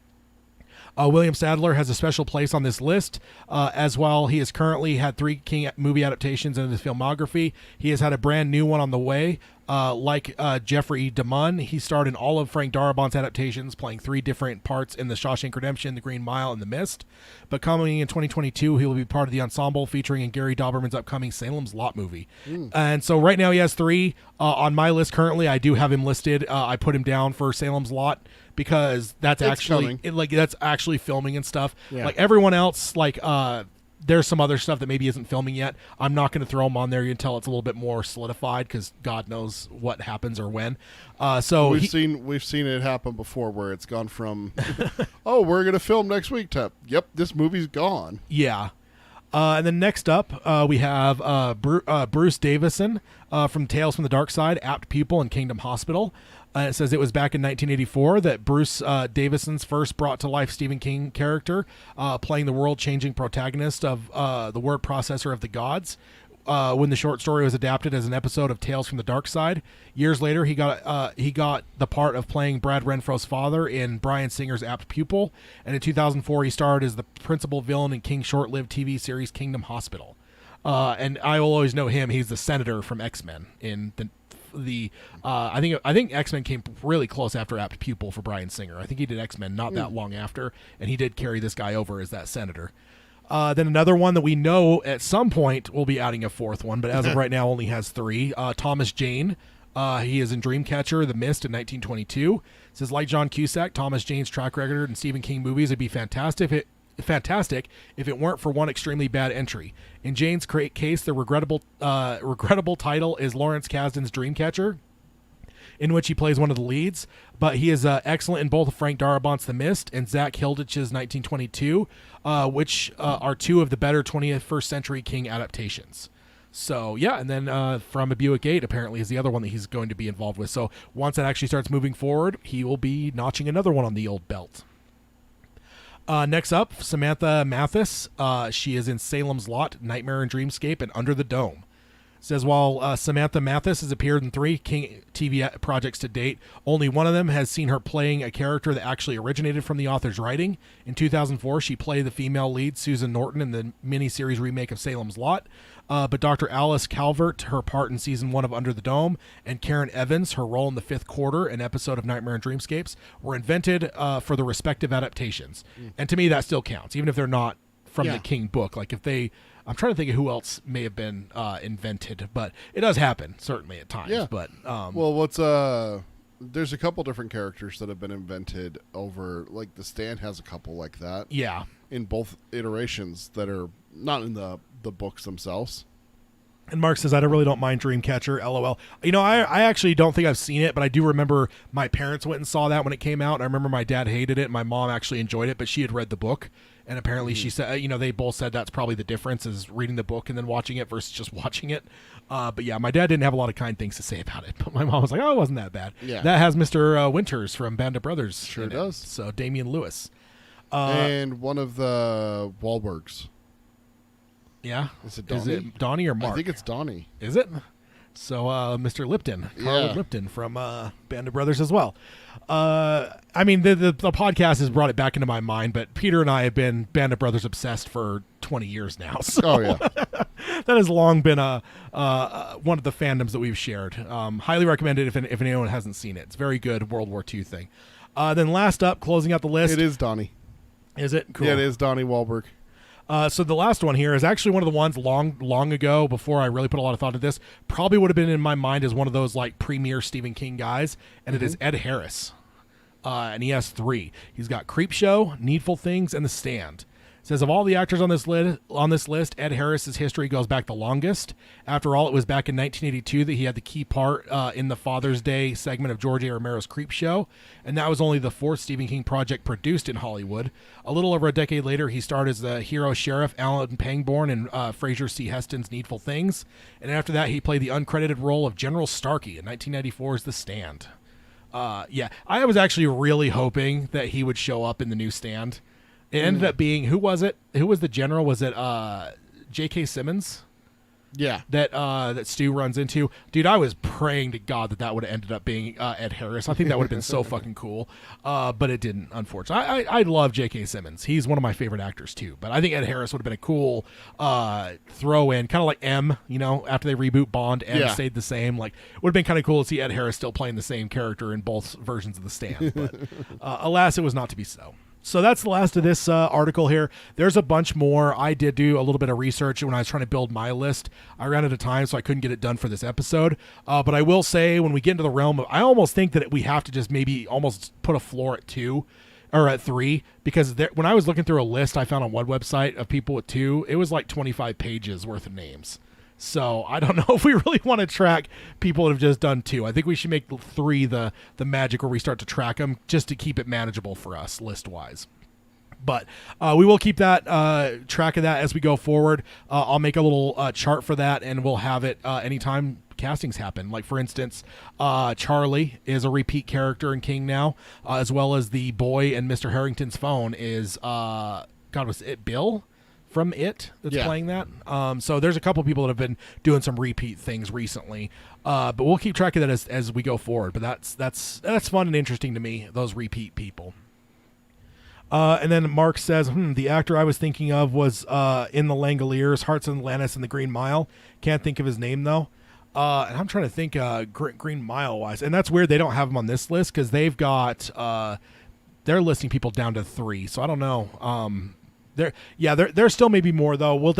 Speaker 1: William Sadler has a special place on this list. As well, he has currently had 3 King movie adaptations in his filmography. He has had a brand new one on the way. Like Jeffrey DeMunn, he starred in all of Frank Darabont's adaptations, playing 3 different parts in The Shawshank Redemption, The Green Mile, and The Mist. But coming in 2022, he will be part of the ensemble featuring in Gary Dauberman's upcoming Salem's Lot movie. And so right now he has 3. On my list currently, I do have him listed. I put him down for Salem's Lot because that's actually filming and stuff. Yeah. Like everyone else, there's some other stuff that maybe isn't filming yet. I'm not going to throw them on there until it's a little bit more solidified, because God knows what happens or when. So
Speaker 2: we've seen it happen before, where it's gone from, oh, we're going to film next week, to, yep, this movie's gone.
Speaker 1: Yeah. And then next up, we have Bruce Davison from Tales from the Dark Side, apt pupil in Kingdom Hospital. It says it was back in 1984 that Bruce Davison's first brought to life Stephen King character, playing the world-changing protagonist of the word processor of the gods. When the short story was adapted as an episode of Tales from the Dark Side, years later he got the part of playing Brad Renfro's father in Bryan Singer's Apt Pupil, and in 2004 he starred as the principal villain in King's short-lived TV series Kingdom Hospital. And I will always know him. He's the senator from X-Men in I think X-Men came really close after Apt Pupil for Bryan Singer. I think he did X-Men not that long after, and he did carry this guy over as that senator. Then another one that we know at some point we'll be adding a fourth one, but as of right now only has 3. Thomas Jane. He is in Dreamcatcher, The Mist in 1922. It says, like John Cusack, Thomas Jane's track record in Stephen King movies would be fantastic if it weren't for one extremely bad entry. In Jane's case, the regrettable title is Lawrence Kasdan's Dreamcatcher, in which he plays one of the leads, but he is excellent in both Frank Darabont's The Mist and Zach Hildich's 1922, which are 2 of the better 21st century King adaptations. So, yeah, and then From a Buick 8 apparently is the other one that he's going to be involved with. So once that actually starts moving forward, he will be notching another one on the old belt. Next up, Samantha Mathis. She is in Salem's Lot, Nightmare and Dreamscape, and Under the Dome. Says while Samantha Mathis has appeared in 3 King TV projects to date, only one of them has seen her playing a character that actually originated from the author's writing. In 2004, she played the female lead, Susan Norton, in the miniseries remake of Salem's Lot. But Dr. Alice Calvert, her part in season 1 of Under the Dome, and Karen Evans, her role in the 5th quarter, an episode of Nightmare and Dreamscapes, were invented for the respective adaptations. And to me, that still counts, even if they're not from the King book. Like if they... I'm trying to think of who else may have been invented, but it does happen, certainly, at times. Yeah. But,
Speaker 2: well, there's a couple different characters that have been invented over, like, The Stand has a couple like that.
Speaker 1: Yeah.
Speaker 2: In both iterations that are not in the books themselves.
Speaker 1: And Mark says, I really don't mind Dreamcatcher, LOL. You know, I actually don't think I've seen it, but I do remember my parents went and saw that when it came out. And I remember my dad hated it, and my mom actually enjoyed it, but she had read the book. And apparently she said, they both said that's probably the difference is reading the book and then watching it versus just watching it. But yeah, my dad didn't have a lot of kind things to say about it. But my mom was like, oh, it wasn't that bad. Yeah. That has Mr. Winters from Band of Brothers.
Speaker 2: Sure does.
Speaker 1: So Damian Lewis.
Speaker 2: And one of the Wahlbergs.
Speaker 1: Yeah.
Speaker 2: Is it Donnie?
Speaker 1: Is it Donnie or Mark?
Speaker 2: I think it's Donnie.
Speaker 1: Is it? So Mr. Lipton, Carl Lipton from Band of Brothers as well. I mean, the podcast has brought it back into my mind, but Peter and I have been Band of Brothers obsessed for 20 years now. So that has long been one of the fandoms that we've shared. Highly recommended if anyone hasn't seen it. It's a very good World War II thing. Then last up, closing out the list.
Speaker 2: It is Donnie.
Speaker 1: Is it? Cool.
Speaker 2: Yeah, it is Donnie Wahlberg.
Speaker 1: So the last one here is actually one of the ones long ago before I really put a lot of thought into this. Probably would have been in my mind as one of those like premier Stephen King guys, and it is Ed Harris. And he has 3. He's got Creepshow, Needful Things, and The Stand. It says of all the actors on this list, Ed Harris's history goes back the longest. After all, it was back in 1982 that he had the key part in the Father's Day segment of George A. Romero's Creepshow, and that was only the 4th Stephen King project produced in Hollywood. A little over a decade later, he starred as the hero sheriff Alan Pangborn in Fraser C. Heston's Needful Things, and after that, he played the uncredited role of General Starkey in 1994's The Stand. I was actually really hoping that he would show up in the new Stand. It ended up being, who was it? Who was the general? Was it J.K. Simmons?
Speaker 2: Yeah.
Speaker 1: That Stu runs into. Dude, I was praying to God that would have ended up being Ed Harris. I think that would have been so fucking cool. But it didn't, unfortunately. I love J.K. Simmons. He's one of my favorite actors, too. But I think Ed Harris would have been a cool throw-in, kind of like M, after they reboot Bond, M stayed the same. Like, it would have been kind of cool to see Ed Harris still playing the same character in both versions of The Stand. But alas, it was not to be so. So that's the last of this article here. There's a bunch more. I did do a little bit of research when I was trying to build my list. I ran out of time, so I couldn't get it done for this episode. But I will say, when we get into the realm of, I almost think that we have to just maybe almost put a floor at 2. or at 3, because when I was looking through a list I found on one website of people with 2, it was like 25 pages worth of names. So I don't know if we really want to track people that have just done 2. I think we should make 3 the magic where we start to track them, just to keep it manageable for us list wise. But we will keep that track of that as we go forward. I'll make a little chart for that, and we'll have it anytime castings happen. Like, for instance, Charlie is a repeat character in King now, as well as the boy in Mr. Harrington's phone is, was it Bill from It that's playing that? So there's a couple people that have been doing some repeat things recently. But we'll keep track of that as we go forward. But that's fun and interesting to me, those repeat people. And then Mark says, the actor I was thinking of was in The Langoliers, Hearts of Atlantis, and The Green Mile. Can't think of his name, though. And I'm trying to think Green Mile-wise. And that's weird they don't have him on this list, because they've got they're listing people down to 3. So I don't know. There still may be more, though. I'll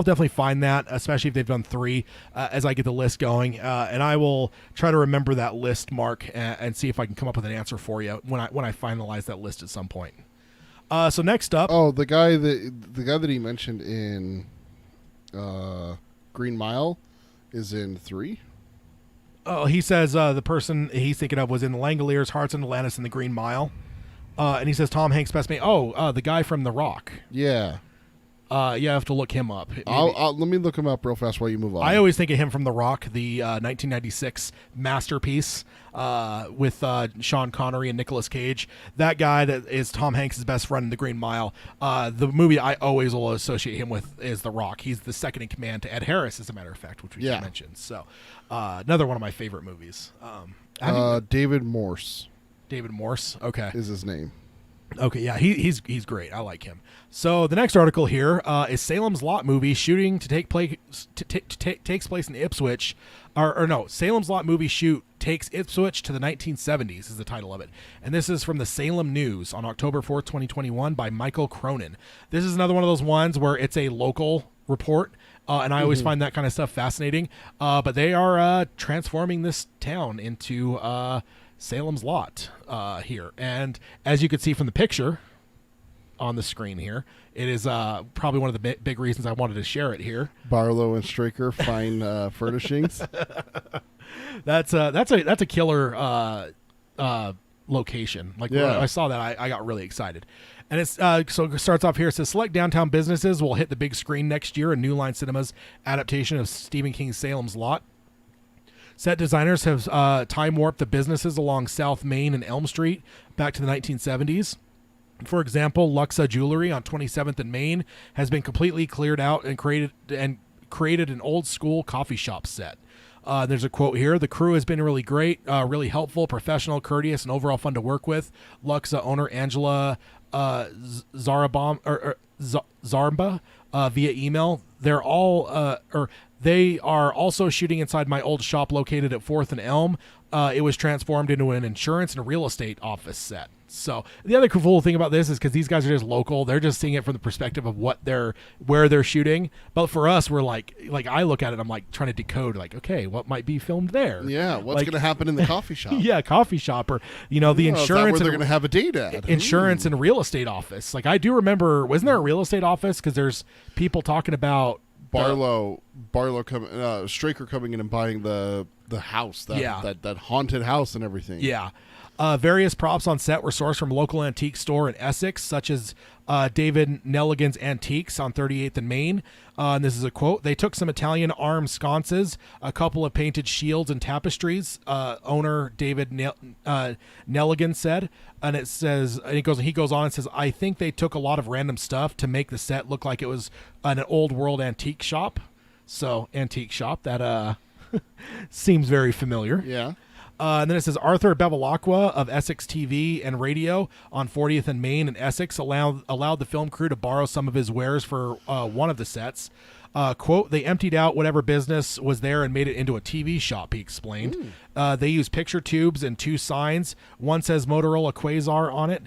Speaker 1: definitely find that, especially if they've done 3 as I get the list going. And I will try to remember that list, Mark, and see if I can come up with an answer for you when I finalize that list at some point. So next up,
Speaker 2: the guy that he mentioned in Green Mile is in 3.
Speaker 1: Oh, he says the person he's thinking of was in The Langoliers, Hearts of Atlantis, and The Green Mile. And he says Tom Hanks best mate. The guy from The Rock.
Speaker 2: Yeah.
Speaker 1: I have to look him up.
Speaker 2: Let me look him up real fast while you move on.
Speaker 1: I always think of him from The Rock, the 1996 masterpiece with Sean Connery and Nicolas Cage. That guy that is Tom Hanks' best friend in The Green Mile. The movie I always will associate him with is The Rock. He's the second in command to Ed Harris, as a matter of fact, which we just mentioned. So another one of my favorite movies.
Speaker 2: David Morse.
Speaker 1: David Morse, okay,
Speaker 2: is his name.
Speaker 1: Okay, yeah, he's great. I like him. So the next article here is Salem's Lot movie shooting to take place takes place in Ipswich, Salem's Lot movie shoot takes Ipswich to the 1970s is the title of it, and this is from the Salem News on October 4th, 2021 by Michael Cronin. This is another one of those ones where it's a local report, and I always find that kind of stuff fascinating. But they are transforming this town into Salem's Lot here, and as you can see from the picture on the screen here, it is probably one of the big reasons I wanted to share it here.
Speaker 2: Barlow and Straker Fine Furnishings.
Speaker 1: That's a killer location. Like, when I saw that, I got really excited. And it's so it starts off here. It says select downtown businesses will hit the big screen next year in New Line Cinema's adaptation of Stephen King's Salem's Lot. Set designers have time warped the businesses along South Main and Elm Street back to the 1970s. For example, Luxa Jewelry on 27th and Main has been completely cleared out and created an old school coffee shop set. There's a quote here. The crew has been really great, really helpful, professional, courteous, and overall fun to work with. Luxa owner Angela Zaramba via email. They are also shooting inside my old shop located at 4th and Elm. It was transformed into an insurance and real estate office set. So the other cool thing about this is because these guys are just local, they're just seeing it from the perspective of where they're shooting. But for us, we're like I look at it, I'm like trying to decode, like, okay, what might be filmed there?
Speaker 2: Yeah, what's going to happen in the coffee shop?
Speaker 1: Yeah, coffee shop, or the insurance.
Speaker 2: Is that where they're going to have a date at?
Speaker 1: Insurance and real estate office. Like, I do remember, wasn't there a real estate office? Because there's people talking about
Speaker 2: Barlow coming, Straker coming in and buying the house, that haunted house and everything.
Speaker 1: Yeah. Various props on set were sourced from local antique store in Essex, such as David Nelligan's Antiques on 38th and Main. And this is a quote. They took some Italian armed sconces, a couple of painted shields and tapestries, owner David Nelligan said. And it says, and he goes on and says, I think they took a lot of random stuff to make the set look like it was an old world antique shop. So, antique shop, that seems very familiar.
Speaker 2: Yeah.
Speaker 1: And then it says Arthur Bevilacqua of Essex TV and Radio on 40th and Main in Essex allowed the film crew to borrow some of his wares for one of the sets. Quote, they emptied out whatever business was there and made it into a TV shop, he explained. They used picture tubes and 2 signs. One says Motorola Quasar on it.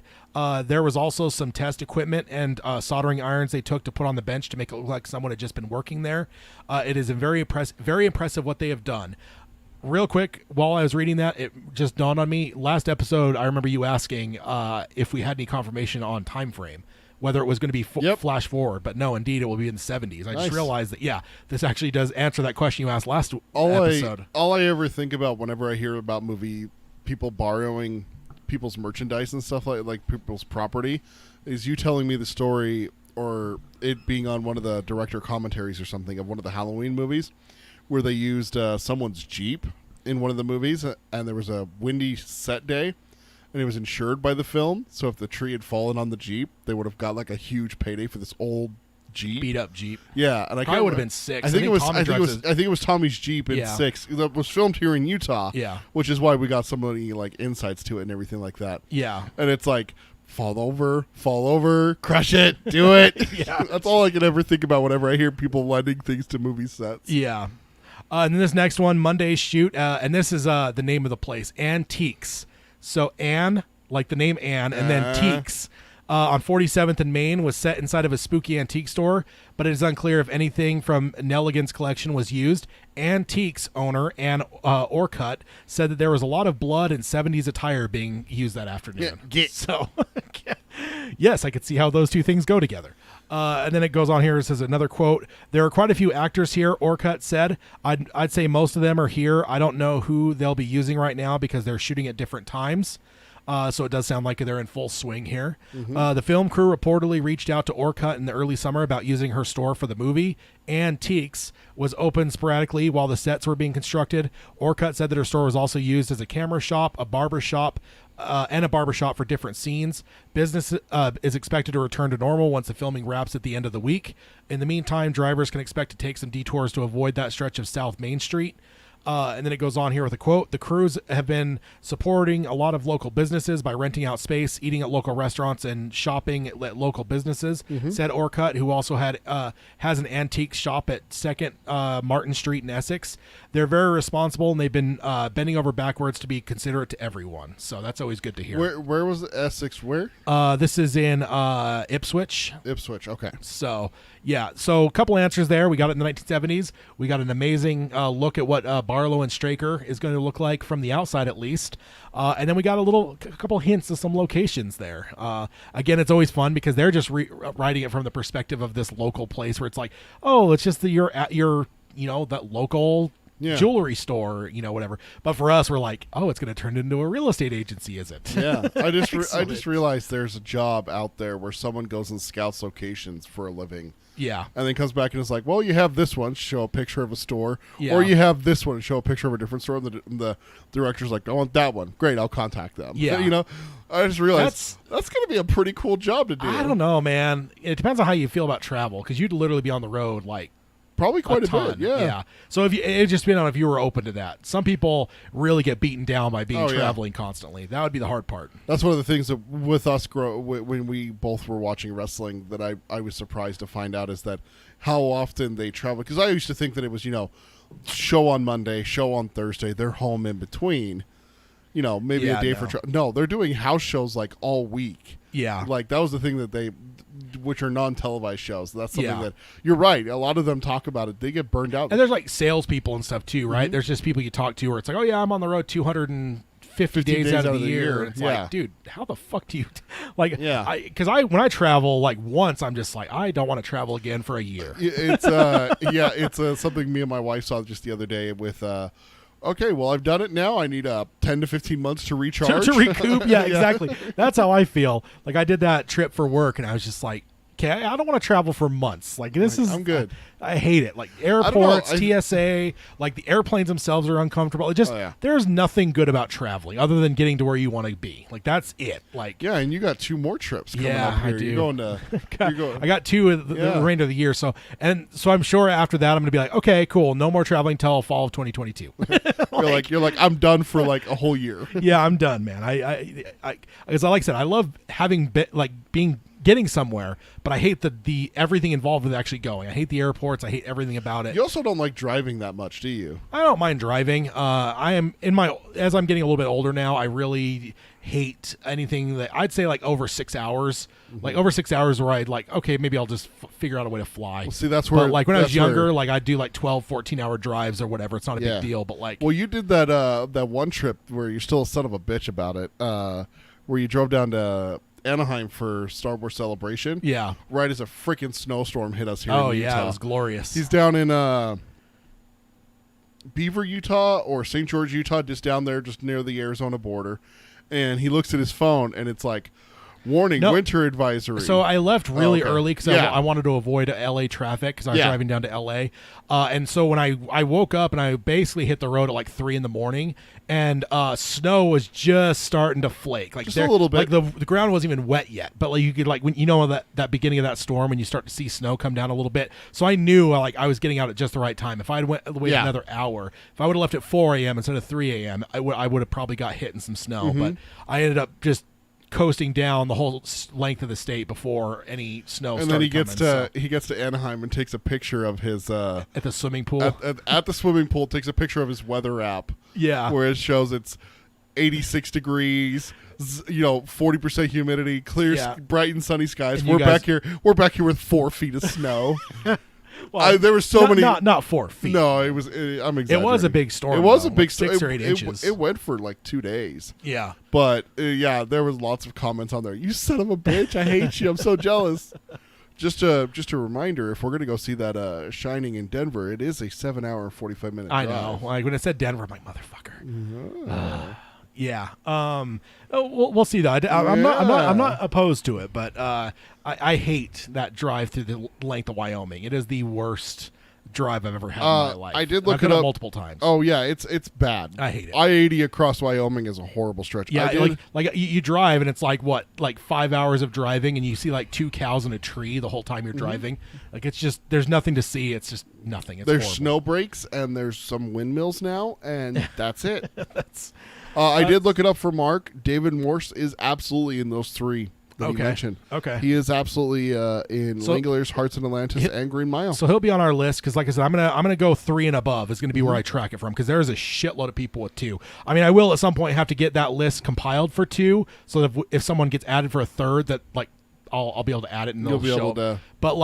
Speaker 1: There was also some test equipment and soldering irons they took to put on the bench to make it look like someone had just been working there. It is very impressive what they have done. real quick, while I was reading that, it just dawned on me. Last episode, I remember you asking if we had any confirmation on time frame, whether it was going to be flash forward. But no, indeed, it will be in the 70s. I just realized that, this actually does answer that question you asked last episode.
Speaker 2: All I ever think about whenever I hear about people borrowing people's merchandise and stuff like people's property is you telling me the story or it being on one of the director commentaries or something of one of the Halloween movies where they used someone's Jeep in one of the movies, and there was a windy set day, and it was insured by the film. So if the tree had fallen on the Jeep, they would have got like a huge payday for this old Jeep,
Speaker 1: beat up Jeep.
Speaker 2: Yeah, and
Speaker 1: I would have been 6.
Speaker 2: I think it was Tommy's Jeep in 6. That was filmed here in Utah.
Speaker 1: Yeah,
Speaker 2: which is why we got so many like insights to it and everything like that.
Speaker 1: Yeah,
Speaker 2: and it's like fall over, crush it, do it.
Speaker 1: Yeah,
Speaker 2: that's all I can ever think about whenever I hear people lending things to movie sets.
Speaker 1: Yeah. And then this next one, Monday's shoot, and this is the name of the place, Antiques. So Anne, like the name Anne, and then Teaks on 47th and Maine was set inside of a spooky antique store, but it is unclear if anything from Nelligan's collection was used. Antiques owner Ann Orcutt said that there was a lot of blood and 70s attire being used that afternoon. So, yes, I could see how those two things go together. And then it goes on here. It says another quote. There are quite a few actors here, Orcutt said. I'd say most of them are here. I don't know who they'll be using right now because they're shooting at different times. So it does sound like they're in full swing here. Mm-hmm. The film crew reportedly reached out to Orcutt in the early summer about using her store for the movie. Antiques was open sporadically while the sets were being constructed. Orcutt said that her store was also used as a camera shop, a barber shop, and a barbershop for different scenes. Business is expected to return to normal once the filming wraps at the end of the week. In the meantime, drivers can expect to take some detours to avoid that stretch of South Main Street. And then it goes on here with a quote. The crews have been supporting a lot of local businesses by renting out space, eating at local restaurants, and shopping at local businesses, said Orcutt, who also has an antique shop at 2nd Martin Street in Essex. They're very responsible, and they've been bending over backwards to be considerate to everyone. So that's always good to hear.
Speaker 2: Where was Essex? Where?
Speaker 1: This is in Ipswich.
Speaker 2: Ipswich, okay.
Speaker 1: So, yeah. So a couple answers there. We got it in the 1970s. We got an amazing look at what Barlow and Straker is going to look like from the outside, at least. And then we got a couple hints of some locations there. Again, it's always fun because they're just writing it from the perspective of this local place where it's like, oh, it's just that local jewelry store, whatever. But for us, we're like, oh, it's going to turn into a real estate agency, is it?
Speaker 2: Yeah. I just realized there's a job out there where someone goes and scouts locations for a living.
Speaker 1: Yeah.
Speaker 2: And then comes back and is like, well, you have this one, show a picture of a store.
Speaker 1: Yeah.
Speaker 2: Or you have this one, show a picture of a different store. And the director's like, I want that one. Great, I'll contact them.
Speaker 1: Yeah.
Speaker 2: I just realized that's going to be a pretty cool job to do.
Speaker 1: I don't know, man. It depends on how you feel about travel because you'd literally be on the road like
Speaker 2: probably quite a
Speaker 1: ton.
Speaker 2: bit, yeah.
Speaker 1: So it just depends on if you were open to that. Some people really get beaten down by being traveling constantly. That would be the hard part.
Speaker 2: That's one of the things that with us when we both were watching wrestling that I was surprised to find out is that how often they travel. Because I used to think that it was, show on Monday, show on Thursday, they're home in between. Maybe a day for travel. No, they're doing house shows like all week.
Speaker 1: Yeah.
Speaker 2: Like that was the thing that which are non-televised shows. That's something that you're right. A lot of them talk about it. They get burned out.
Speaker 1: And there's like salespeople and stuff too, right? Mm-hmm. There's just people you talk to where it's like, oh yeah, I'm on the road 250 days out of the year. And it's like, dude, how the fuck do you because when I travel like once, I'm just like, I don't want to travel again for a year.
Speaker 2: It's something me and my wife saw just the other day with okay, well, I've done it now. I need 10 to 15 months to recharge.
Speaker 1: To recoup. Yeah, exactly. That's how I feel. Like I did that trip for work and I was just like, okay, I don't want to travel for months. Like I'm good. I hate it. Like airports, TSA, like the airplanes themselves are uncomfortable. It just there's nothing good about traveling other than getting to where you want to be. Like that's it. Like
Speaker 2: and you got 2 more trips coming up here.
Speaker 1: I do.
Speaker 2: You're going to
Speaker 1: I got 2 the remainder of the year. So I'm sure after that I'm going to be like, okay, cool, no more traveling till fall of 2022.
Speaker 2: You're like I'm done for like a whole year.
Speaker 1: Yeah, I'm done, man. Because like I said, I love having getting somewhere, but I hate the everything involved with actually going. I hate the airports. I hate everything about it.
Speaker 2: You also don't like driving that much, do you?
Speaker 1: I don't mind driving. As I'm getting a little bit older now, I really hate anything that I'd say like over 6 hours, like over 6 hours where I'd like, okay, maybe I'll just figure out a way to fly.
Speaker 2: Well, see, that's where,
Speaker 1: but like when I was
Speaker 2: that's
Speaker 1: younger,
Speaker 2: where-
Speaker 1: like I'd do like 12, 14-hour drives or whatever. It's not a big deal, but like,
Speaker 2: well, you did that one trip where you're still a son of a bitch about it, where you drove down to Anaheim for Star Wars Celebration.
Speaker 1: yeah.
Speaker 2: Right as a freaking snowstorm hit us here
Speaker 1: Oh
Speaker 2: in
Speaker 1: yeah,
Speaker 2: Utah.
Speaker 1: it was glorious.
Speaker 2: He's down in Beaver, Utah, or St. George, Utah, just down there, just near the Arizona border. And he looks at his phone, and it's like, warning,
Speaker 1: No.
Speaker 2: winter advisory.
Speaker 1: So I left really
Speaker 2: okay.
Speaker 1: early because
Speaker 2: Yeah.
Speaker 1: I wanted to avoid LA traffic because I was
Speaker 2: Yeah.
Speaker 1: driving down to LA. And so when I woke up and I basically hit the road at like 3 a.m, and snow was just starting to flake. Like
Speaker 2: Just a little bit.
Speaker 1: Like the ground wasn't even wet yet, but like you could like when you know that beginning of that storm when you start to see snow come down a little bit. So I knew like I was getting out at just the right time. If I'd waited
Speaker 2: Yeah.
Speaker 1: another hour, if I would have left at 4 a.m. instead of 3 a.m., I would have probably got hit in some snow.
Speaker 2: Mm-hmm.
Speaker 1: But I ended up just coasting down the whole length of the state before any snow
Speaker 2: and
Speaker 1: started
Speaker 2: then he gets
Speaker 1: coming,
Speaker 2: to he gets to Anaheim and takes a picture of his
Speaker 1: at the swimming pool.
Speaker 2: at the swimming pool, takes a picture of his weather app
Speaker 1: yeah.
Speaker 2: where it shows it's 86 degrees, 40% humidity, clear,
Speaker 1: Yeah.
Speaker 2: bright and sunny skies.
Speaker 1: And you
Speaker 2: We're
Speaker 1: guys-
Speaker 2: back here. We're back here with 4 feet of snow.
Speaker 1: Well,
Speaker 2: there were so
Speaker 1: not,
Speaker 2: many.
Speaker 1: Not 4 feet.
Speaker 2: No, it was. I'm exaggerating.
Speaker 1: It was a big storm.
Speaker 2: It was
Speaker 1: though,
Speaker 2: a big
Speaker 1: like
Speaker 2: storm.
Speaker 1: 6 or 8 inches.
Speaker 2: It went for like 2 days.
Speaker 1: Yeah.
Speaker 2: But yeah, there was lots of comments on there. You son of a bitch! I hate you. I'm so jealous. Just a reminder: if we're gonna go see that Shining in Denver, it is a 7-hour and 45-minute
Speaker 1: I
Speaker 2: drive.
Speaker 1: know. Like when it said Denver, I'm like motherfucker. Yeah. We'll see though. I'm not opposed to it, but I hate that drive through the length of Wyoming. It is the worst drive I've ever had in my life.
Speaker 2: I did look
Speaker 1: I've done
Speaker 2: it up
Speaker 1: multiple times.
Speaker 2: Oh yeah, it's bad.
Speaker 1: I hate it.
Speaker 2: I-80 across Wyoming is a horrible stretch.
Speaker 1: Yeah,
Speaker 2: I did,
Speaker 1: like you drive and it's like what, like 5 hours of driving, and you see like 2 cows in a tree the whole time you're driving. Like it's just there's nothing to see. It's just nothing. It's
Speaker 2: there's
Speaker 1: horrible.
Speaker 2: snow breaks and there's some windmills now, and that's it. I did look it up for Mark. David Morse is absolutely in those 3 that
Speaker 1: Okay.
Speaker 2: he mentioned.
Speaker 1: Okay.
Speaker 2: He is absolutely in
Speaker 1: So-
Speaker 2: Langoliers, Hearts in Atlantis, and Green Mile.
Speaker 1: So he'll be on our list because, like I said, I'm gonna go 3 and above is gonna be where I track it from because there's a shitload of people with 2. I mean, I will at some point have to get that list compiled for 2, so that if someone gets added for a 3rd, that like I'll be able to add it and
Speaker 2: You'll
Speaker 1: it'll
Speaker 2: be
Speaker 1: show
Speaker 2: able
Speaker 1: up.
Speaker 2: to-
Speaker 1: But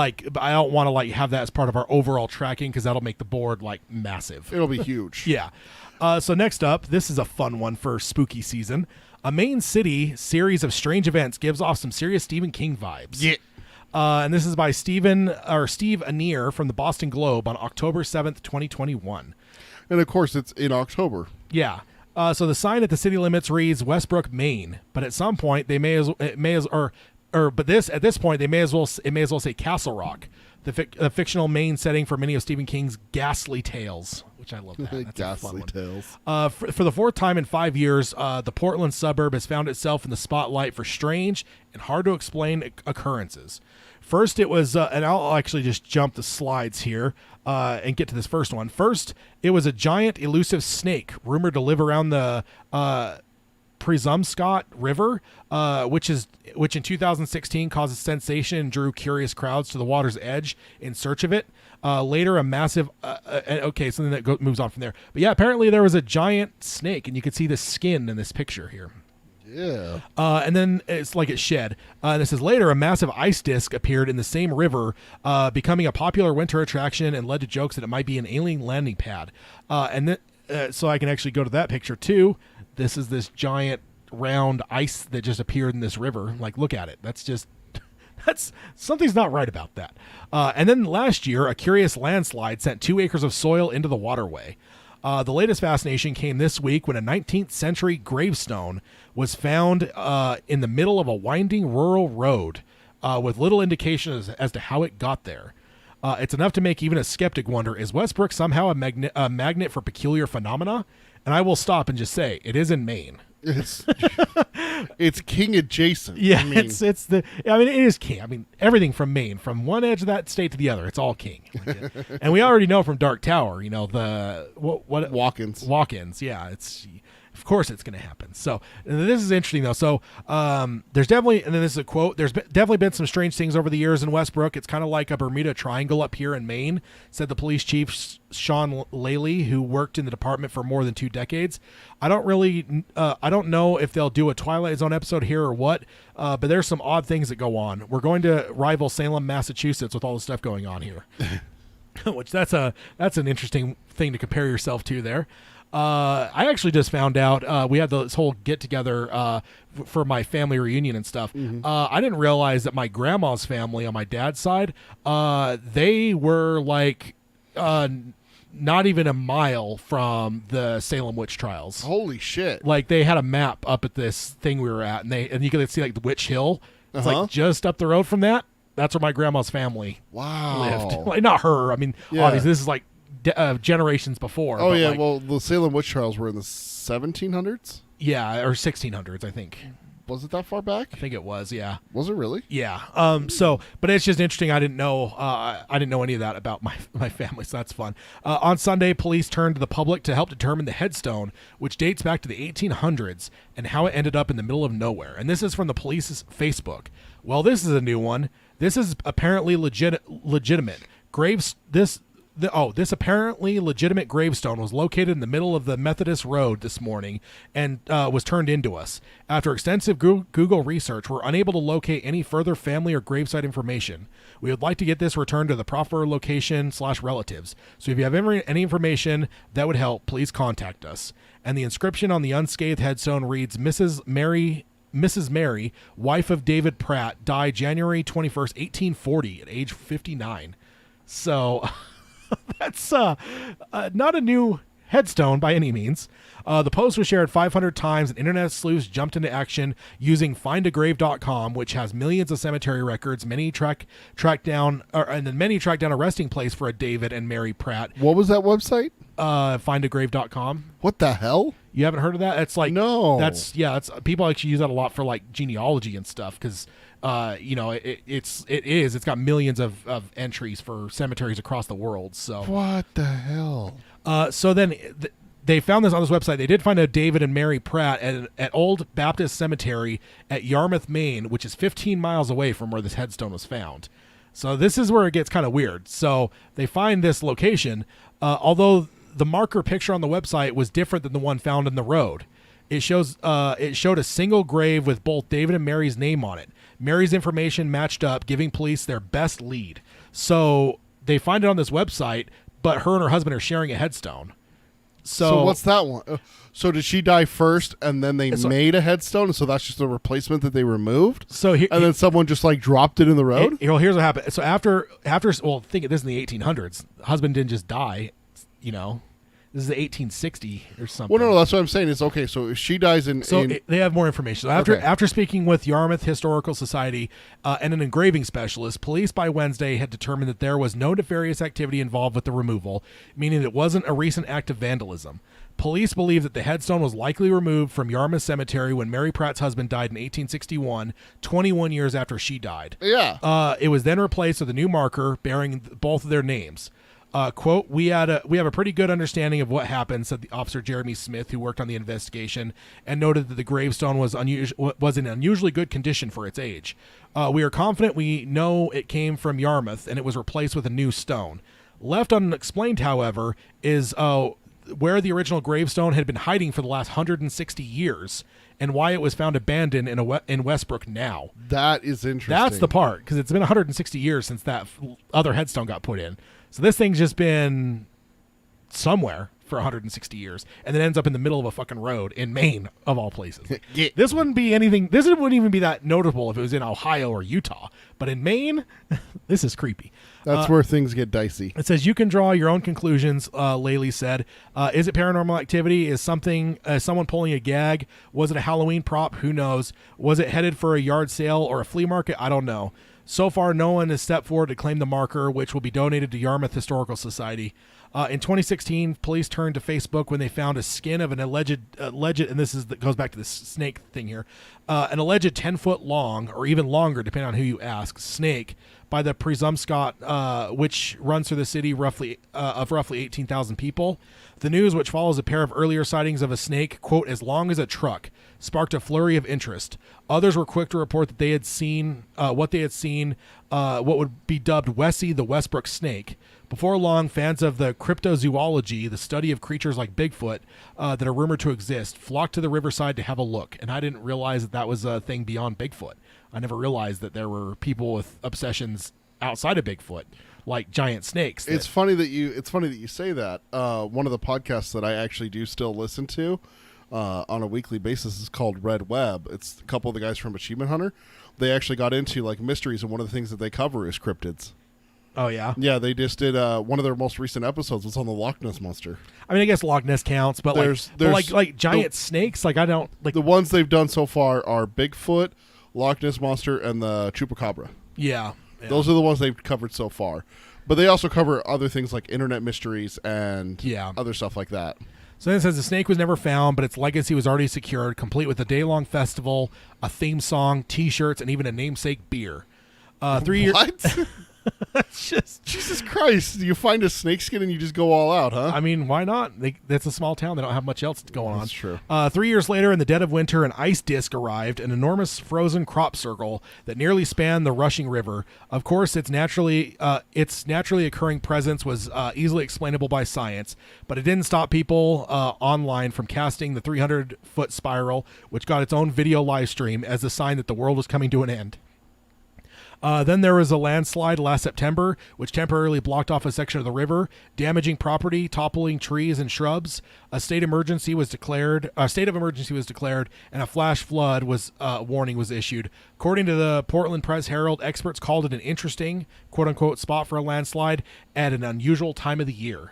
Speaker 1: I don't want to like have that as part of our overall tracking because that'll make the board like massive.
Speaker 2: It'll be huge.
Speaker 1: Yeah. So next up, this is a fun one for spooky season. A Maine City series of strange events gives off some serious Stephen King vibes.
Speaker 2: Yeah.
Speaker 1: And this is by Steve Anier from the Boston Globe on October 7th, 2021.
Speaker 2: And of course, it's in October.
Speaker 1: Yeah. So the sign at the city limits reads Westbrook, Maine, but at some point they it may as well say Castle Rock, the fictional Maine setting for many of Stephen King's ghastly tales, which I love that. That's a fun
Speaker 2: Ghastly
Speaker 1: one.
Speaker 2: tales.
Speaker 1: For the 4th time in 5 years, the Portland suburb has found itself in the spotlight for strange and hard to explain occurrences. First, it was, and I'll actually just jump the slides here and get to this first one. First, it was a giant elusive snake rumored to live around the Presumpscot River, which in 2016 caused a sensation and drew curious crowds to the water's edge in search of it. Later, a massive something that moves on from there. But yeah, apparently there was a giant snake, and you could see the skin in this picture here.
Speaker 2: Yeah.
Speaker 1: And then it's like it shed. And it says later, a massive ice disc appeared in the same river, becoming a popular winter attraction and led to jokes that it might be an alien landing pad. And then, so I can actually go to that picture too. This is this giant round ice that just appeared in this river. Like, look at it. That's something's not right about that. And then last year, a curious landslide sent 2 acres of soil into the waterway. The latest fascination came this week when a 19th century gravestone was found in the middle of a winding rural road with little indication as to how it got there. It's enough to make even a skeptic wonder, is Westbrook somehow a magnet for peculiar phenomena? And I will stop and just say, it is in Maine.
Speaker 2: It's King adjacent.
Speaker 1: Yeah,
Speaker 2: I mean,
Speaker 1: it is King. I mean, everything from Maine, from one edge of that state to the other, it's all King. And we already know from Dark Tower, the what
Speaker 2: walk-ins.
Speaker 1: Walk-ins, yeah. It's Of course it's going to happen. So this is interesting, though. So there's definitely, and then this is a quote, definitely been some strange things over the years in Westbrook. It's kind of like a Bermuda Triangle up here in Maine, said the police chief, Sean Laley, who worked in the department for more than 2 decades. I don't know if they'll do a Twilight Zone episode here or what, but there's some odd things that go on. We're going to rival Salem, Massachusetts with all the stuff going on here. Which that's an interesting thing to compare yourself to there. I actually just found out we had this whole get together for my family reunion and stuff. I didn't realize that my grandma's family on my dad's side, they were like not even a mile from the Salem witch trials.
Speaker 2: Holy shit!
Speaker 1: Like they had a map up at this thing we were at, and you could see like the Witch Hill. It's like just up the road from that. That's where my grandma's family lived. Like, not her. I mean, obviously this is like generations before.
Speaker 2: Oh yeah, well the Salem witch trials were in the 1700s.
Speaker 1: Yeah, or 1600s, I think.
Speaker 2: Was it that far back?
Speaker 1: I think it was. Yeah.
Speaker 2: Was it really?
Speaker 1: Yeah. So, but it's just interesting. I didn't know. I didn't know any of that about my family. So that's fun. On Sunday, police turned to the public to help determine the headstone, which dates back to the 1800s, and how it ended up in the middle of nowhere. And this is from the police's Facebook. Well, this is a new one. This is apparently legitimate. This apparently legitimate gravestone was located in the middle of the Methodist Road this morning and was turned into us. After extensive Google research, we're unable to locate any further family or gravesite information. We would like to get this returned to the proper location/relatives. So if you have any information that would help, please contact us. And the inscription on the unscathed headstone reads, Mrs. Mary, wife of David Pratt, died January 21st, 1840 at age 59. So... That's not a new headstone by any means. The post was shared 500 times, and internet sleuths jumped into action using findagrave.com, which has millions of cemetery records. Many tracked down a resting place for a David and Mary Pratt.
Speaker 2: What was that website?
Speaker 1: Findagrave.com.
Speaker 2: What the hell?
Speaker 1: You haven't heard of that? It's like
Speaker 2: no.
Speaker 1: That's people actually use that a lot for like genealogy and stuff because. It's got millions of entries for cemeteries across the world. So
Speaker 2: what the hell?
Speaker 1: So then they found this on this website. They did find a David and Mary Pratt at Old Baptist Cemetery at Yarmouth, Maine, which is 15 miles away from where this headstone was found. So this is where it gets kind of weird. So they find this location, although the marker picture on the website was different than the one found in the road. It showed a single grave with both David and Mary's name on it. Mary's information matched up, giving police their best lead. So they find it on this website, but her and her husband are sharing a headstone. So
Speaker 2: what's that one? So did she die first, and then they made a headstone, so that's just a replacement that they removed? And then someone just like dropped it in the road?
Speaker 1: Here's what happened. So after, think of this in the 1800s. The husband didn't just die, This is the 1860 or something.
Speaker 2: Well, no, that's what I'm saying. It's okay. So if she dies
Speaker 1: they have more information. So after speaking with Yarmouth Historical Society and an engraving specialist, police by Wednesday had determined that there was no nefarious activity involved with the removal, meaning it wasn't a recent act of vandalism. Police believe that the headstone was likely removed from Yarmouth Cemetery when Mary Pratt's husband died in 1861, 21 years after she died.
Speaker 2: Yeah.
Speaker 1: It was then replaced with a new marker bearing both of their names. Quote, we have a pretty good understanding of what happened, said the officer Jeremy Smith, who worked on the investigation, and noted that the gravestone was in unusually good condition for its age. We are confident we know it came from Yarmouth, and it was replaced with a new stone. Left unexplained, however, is where the original gravestone had been hiding for the last 160 years, and why it was found abandoned in Westbrook now.
Speaker 2: That is interesting.
Speaker 1: That's the part, because it's been 160 years since that other headstone got put in. So this thing's just been somewhere for 160 years, and then ends up in the middle of a fucking road in Maine, of all places.
Speaker 2: Yeah.
Speaker 1: This wouldn't be anything. This wouldn't even be that notable if it was in Ohio or Utah. But in Maine, this is creepy.
Speaker 2: That's where things get dicey.
Speaker 1: It says you can draw your own conclusions, Laley said. Is it paranormal activity? Is someone pulling a gag? Was it a Halloween prop? Who knows? Was it headed for a yard sale or a flea market? I don't know. So far, no one has stepped forward to claim the marker, which will be donated to Yarmouth Historical Society. In 2016, police turned to Facebook when they found a skin of an alleged, and goes back to this snake thing here, an alleged 10-foot long, or even longer, depending on who you ask, snake, by the Presumpscot, which runs through the city roughly 18,000 people. The news, which follows a pair of earlier sightings of a snake, quote, as long as a truck, sparked a flurry of interest. Others were quick to report that they had seen what would be dubbed Wessie the Westbrook snake. Before long, fans of the cryptozoology, the study of creatures like Bigfoot that are rumored to exist, flocked to the riverside to have a look. And I didn't realize that that was a thing beyond Bigfoot. I never realized that there were people with obsessions outside of Bigfoot, like giant snakes.
Speaker 2: It's funny that you say that. One of the podcasts that I actually do still listen to on a weekly basis is called Red Web. It's a couple of the guys from Achievement Hunter. They actually got into like mysteries, and one of the things that they cover is cryptids.
Speaker 1: Oh, yeah?
Speaker 2: Yeah, they just did one of their most recent episodes was on the Loch Ness Monster.
Speaker 1: I mean, I guess Loch Ness counts, but
Speaker 2: there's
Speaker 1: like giant snakes, like I don't like
Speaker 2: the ones they've done so far are Bigfoot, Loch Ness Monster, and the Chupacabra.
Speaker 1: Yeah.
Speaker 2: Those are the ones they've covered so far. But they also cover other things like internet mysteries and other stuff like that.
Speaker 1: So then it says the snake was never found, but its legacy was already secured, complete with a day-long festival, a theme song, T-shirts, and even a namesake beer. 3 years.
Speaker 2: What?
Speaker 1: Just
Speaker 2: Jesus Christ! You find a snakeskin and you just go all out, huh?
Speaker 1: I mean, why not? That's a small town. They don't have much else going on.
Speaker 2: That's true.
Speaker 1: 3 years later, in the dead of winter, an ice disk arrived, an enormous frozen crop circle that nearly spanned the rushing river. Of course, its naturally occurring presence was easily explainable by science, but it didn't stop people online from casting the 300-foot spiral, which got its own video live stream as a sign that the world was coming to an end. Then there was a landslide last September, which temporarily blocked off a section of the river, damaging property, toppling trees and shrubs. A state of emergency was declared, and a flash flood warning was issued. According to the Portland Press-Herald, experts called it an interesting, quote-unquote, spot for a landslide at an unusual time of the year.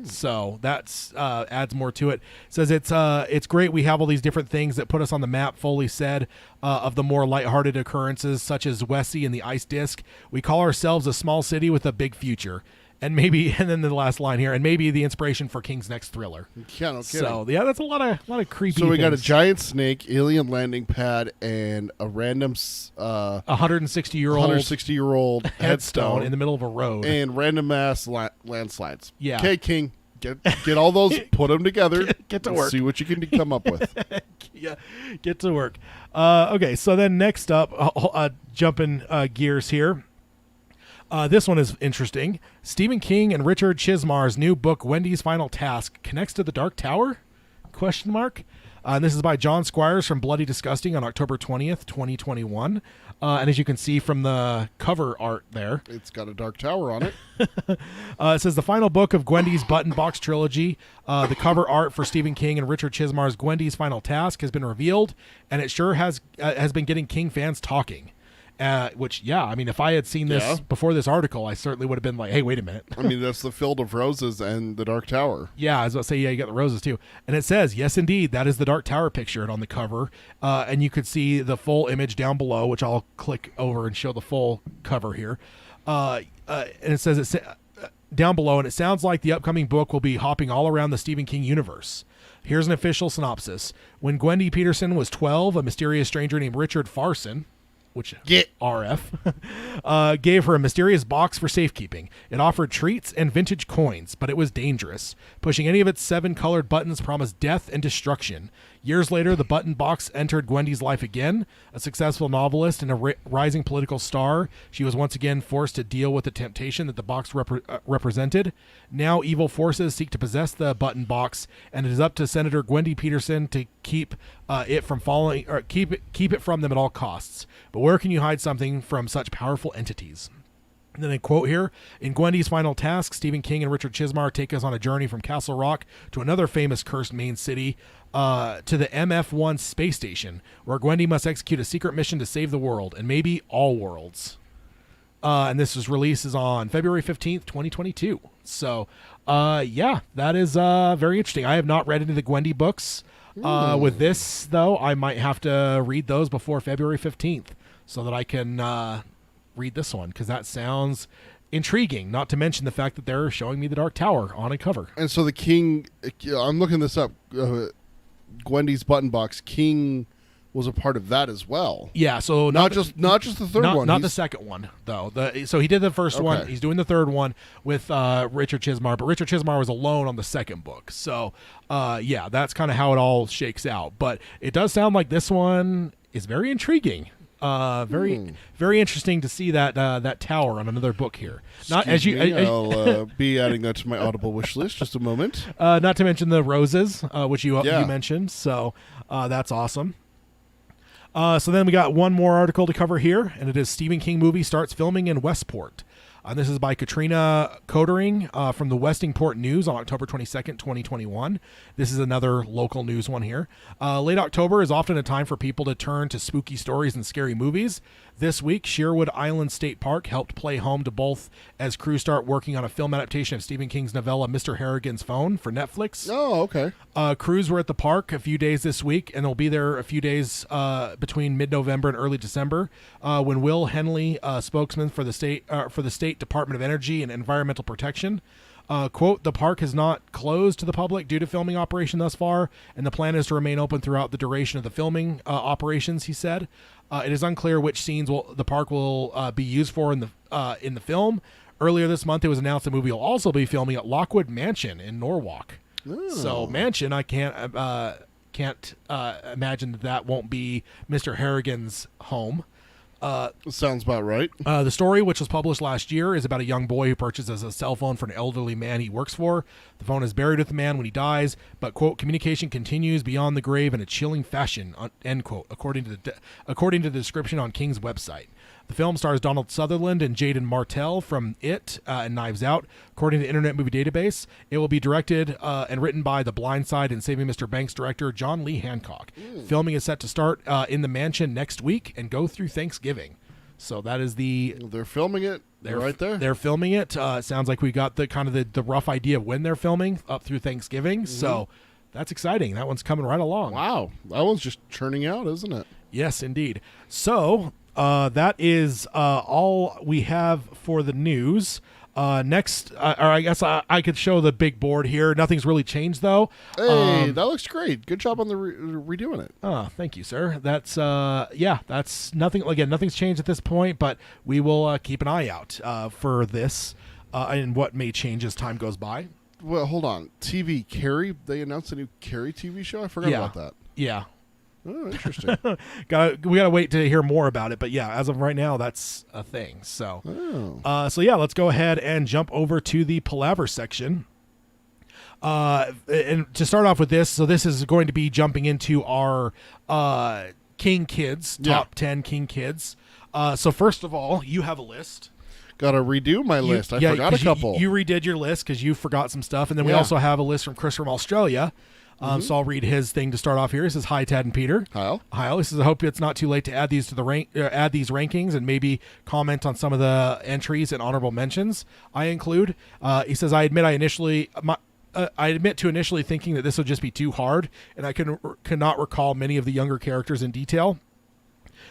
Speaker 1: So that's adds more to it. Says it's great we have all these different things that put us on the map. Foley said of the more lighthearted occurrences such as Wessie and the ice disk. We call ourselves a small city with a big future. And then the last line here, and maybe the inspiration for King's next thriller.
Speaker 2: Yeah, no kidding.
Speaker 1: So yeah, that's a lot of creepy.
Speaker 2: So we got a
Speaker 1: things.
Speaker 2: giant snake, alien landing pad, and a random
Speaker 1: 160-year-old
Speaker 2: headstone
Speaker 1: in the middle of a road,
Speaker 2: and random ass landslides.
Speaker 1: Yeah.
Speaker 2: Okay, King, get all those, put them together,
Speaker 1: get to
Speaker 2: and
Speaker 1: work.
Speaker 2: see what you can come up with.
Speaker 1: Yeah, get to work. Okay, so then next up, jumping gears here. This one is interesting. Stephen King and Richard Chizmar's new book, Gwendy's Final Task, connects to the Dark Tower? ? And this is by John Squires from Bloody Disgusting on October 20th, 2021. And as you can see from the cover art there,
Speaker 2: It's got a Dark Tower on it.
Speaker 1: it says the final book of Gwendy's Button Box trilogy. The cover art for Stephen King and Richard Chizmar's Gwendy's Final Task has been revealed, and it sure has been getting King fans talking. Which, yeah, I mean, if I had seen this before this article, I certainly would have been like, hey, wait a minute.
Speaker 2: I mean, that's the Field of Roses and the Dark Tower.
Speaker 1: Yeah, I was about to say, yeah, you got the roses too. And it says, yes, indeed, that is the Dark Tower pictured on the cover. And you could see the full image down below, which I'll click over and show the full cover here. And it says, down below, and it sounds like the upcoming book will be hopping all around the Stephen King universe. Here's an official synopsis. When Gwendy Peterson was 12, a mysterious stranger named Richard Farson, which RF, gave her a mysterious box for safekeeping. It offered treats and vintage coins, but it was dangerous. Pushing any of its 7 colored buttons promised death and destruction. Years later, the button box entered Gwendy's life again. A successful novelist and a rising political star, she was once again forced to deal with the temptation that the box represented. Now evil forces seek to possess the button box, and it is up to Senator Gwendy Peterson to keep it from falling, or keep it from them at all costs. But where can you hide something from such powerful entities? And then a quote here, in Gwendy's Final Task, Stephen King and Richard Chizmar take us on a journey from Castle Rock to another famous cursed Maine city, to the MF-1 space station, where Gwendy must execute a secret mission to save the world, and maybe all worlds. And this releases on February 15th, 2022. So, yeah, that is very interesting. I have not read any of the Gwendy books. With this, though, I might have to read those before February 15th so that I can read this one, because that sounds intriguing, not to mention the fact that they're showing me the Dark Tower on a cover.
Speaker 2: And so the King, I'm looking this up, Gwendy's Button Box, King was a part of that as well.
Speaker 1: Yeah, so
Speaker 2: Not just the third one.
Speaker 1: Not the second one, though. So he did the first one. He's doing the third one with Richard Chizmar, but Richard Chizmar was alone on the second book. So, yeah, that's kind of how it all shakes out. But it does sound like this one is very intriguing. Very interesting to see that tower on another book here.
Speaker 2: I'll be adding that to my Audible wish list. Just a moment.
Speaker 1: Not to mention the roses, which you mentioned. So that's awesome. So then we got one more article to cover here, and it is Stephen King movie starts filming in Westport. This is by Katrina Codering from the Westingport News on October 22nd, 2021. This is another local news one here. Late October is often a time for people to turn to spooky stories and scary movies. This week, Sherwood Island State Park helped play home to both as crews start working on a film adaptation of Stephen King's novella Mr. Harrigan's Phone for Netflix.
Speaker 2: Oh, okay.
Speaker 1: Crews were at the park a few days this week, and they'll be there a few days between mid-November and early December when Will Henley, spokesman for the state Department of Energy and Environmental Protection, quote, "The park has not closed to the public due to filming operation thus far, and the plan is to remain open throughout the duration of the filming operations," he said. It is unclear which scenes the park will be used for in the film. Earlier this month, it was announced the movie will also be filming at Lockwood Mansion in Norwalk. Ooh. So Mansion, I can't imagine that won't be Mr. Harrigan's home.
Speaker 2: Sounds about right.
Speaker 1: The story, which was published last year, is about a young boy who purchases a cell phone for an elderly man he works for. The phone is buried with the man when he dies, but, quote, "communication continues beyond the grave in a chilling fashion," end quote, according to the description on King's website. The film stars Donald Sutherland and Jaden Martell from It and Knives Out. According to Internet Movie Database, it will be directed and written by The Blind Side and Saving Mr. Banks director John Lee Hancock. Filming is set to start in the mansion next week and go through Thanksgiving. So that is
Speaker 2: They're filming it. They're right there.
Speaker 1: They're filming it. It sounds like we got the rough idea of when they're filming up through Thanksgiving. Mm-hmm. So that's exciting. That one's coming right along.
Speaker 2: Wow. That one's just churning out, isn't it?
Speaker 1: Yes, indeed. So that is all we have for the news. Next, or I guess I could show the big board here. Nothing's really changed, though.
Speaker 2: Hey, that looks great. Good job on the redoing it.
Speaker 1: Oh, thank you, sir. That's that's nothing. Again, nothing's changed at this point, but we will keep an eye out for this and what may change as time goes by.
Speaker 2: Well, hold on. TV Carrie. They announced a new Carrie TV show. I forgot about that.
Speaker 1: Yeah.
Speaker 2: Oh, interesting.
Speaker 1: We gotta wait to hear more about it, but yeah, as of right now, that's a thing. So, let's go ahead and jump over to the Palaver section. And to start off with this, so this is going to be jumping into our King Kids top 10 King Kids. So first of all, you have a list.
Speaker 2: Got to redo my list. I forgot a couple.
Speaker 1: You redid your list because you forgot some stuff, and then we also have a list from Chris from Australia. So I'll read his thing to start off here. He says, "Hi, Tad and Peter." Hi. He says, "I hope it's not too late to add these to the add these rankings and maybe comment on some of the entries and honorable mentions I include." He says, "I admit I admit to initially thinking that this would just be too hard, and I could not recall many of the younger characters in detail.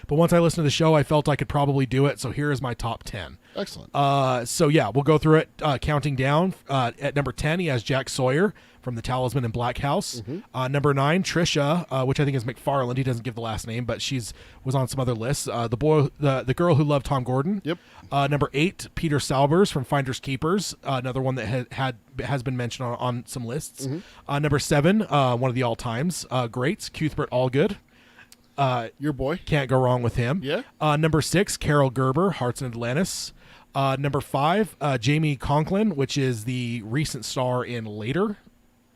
Speaker 1: But once I listened to the show, I felt I could probably do it. So here is my top 10.
Speaker 2: Excellent.
Speaker 1: We'll go through it, counting down. At number 10, he has Jack Sawyer from The Talisman and Black House. Mm-hmm. Number 9, Trisha, which I think is McFarland. He doesn't give the last name, but was on some other lists. The Girl Who Loved Tom Gordon. Yep. Number 8, Peter Salbers from Finders Keepers. Another one that has been mentioned on some lists. Mm-hmm. Number 7, one of the all times greats, Cuthbert Allgood.
Speaker 2: Your boy.
Speaker 1: Can't go wrong with him.
Speaker 2: Yeah.
Speaker 1: Number 6, Carol Gerber, Hearts in Atlantis. Number 5, Jamie Conklin, which is the recent star in Later,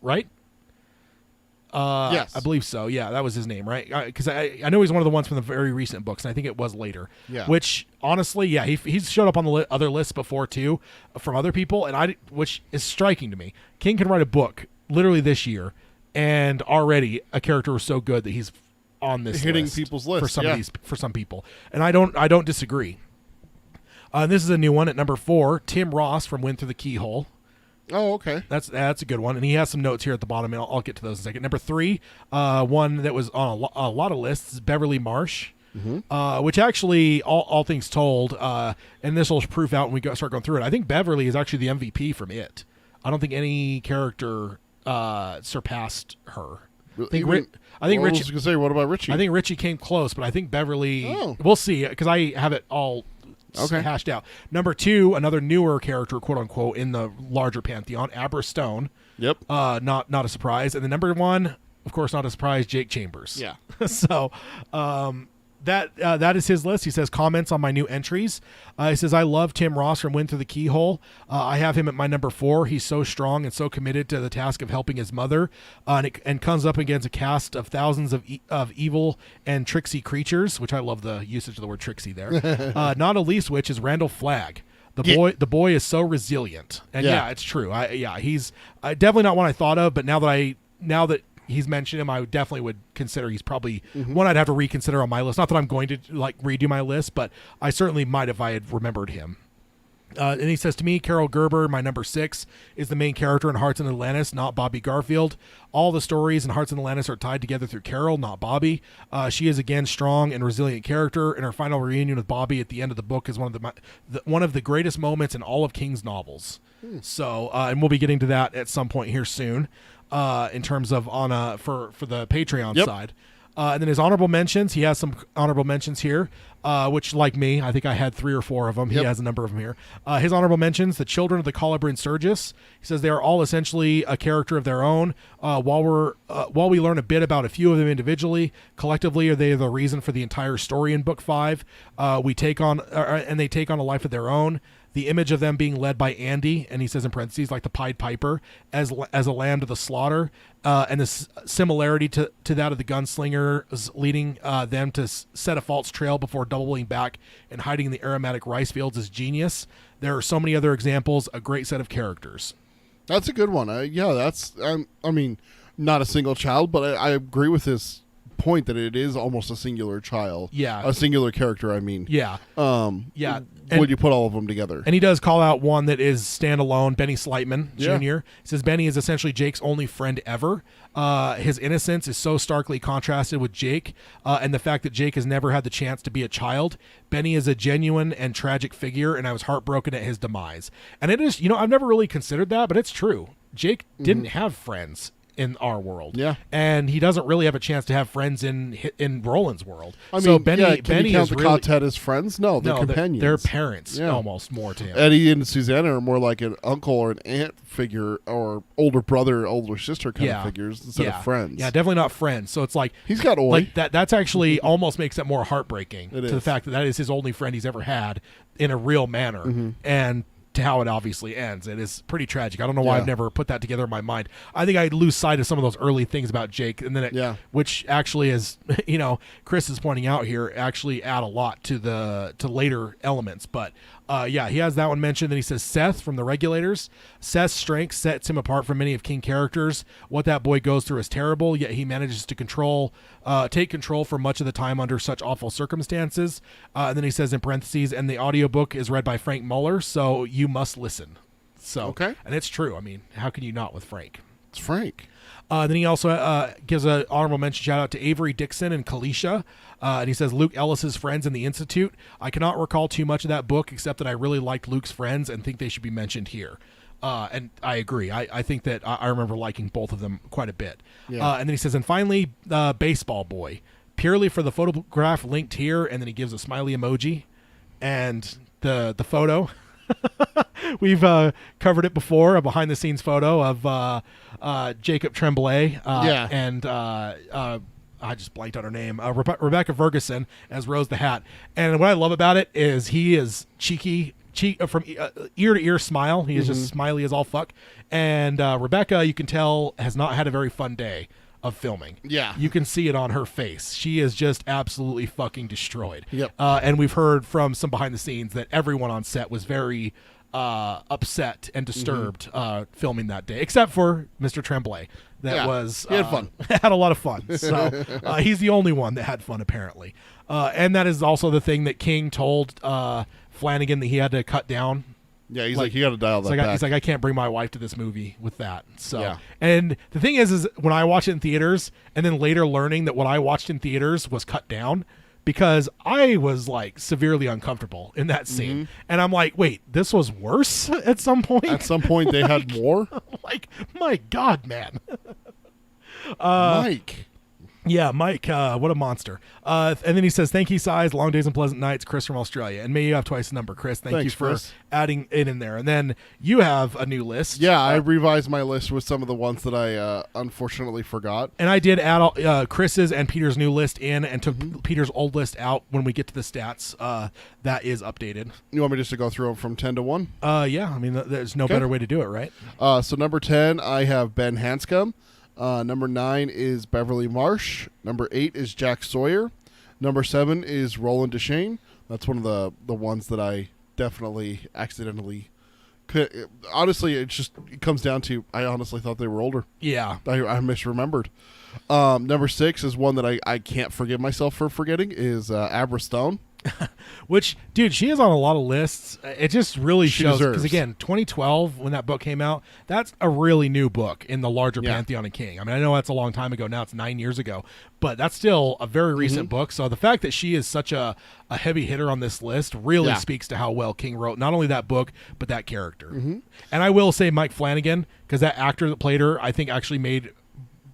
Speaker 1: right?
Speaker 2: Yes.
Speaker 1: I believe so. Yeah, that was his name, right? Because I know he's one of the ones from the very recent books, and I think it was Later.
Speaker 2: Yeah.
Speaker 1: Which, honestly, yeah, he's showed up on the other lists before, too, from other people, which is striking to me. King can write a book literally this year, and already a character was so good that he's on this
Speaker 2: hitting
Speaker 1: list
Speaker 2: people's lists
Speaker 1: for some people, and I don't disagree. This is a new one at number 4, Tim Ross from Wind Through the Keyhole.
Speaker 2: Oh, okay.
Speaker 1: That's a good one, and he has some notes here at the bottom, and I'll get to those in a second. Number 3, one that was on a lot of lists, Beverly Marsh, which actually, all things told, and this will proof out when we start going through it. I think Beverly is actually the MVP from It. I don't think any character surpassed her. I think
Speaker 2: Even-
Speaker 1: I think
Speaker 2: well, I
Speaker 1: Richie.
Speaker 2: was going to say, what about Richie?
Speaker 1: I think Richie came close, but I think Beverly.
Speaker 2: Oh.
Speaker 1: We'll see because I have it all
Speaker 2: Okay.
Speaker 1: hashed out. Number 2, another newer character, quote unquote, in the larger pantheon, Abra Stone.
Speaker 2: Yep.
Speaker 1: Not a surprise. And then number 1, of course, not a surprise, Jake Chambers.
Speaker 2: Yeah.
Speaker 1: So that is his list. He says comments on my new entries. He says I love Tim Ross from Wind Through the Keyhole. I have him at my number 4. He's so strong and so committed to the task of helping his mother, and comes up against a cast of thousands of evil and tricksy creatures, which I love the usage of the word tricksy there. Not a least which is Randall Flagg. The boy is so resilient, and
Speaker 2: Yeah.
Speaker 1: it's true. He's definitely not one I thought of, but now that he's mentioned him, I definitely would consider he's probably one I'd have to reconsider on my list. Not that I'm going to like redo my list, but I certainly might if I had remembered him. And he says to me, Carol Gerber, my number 6, is the main character in Hearts in Atlantis, not Bobby Garfield. All the stories in Hearts in Atlantis are tied together through Carol, not Bobby. She is again strong and resilient character, and her final reunion with Bobby at the end of the book is one of the greatest moments in all of King's novels. So, and we'll be getting to that at some point here soon. In terms of for the Patreon side. And then his honorable mentions, he has some honorable mentions here, which, like me, I think I had 3 or 4 of them. He has a number of them here. His honorable mentions, the children of the Calaver Surges. He says they are all essentially a character of their own. While we learn a bit about a few of them individually, collectively are they the reason for the entire story in Book 5. They take on a life of their own. The image of them being led by Andy, and he says in parentheses, like the Pied Piper, as a lamb to the slaughter, and the similarity to that of the gunslingers leading them to set a false trail before doubling back and hiding in the aromatic rice fields is genius. There are so many other examples, a great set of characters.
Speaker 2: That's a good one. I mean, not a single child, but I agree with his point that it is almost a singular child.
Speaker 1: Yeah.
Speaker 2: A singular character, I mean.
Speaker 1: Yeah. Yeah.
Speaker 2: Would you put all of them together?
Speaker 1: And he does call out one that is standalone, Benny Slightman Jr.
Speaker 2: Yeah.
Speaker 1: He says Benny is essentially Jake's only friend ever. His innocence is so starkly contrasted with Jake, and the fact that Jake has never had the chance to be a child. Benny is a genuine and tragic figure, and I was heartbroken at his demise. And it is, I've never really considered that, but it's true. Jake didn't have friends in our world.
Speaker 2: Yeah.
Speaker 1: And he doesn't really have a chance to have friends in Roland's world.
Speaker 2: I mean,
Speaker 1: so Benny
Speaker 2: can you count
Speaker 1: is
Speaker 2: the
Speaker 1: really,
Speaker 2: Quartet as friends? No, they're companions.
Speaker 1: They're parents
Speaker 2: Yeah.
Speaker 1: almost more to him.
Speaker 2: Eddie and Susanna are more like an uncle or an aunt figure, or older brother, older sister kind of figures instead of friends.
Speaker 1: Yeah, definitely not friends. So it's like
Speaker 2: He's got Oi.
Speaker 1: like that's actually almost makes it more heartbreaking
Speaker 2: It
Speaker 1: to
Speaker 2: is.
Speaker 1: the fact that is his only friend he's ever had in a real manner, and to how it obviously ends. It is pretty tragic. I don't know why
Speaker 2: Yeah.
Speaker 1: I've never put that together in my mind. I think I lose sight of some of those early things about Jake, and then which actually is, Chris is pointing out here, actually add a lot to later elements. But he has that one mentioned. Then he says Seth from the Regulators. Seth's strength sets him apart from many of King characters. What that boy goes through is terrible, yet he manages to take control for much of the time under such awful circumstances. And then he says in parentheses, and the audiobook is read by Frank Muller, so you must listen. So,
Speaker 2: Okay.
Speaker 1: And it's true. I mean, how can you not with Frank?
Speaker 2: It's Frank.
Speaker 1: Then he also gives an honorable mention shout out to Avery Dixon and Kalisha. And he says Luke Ellis's friends in the Institute. I cannot recall too much of that book except that I really liked Luke's friends and think they should be mentioned here. And I agree. I think that I remember liking both of them quite a bit.
Speaker 2: Yeah.
Speaker 1: And then he says, and finally, Baseball Boy. Purely for the photograph linked here, and then he gives a smiley emoji. And the photo... We've covered it before, a behind-the-scenes photo of Jacob Tremblay and I just blanked on her name, Rebecca Ferguson as Rose the Hat. And what I love about it is he is cheeky from ear to ear smile. He is just smiley as all fuck. And Rebecca, you can tell, has not had a very fun day of filming.
Speaker 2: Yeah.
Speaker 1: You can see it on her face. She is just absolutely fucking destroyed.
Speaker 2: Yep.
Speaker 1: And we've heard from some behind the scenes that everyone on set was very upset and disturbed filming that day, except for Mr. Tremblay. That was
Speaker 2: he had fun.
Speaker 1: had a lot of fun. So he's the only one that had fun apparently. And that is also the thing that King told Flanagan that he had to cut down.
Speaker 2: Yeah, he's like you got to dial that back.
Speaker 1: He's like, I can't bring my wife to this movie with that. So,
Speaker 2: Yeah.
Speaker 1: And the thing is when I watch it in theaters, and then later learning that what I watched in theaters was cut down, because I was like severely uncomfortable in that scene, and I'm like, wait, this was worse at some point.
Speaker 2: At some point, they had more.
Speaker 1: Like, my God, man.
Speaker 2: Mike.
Speaker 1: Yeah, Mike, what a monster. And then he says, thank you, Size, long days and pleasant nights, Chris from Australia. And may you have twice the number, Chris. Thanks you for
Speaker 2: Chris.
Speaker 1: adding it in there. And then you have a new list.
Speaker 2: Yeah, I revised my list with some of the ones that I unfortunately forgot.
Speaker 1: And I did add all, Chris's and Peter's new list in and took Peter's old list out when we get to the stats. That is updated.
Speaker 2: You want me just to go through them from 10 to 1?
Speaker 1: Yeah, I mean, there's no better way to do it, right?
Speaker 2: So number 10, I have Ben Hanscom. Number 9 is Beverly Marsh. Number 8 is Jack Sawyer. Number 7 is Roland Deschain. That's one of the ones that I definitely accidentally could. Honestly, it comes down to I honestly thought they were older.
Speaker 1: Yeah.
Speaker 2: I misremembered. Number 6 is one that I can't forgive myself for forgetting is Abra Stone.
Speaker 1: Which, dude, she is on a lot of lists. It just really
Speaker 2: She
Speaker 1: shows,
Speaker 2: deserves.
Speaker 1: because again, 2012 when that book came out, that's a really new book in the larger pantheon of King. I mean, I know that's a long time ago now, it's 9 years ago, but that's still a very recent book. So the fact that she is such a heavy hitter on this list really speaks to how well King wrote not only that book but that character. And I will say Mike Flanagan, because that actor that played her, I think actually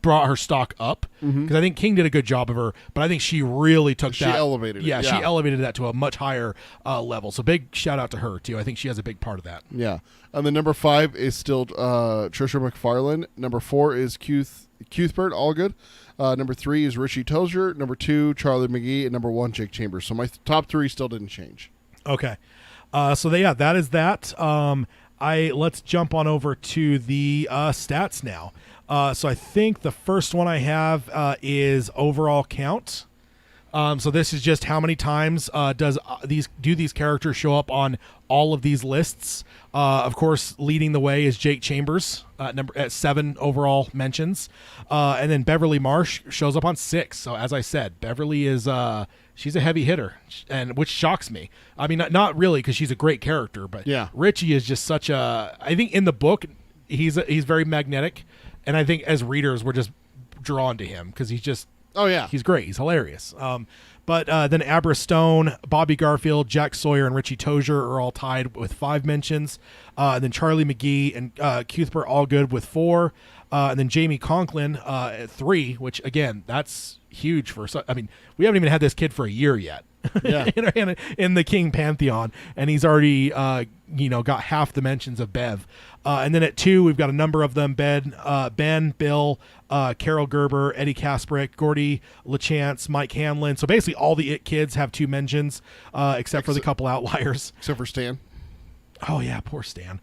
Speaker 1: brought her stock up, because I think King did a good job of her, but I think she really took
Speaker 2: She
Speaker 1: that.
Speaker 2: elevated it,
Speaker 1: Yeah, she
Speaker 2: yeah.
Speaker 1: elevated that to a much higher level. So big shout out to her too. I think she has a big part of that.
Speaker 2: Yeah. And then number 5 is still Trisha McFarlane. Number 4 is Cuthbert Allgood. Number 3 is Richie Tozier. Number 2, Charlie McGee. And number 1, Jake Chambers. So my top 3 still didn't change.
Speaker 1: Okay. That is that. Let's jump on over to the stats now. So I think the first one I have is overall count. So this is just how many times do these characters show up on all of these lists. Of course, leading the way is Jake Chambers at 7 overall mentions, and then Beverly Marsh shows up on 6. So as I said, Beverly is she's a heavy hitter, and which shocks me. I mean, not really, because she's a great character, but Richie is just such a. I think in the book he's very magnetic. And I think as readers, we're just drawn to him because he's just, he's great. He's hilarious. But then Abra Stone, Bobby Garfield, Jack Sawyer, and Richie Tozier are all tied with 5 mentions. And then Charlie McGee and Cuthbert Allgood with 4. And then Jamie Conklin at 3, which, again, that's huge for – I mean, we haven't even had this kid for a year yet. in the King Pantheon, and he's already got half the mentions of Bev. And then at 2, we've got a number of them: Ben, Bill, Carol Gerber, Eddie Kasperick, Gordy LaChance, Mike Hanlon. So basically all the It kids have 2 mentions, except for the couple outliers.
Speaker 2: Except for Stan.
Speaker 1: Oh, yeah, poor Stan.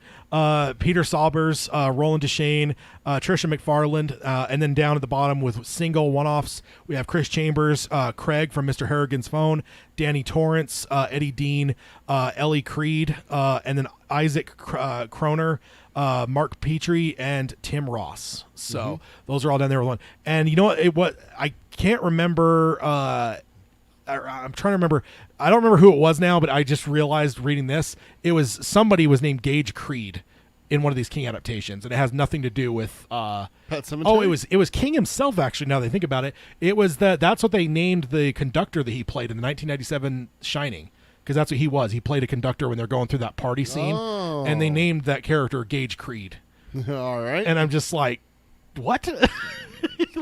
Speaker 1: Peter Saubers, Roland Deschain, Trisha McFarland, and then down at the bottom with single one-offs, we have Chris Chambers, Craig from Mr. Harrigan's Phone, Danny Torrance, Eddie Dean, Ellie Creed, and then Isaac Kroner, Mark Petrie, and Tim Ross. So those are all down there with 1. And you know what I can't remember... I'm trying to remember. I don't remember who it was now, but I just realized reading this, somebody was named Gage Creed in one of these King adaptations, and it has nothing to do with
Speaker 2: Pet Sematary?
Speaker 1: Oh, it was King himself, actually, now that I think about it. It was that's what they named the conductor that he played in the 1997 Shining, because that's what he was. He played a conductor when they're going through that party scene, and they named that character Gage Creed.
Speaker 2: All right.
Speaker 1: And I'm just like, what?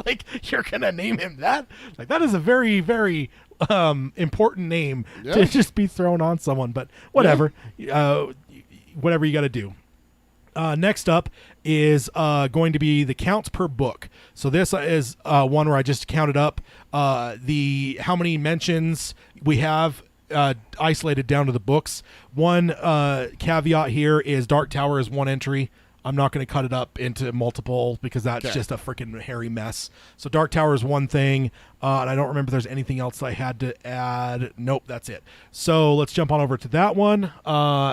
Speaker 1: Like, you're gonna name him that? Like, that is a very, very important name to just be thrown on someone. But whatever, whatever you got to do. Next up is going to be the counts per book. So this is one where I just counted up how many mentions we have isolated down to the books. One caveat here is Dark Tower is 1 entry. I'm not going to cut it up into multiple because that's just a freaking hairy mess. So Dark Tower is one thing, and I don't remember if there's anything else I had to add. Nope, that's it. So let's jump on over to that one.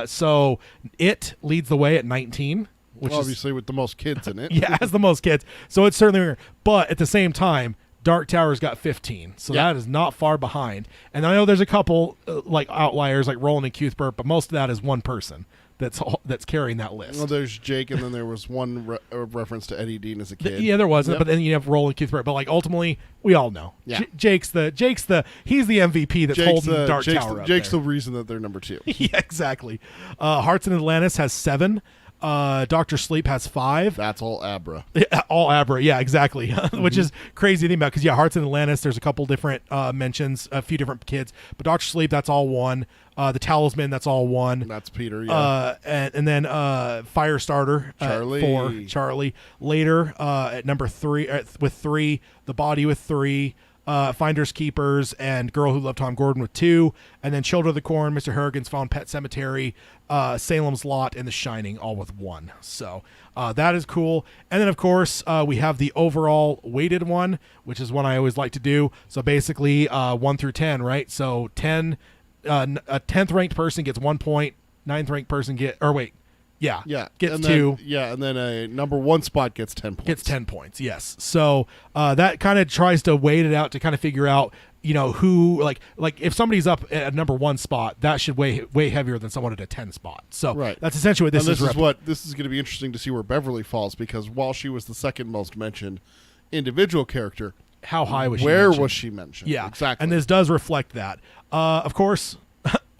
Speaker 1: So It leads the way at 19. Which
Speaker 2: obviously with the most kids in it.
Speaker 1: Yeah, has the most kids. So it's certainly, but at the same time, Dark Tower's got 15, so that is not far behind. And I know there's a couple like outliers like Roland and Cuthbert, but most of that is one person that's carrying that list.
Speaker 2: Well, there's Jake, and then there was one reference to Eddie Dean as a kid.
Speaker 1: Yeah, there wasn't, but then you have Roland Cuthbert. But like ultimately, we all know.
Speaker 2: Yeah.
Speaker 1: Jake's the he's the MVP that's holding Dark Tower up
Speaker 2: Jake's
Speaker 1: there.
Speaker 2: the reason that they're number 2.
Speaker 1: Yeah, exactly. Hearts in Atlantis has 7. Dr. Sleep has 5.
Speaker 2: That's all Abra.
Speaker 1: All Abra, yeah, exactly. Which is crazy to think about because Hearts in Atlantis, there's a couple different mentions, a few different kids, but Dr. Sleep, that's all 1. The Talisman, that's all 1.
Speaker 2: That's Peter. Yeah.
Speaker 1: And then Firestarter,
Speaker 2: Charlie.
Speaker 1: 4. Charlie. Later at number 3 with 3. The Body with 3. Finders Keepers and Girl Who Loved Tom Gordon with 2, and then Children of the Corn, Mr. Harrigan's Found Pet Cemetery, Salem's Lot, and The Shining, all with 1. So that is cool. And then of course we have the overall weighted one, which is one I always like to do. So basically 1 through 10, right? So 10, a 10th ranked person gets 1 point, 9th ranked person gets 2.
Speaker 2: And then a number 1 spot gets 10 points.
Speaker 1: Gets 10 points, yes. So that kind of tries to weight it out to kind of figure out, who, like if somebody's up at number 1 spot, that should weigh heavier than someone at a 10 spot. So
Speaker 2: right.
Speaker 1: That's essentially what this is.
Speaker 2: This is going to be interesting to see where Beverly falls, because while she was the second most mentioned individual character,
Speaker 1: how high was she
Speaker 2: where
Speaker 1: mentioned?
Speaker 2: was she mentioned?
Speaker 1: Yeah,
Speaker 2: exactly.
Speaker 1: And this does reflect that. Of course,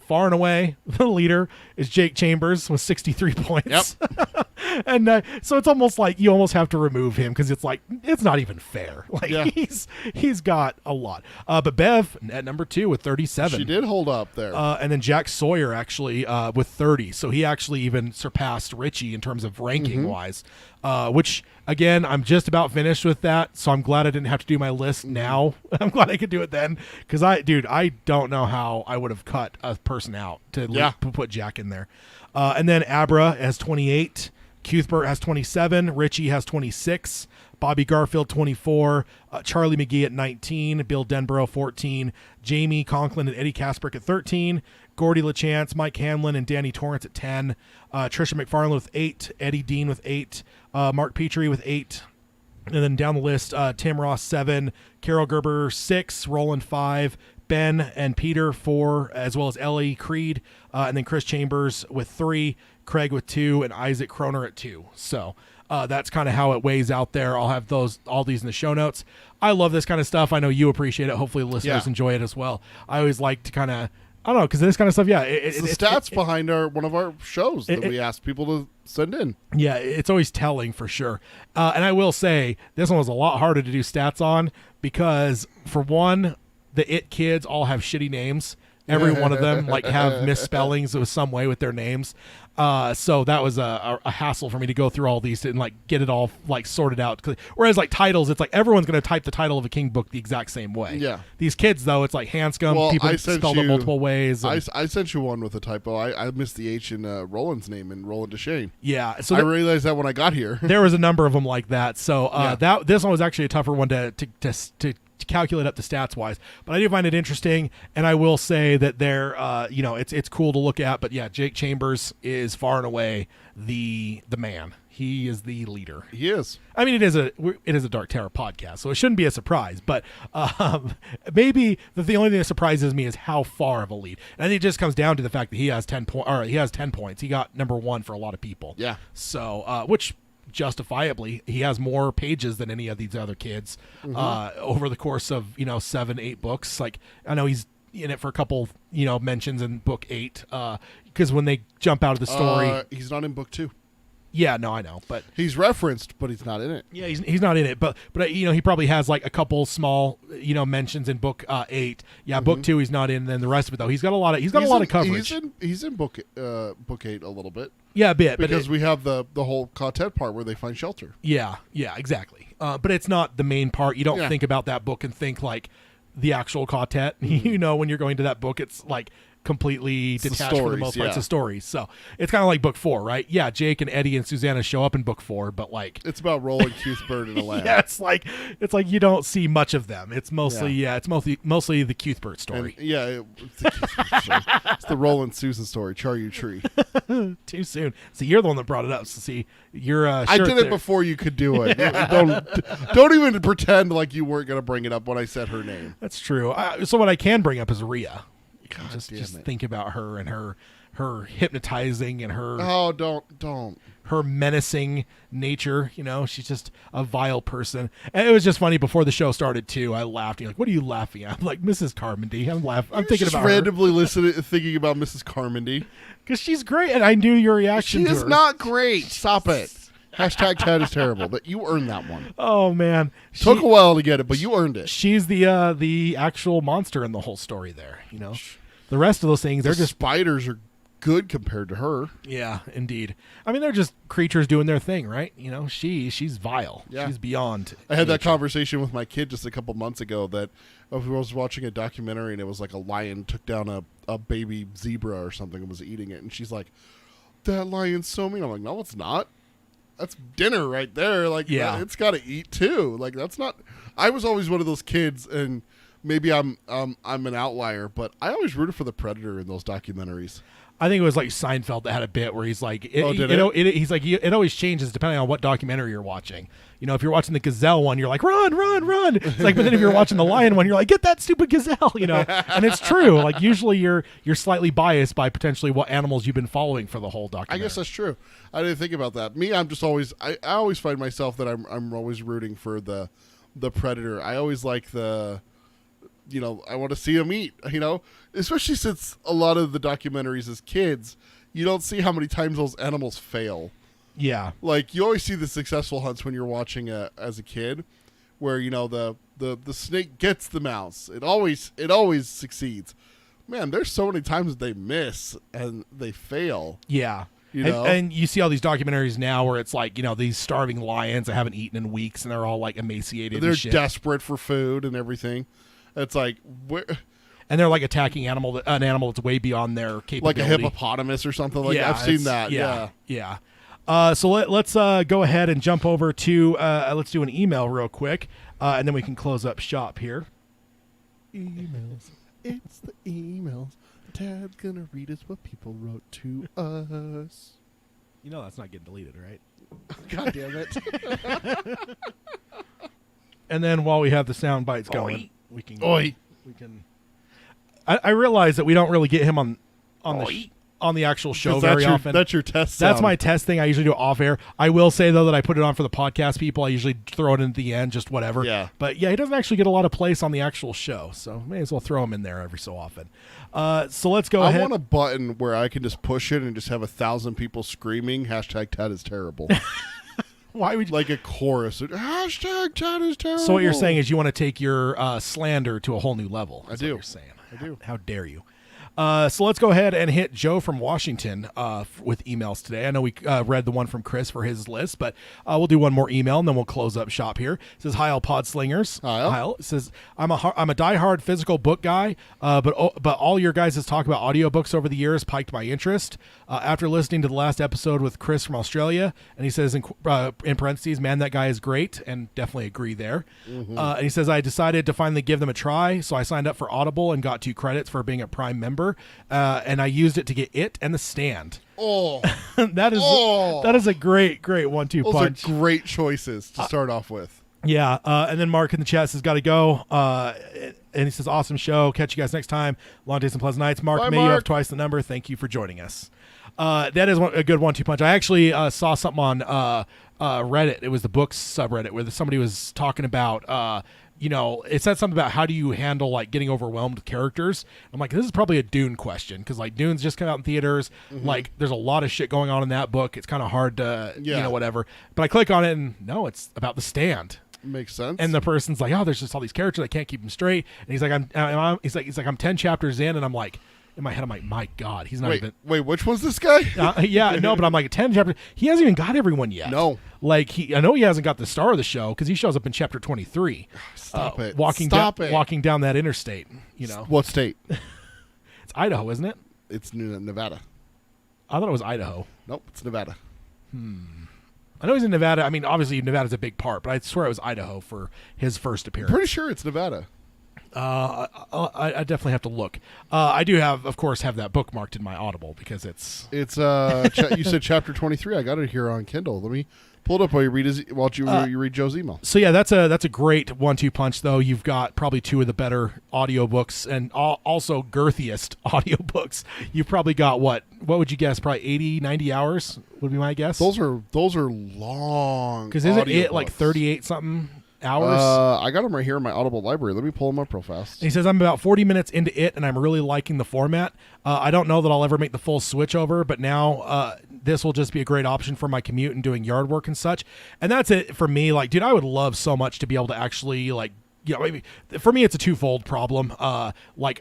Speaker 1: far and away, the leader is Jake Chambers with 63 points.
Speaker 2: Yep.
Speaker 1: And so it's almost like you almost have to remove him because it's like it's not even fair. Like he's got a lot. But Bev at number 2 with 37.
Speaker 2: She did hold up there.
Speaker 1: And then Jack Sawyer actually with 30. So he actually even surpassed Richie in terms of ranking wise. Which again, I'm just about finished with that, so I'm glad I didn't have to do my list now. I'm glad I could do it then, because I don't know how I would have cut a person out to put Jack in there. And then Abra has 28, Cuthbert has 27, Richie has 26, Bobby Garfield 24, Charlie McGee at 19, Bill Denborough 14, Jamie Conklin and Eddie Kasprick at 13, Gordy LaChance, Mike Hanlon, and Danny Torrance at 10, Trisha McFarlane with 8, Eddie Dean with 8, Mark Petrie with 8, and then down the list, Tim Ross 7, Carol Gerber 6, Roland 5, Ben and Peter 4, as well as Ellie Creed, and then Chris Chambers with 3, Craig with 2, and Isaac Kroner at 2. So that's kind of how it weighs out there. I'll have all these in the show notes. I love this kind of stuff. I know you appreciate it. Hopefully the listeners enjoy it as well. I always like to kind of, I don't know, because this kind of stuff,
Speaker 2: it's the stats behind one of our shows that we ask people to send in.
Speaker 1: Yeah, it's always telling for sure. And I will say, this one was a lot harder to do stats on because, for one, the It kids all have shitty names. Every one of them have misspellings of some way with their names. So that was a hassle for me to go through all these and get it all sorted out. Whereas titles, it's everyone's going to type the title of a King book the exact same way.
Speaker 2: Yeah.
Speaker 1: These kids though, it's Hanscom.
Speaker 2: Well,
Speaker 1: people spell it multiple ways.
Speaker 2: I sent you one with a typo. I missed the H in Roland's name in Roland Deshane.
Speaker 1: Yeah. So
Speaker 2: I realized that when I got here.
Speaker 1: There was a number of them like that. So this one was actually a tougher one to calculate up the stats wise, but I do find it interesting, and I will say that they're it's cool to look at. But yeah, Jake Chambers is far and away the man. He is the leader.
Speaker 2: He is.
Speaker 1: I mean, it is a Dark Tower podcast, so it shouldn't be a surprise. But maybe the only thing that surprises me is how far of a lead, and I think it just comes down to the fact that he has 10 points. He got number 1 for a lot of people.
Speaker 2: Yeah.
Speaker 1: So which, justifiably, he has more pages than any of these other kids over the course of 7-8 books. I know he's in it for a couple mentions in book 8 because when they jump out of the story,
Speaker 2: he's not in book 2.
Speaker 1: Yeah, no, I know, but
Speaker 2: he's referenced, but he's not in it.
Speaker 1: Yeah, he's not in it, but he probably has a couple small mentions in book 8. Yeah, book 2 he's not in. And then the rest of it though, he's got a lot of coverage.
Speaker 2: He's in book 8 a little bit.
Speaker 1: Yeah, a bit,
Speaker 2: because we have the whole quartet part where they find shelter.
Speaker 1: Yeah, exactly. But it's not the main part. You don't think about that book and think the actual quartet. When you're going to that book, it's completely detached for the most part. It's a story. So it's kind of like book 4, right? Yeah, Jake and Eddie and Susanna show up in book 4, but
Speaker 2: it's about Roland, Cuthbert, and Alan.
Speaker 1: Yeah, it's like you don't see much of them. It's mostly it's mostly the Cuthbert story.
Speaker 2: It's the Cuthbert story. It's the Roland Susan story. Char You Tree.
Speaker 1: Too soon. See, you're the one that brought it up. So see, you're
Speaker 2: I did it before you could do it. don't even pretend like you weren't going to bring it up when I said her name.
Speaker 1: That's true. So what I can bring up is Rhea. Just
Speaker 2: think
Speaker 1: about her and her hypnotizing and her.
Speaker 2: Oh, don't.
Speaker 1: her menacing nature. She's just a vile person. And it was just funny before the show started too. I laughed. You're like, what are you laughing at? I'm like, Mrs. Carmody. I'm thinking
Speaker 2: just
Speaker 1: about
Speaker 2: randomly thinking about Mrs. Carmody
Speaker 1: because she's great, and I knew your reaction.
Speaker 2: She
Speaker 1: to
Speaker 2: is
Speaker 1: her.
Speaker 2: not great. Stop it. Hashtag Ted is terrible, but you earned that one.
Speaker 1: Oh man,
Speaker 2: Took a while to get it, but you earned it.
Speaker 1: She's the actual monster in the whole story. There, the rest of those things, they're just
Speaker 2: spiders are good compared to her.
Speaker 1: Yeah, indeed. I mean, they're just creatures doing their thing, right? She's vile.
Speaker 2: Yeah.
Speaker 1: She's beyond.
Speaker 2: I had that conversation with my kid just a couple months ago that I was watching a documentary and it was like a lion took down a baby zebra or something and was eating it, and she's like, "That lion's so mean." I'm like, "No, it's not. That's dinner right there. Like,
Speaker 1: yeah.
Speaker 2: It's got to eat too. Like, that's not." I was always one of those kids, and maybe I'm an outlier, but I always rooted for the predator in those documentaries.
Speaker 1: I think it was like Seinfeld that had a bit where he's like, he's like, it always changes depending on what documentary you're watching. If you're watching the gazelle one, you're like, run, run, run. It's like, but then if you're watching the lion one, you're like, get that stupid gazelle. And it's true. Like usually you're slightly biased by potentially what animals you've been following for the whole documentary.
Speaker 2: I guess that's true. I didn't think about that. Me, I'm just always, I always find myself that I'm always rooting for the predator. I always like I want to see them eat, especially since a lot of the documentaries as kids, you don't see how many times those animals fail.
Speaker 1: Yeah.
Speaker 2: Like, you always see the successful hunts when you're watching as a kid where, the snake gets the mouse. It always succeeds. Man, there's so many times that they miss and they fail.
Speaker 1: Yeah. And you see all these documentaries now where it's like, these starving lions that haven't eaten in weeks and they're all like emaciated.
Speaker 2: They're
Speaker 1: and shit.
Speaker 2: desperate for food and everything. It's like,
Speaker 1: and they're like attacking an animal that's way beyond their capability,
Speaker 2: like a hippopotamus or something. Like, I've seen that.
Speaker 1: Yeah. So let's go ahead and jump over to let's do an email real quick, and then we can close up shop here.
Speaker 2: Emails. It's the emails. Tad's gonna read us what people wrote to us.
Speaker 1: That's not getting deleted, right?
Speaker 2: God damn it.
Speaker 1: And then while we have the sound bites going, we can. I realize that we don't really get him on the actual show very often.
Speaker 2: That's your test sound.
Speaker 1: That's my test thing. I usually do it off air. I will say though that I put it on for the podcast people. I usually throw it in at the end, just whatever.
Speaker 2: Yeah.
Speaker 1: But yeah, he doesn't actually get a lot of place on the actual show, so may as well throw him in there every so often. So let's go ahead.
Speaker 2: I want a button where I can just push it and just have 1,000 people screaming hashtag Tad is terrible.
Speaker 1: Why would you?
Speaker 2: Like a chorus? Hashtag Tad is terrible.
Speaker 1: So what you're saying is you want to take your slander to a whole new level.
Speaker 2: I do.
Speaker 1: What you're saying.
Speaker 2: I do.
Speaker 1: How dare you? So let's go ahead and hit Joe from Washington with emails today. I know we read the one from Chris for his list, but we'll do one more email and then we'll close up shop here. It says, "Hi, all pod slingers."
Speaker 2: Hi.
Speaker 1: It says, I'm a diehard physical book guy, but all your guys' talk about audiobooks over the years piqued my interest. After listening to the last episode with Chris from Australia, and he says in parentheses, "Man, that guy is great," and definitely agree there. Mm-hmm. And he says, "I decided to finally give them a try, so I signed up for Audible and got 2 credits for being a Prime member. And I used it to get It and The Stand."
Speaker 2: Oh,
Speaker 1: that is a great 1-2 punch.
Speaker 2: Those are great choices to start off with.
Speaker 1: Yeah, and then Mark in the chat says, "Got to go." And he says, "Awesome show. Catch you guys next time. Long days and pleasant nights." Mark, may you have twice the number. Thank you for joining us. That is a good 1-2 punch. I actually saw something on Reddit. It was the books subreddit where somebody was talking about. It said something about how do you handle like getting overwhelmed with characters. I'm like, this is probably a Dune question because like Dune's just come out in theaters. Mm-hmm. Like, there's a lot of shit going on in that book. It's kind of hard to, whatever. But I click on it and no, it's about The Stand.
Speaker 2: Makes sense.
Speaker 1: And the person's like, "Oh, there's just all these characters. I can't keep them straight." And he's like, "I'm 10 chapters in," and I'm like. In my head, I'm like, my God, he's not even.
Speaker 2: Wait, which one's this guy?
Speaker 1: Yeah, no, but I'm like 10 chapters. He hasn't even got everyone yet.
Speaker 2: No,
Speaker 1: like I know he hasn't got the star of the show because he shows up in chapter 23.
Speaker 2: Stop it!
Speaker 1: Walking down that interstate.
Speaker 2: What state?
Speaker 1: It's Idaho, isn't it?
Speaker 2: It's Nevada.
Speaker 1: I thought it was Idaho.
Speaker 2: Nope, it's Nevada.
Speaker 1: I know he's in Nevada. I mean, obviously Nevada's a big part, but I swear it was Idaho for his first appearance.
Speaker 2: I'm pretty sure it's Nevada.
Speaker 1: I definitely have to look. I do of course have that bookmarked in my Audible because it's
Speaker 2: you said chapter 23. I got it here on Kindle. Let me pull it up while you read you read Joe's email.
Speaker 1: So yeah, that's a great 1-2 punch though. You've got probably two of the better audiobooks and also girthiest audiobooks. You've probably got what would you guess? Probably 80, 90 hours would be my guess.
Speaker 2: Those are long.
Speaker 1: Because isn't it like 38 something hours?
Speaker 2: I got them right here in my Audible library. Let me pull them up real fast.
Speaker 1: And he says, I'm about 40 minutes into it, and I'm really liking the format. I don't know that I'll ever make the full switch over, but now this will just be a great option for my commute and doing yard work and such. And that's it for me. Like, dude, I would love so much to be able to actually, like, you know, maybe for me it's a twofold problem. Because like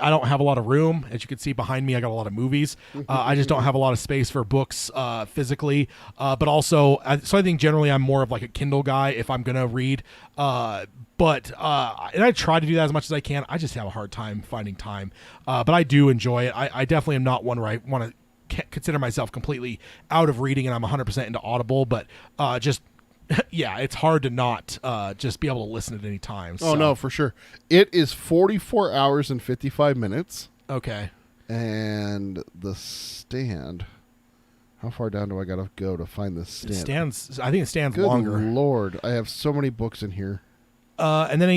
Speaker 1: I don't have a lot of room, as you can see behind me. I got a lot of movies. I just don't have a lot of space for books physically. But also, so I think generally I'm more of like a Kindle guy if I'm gonna read. And I try to do that as much as I can. I just have a hard time finding time. But I do enjoy it. I definitely am not one where I want to consider myself completely out of reading and I'm 100% into Audible. But just yeah, it's hard to not just be able to listen at any time. So.
Speaker 2: Oh, no, for sure. It is 44 hours and 55 minutes.
Speaker 1: Okay.
Speaker 2: And the stand, how far down do I got to go to find the stand?
Speaker 1: I think it stands
Speaker 2: Good
Speaker 1: longer.
Speaker 2: Lord, I have so many books in here.
Speaker 1: And then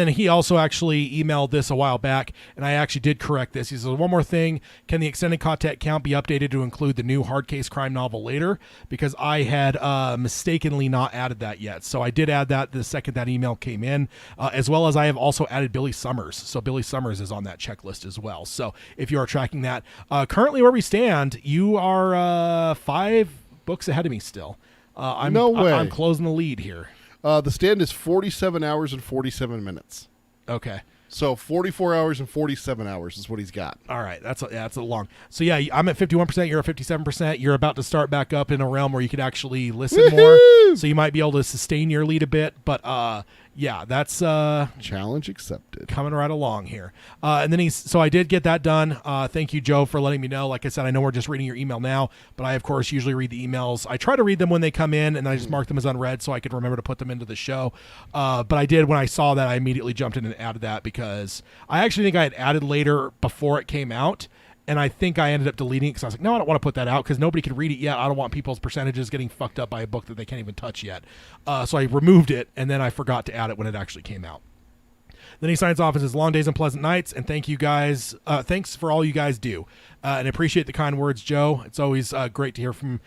Speaker 1: he also actually emailed this a while back, and I actually did correct this. He says, one more thing, can the extended content count be updated to include the new hard case crime novel later? Because I had mistakenly not added that yet. So I did add that the second that email came in, as well as I have also added Billy Summers. So Billy Summers is on that checklist as well. So if you are tracking that, currently where we stand, you are 5 books ahead of me still.
Speaker 2: No way.
Speaker 1: I'm closing the lead here.
Speaker 2: The stand is 47 hours and 47 minutes.
Speaker 1: Okay.
Speaker 2: So 44 hours and 47 hours is what he's got.
Speaker 1: All right. That's a long. So yeah, I'm at 51%. You're at 57%. You're about to start back up in a realm where you could actually listen more. So you might be able to sustain your lead a bit. But yeah, that's
Speaker 2: challenge accepted.
Speaker 1: Coming right along here. And then so I did get that done. Thank you, Joe, for letting me know. Like I said, I know we're just reading your email now, but I of course usually read the emails. I try to read them when they come in, and I just mark them as unread so I could remember to put them into the show. But I did when I saw that. I immediately jumped in and added that because I actually think I had added later before it came out. And I think I ended up deleting it because I was like, no, I don't want to put that out because nobody can read it yet. I don't want people's percentages getting fucked up by a book that they can't even touch yet. So I removed it, and then I forgot to add it when it actually came out. Then he signs off and says, long days and pleasant nights, and thank you guys. Thanks for all you guys do. And appreciate the kind words, Joe. It's always great to hear from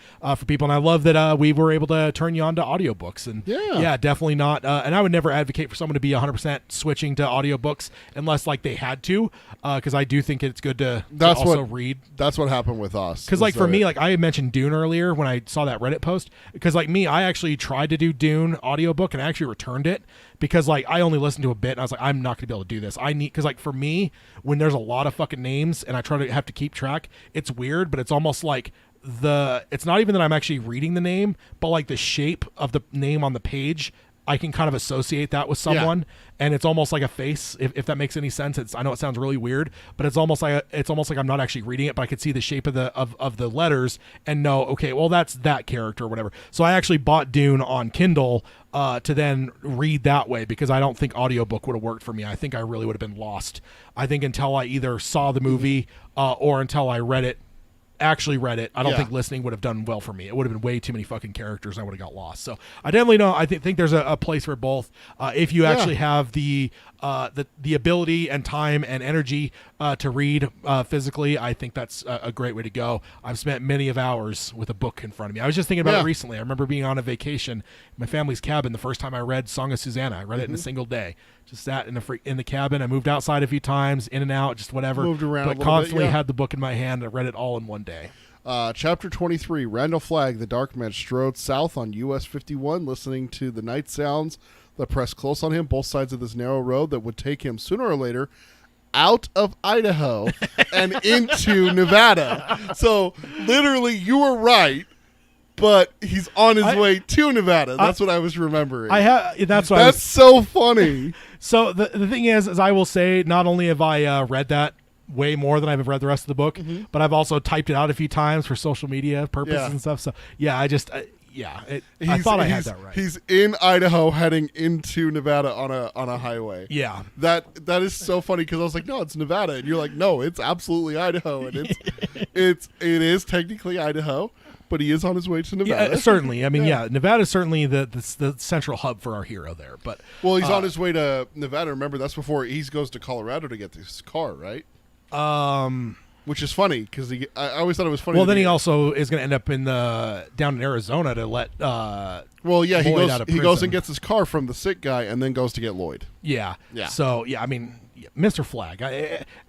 Speaker 1: people. And I love that we were able to turn you on to audiobooks. And yeah definitely not. And I would never advocate for someone to be 100% switching to audiobooks unless like they had to, because I do think it's good to also read.
Speaker 2: That's what happened with us.
Speaker 1: Because like for me, like I had mentioned Dune earlier when I saw that Reddit post, because like me, I actually tried to do Dune audiobook and I actually returned it because like I only listened to a bit and I was like, I'm not going to be able to do this. Because like for me, when there's a lot of fucking names and I try to have to keep track, it's weird, but it's almost like it's not even that I'm actually reading the name, but like the shape of the name on the page, I can kind of associate that with someone, and it's almost like a face. If that makes any sense, I know it sounds really weird, but it's almost like I'm not actually reading it, but I could see the shape of the letters and know, okay, well that's that character or whatever. So I actually bought Dune on Kindle to then read that way because I don't think audiobook would have worked for me. I think I really would have been lost. I think until I either saw the movie or until I actually read it, I don't think listening would have done well for me. It would have been way too many fucking characters. I would have got lost. So I definitely know. I think there's a place for both. If you actually have the ability and time and energy to read physically, I think that's a great way to go. I've spent many of hours with a book in front of me. I was just thinking about it recently. I remember being on a vacation in my family's cabin the first time I read Song of Susanna. I read it in a single day. Just sat in the cabin. I moved outside a few times, in and out, just whatever.
Speaker 2: Moved around,
Speaker 1: but constantly had the book in my hand. I read it all in one day.
Speaker 2: Chapter 23, Randall Flagg, the Dark Man, strode south on US 51, listening to the night sounds that pressed close on him, both sides of this narrow road that would take him sooner or later out of Idaho and into Nevada. So literally, you were right. But he's on his way to Nevada. That's what I was remembering.
Speaker 1: That's
Speaker 2: so funny.
Speaker 1: So the thing is I will say, not only have I read that way more than I've read the rest of the book, but I've also typed it out a few times for social media purposes and stuff. So yeah, Yeah, I thought I had that right.
Speaker 2: He's in Idaho heading into Nevada on a highway.
Speaker 1: Yeah.
Speaker 2: That is so funny because I was like, no, it's Nevada, and you're like, no, it's absolutely Idaho, and it is technically Idaho, but he is on his way to Nevada.
Speaker 1: Yeah, certainly. I mean, yeah, Nevada is certainly the central hub for our hero there. But
Speaker 2: well, he's on his way to Nevada. Remember, that's before he goes to Colorado to get this car, right? Which is funny because I always thought it was funny.
Speaker 1: Well, then he also is going to end up down in Arizona to let.
Speaker 2: Well, yeah,
Speaker 1: Lloyd out of
Speaker 2: he goes
Speaker 1: prison.
Speaker 2: and gets his car from the sick guy, and then goes to get Lloyd.
Speaker 1: Yeah.
Speaker 2: Yeah.
Speaker 1: So yeah, I mean, Mr. Flag.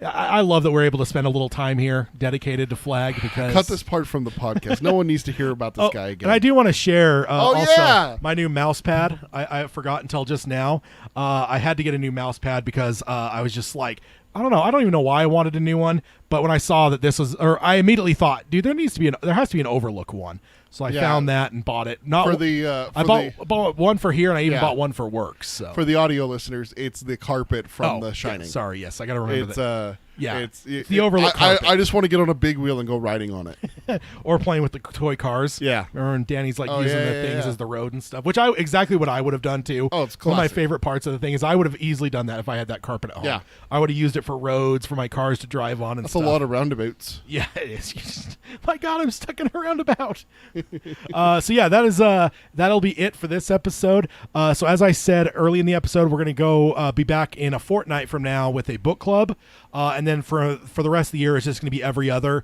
Speaker 1: I love that we're able to spend a little time here dedicated to Flag because
Speaker 2: Cut this part from the podcast. No one needs to hear about this guy again.
Speaker 1: And I do want to share also
Speaker 2: yeah!
Speaker 1: my new mouse pad. I forgot until just now. I had to get a new mouse pad because I was just like, I don't know. I don't even know why I wanted a new one, but when I saw that this was, or I immediately thought, dude, there has to be an Overlook one. So I found that and bought it. Not
Speaker 2: for the.
Speaker 1: I bought one for here, and I even
Speaker 2: Yeah.
Speaker 1: bought one for work. So
Speaker 2: For the audio listeners, it's the carpet from The Shining.
Speaker 1: Sorry, yes, I got to remember
Speaker 2: It's
Speaker 1: that. Yeah,
Speaker 2: it's
Speaker 1: the Overlook carpet.
Speaker 2: I just want to get on a big wheel and go riding on it.
Speaker 1: Or playing with the toy cars.
Speaker 2: Yeah.
Speaker 1: Remember when Danny's like
Speaker 2: Oh,
Speaker 1: using
Speaker 2: yeah,
Speaker 1: the
Speaker 2: yeah,
Speaker 1: things
Speaker 2: yeah.
Speaker 1: as the road and stuff, which exactly what I would have done too.
Speaker 2: Oh, it's
Speaker 1: one of my
Speaker 2: classic.
Speaker 1: favorite parts of the thing is I would have easily done that if I had that carpet at home.
Speaker 2: Yeah.
Speaker 1: I would have used it for roads for my cars to drive on and
Speaker 2: That's
Speaker 1: stuff.
Speaker 2: a lot of roundabouts.
Speaker 1: Yeah, it is. My God, I'm stuck in a roundabout. So yeah, that'll be it for this episode. So as I said early in the episode, we're going to go be back in a fortnight from now with a book club, and then for the rest of the year, it's just going to be every other.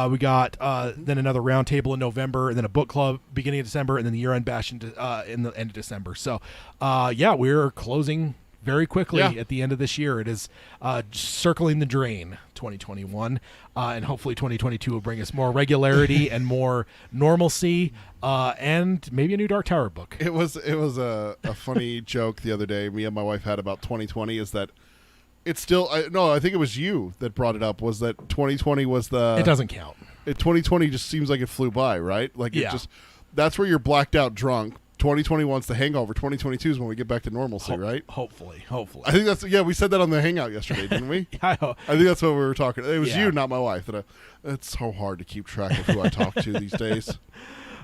Speaker 1: We got then another roundtable in November, and then a book club beginning of December, and then the year-end bash in the end of December. So yeah, we're closing very quickly at the end of this year. It is circling the drain, 2021, and hopefully 2022 will bring us more regularity and more normalcy, and maybe a new Dark Tower book.
Speaker 2: It was a funny joke the other day me and my wife had about 2020 is that it's still I think it was you that brought it up, was that 2020 was the
Speaker 1: It doesn't count.
Speaker 2: 2020 just seems like it flew by, right? Like it just, that's where you're blacked out drunk. 2021's the hangover. 2022 is when we get back to normalcy, right?
Speaker 1: Hopefully.
Speaker 2: I think that's we said that on the hangout yesterday, didn't we?
Speaker 1: I
Speaker 2: think that's what we were talking. It was
Speaker 1: Yeah.
Speaker 2: you, not my wife. It's so hard to keep track of who I talk to these days.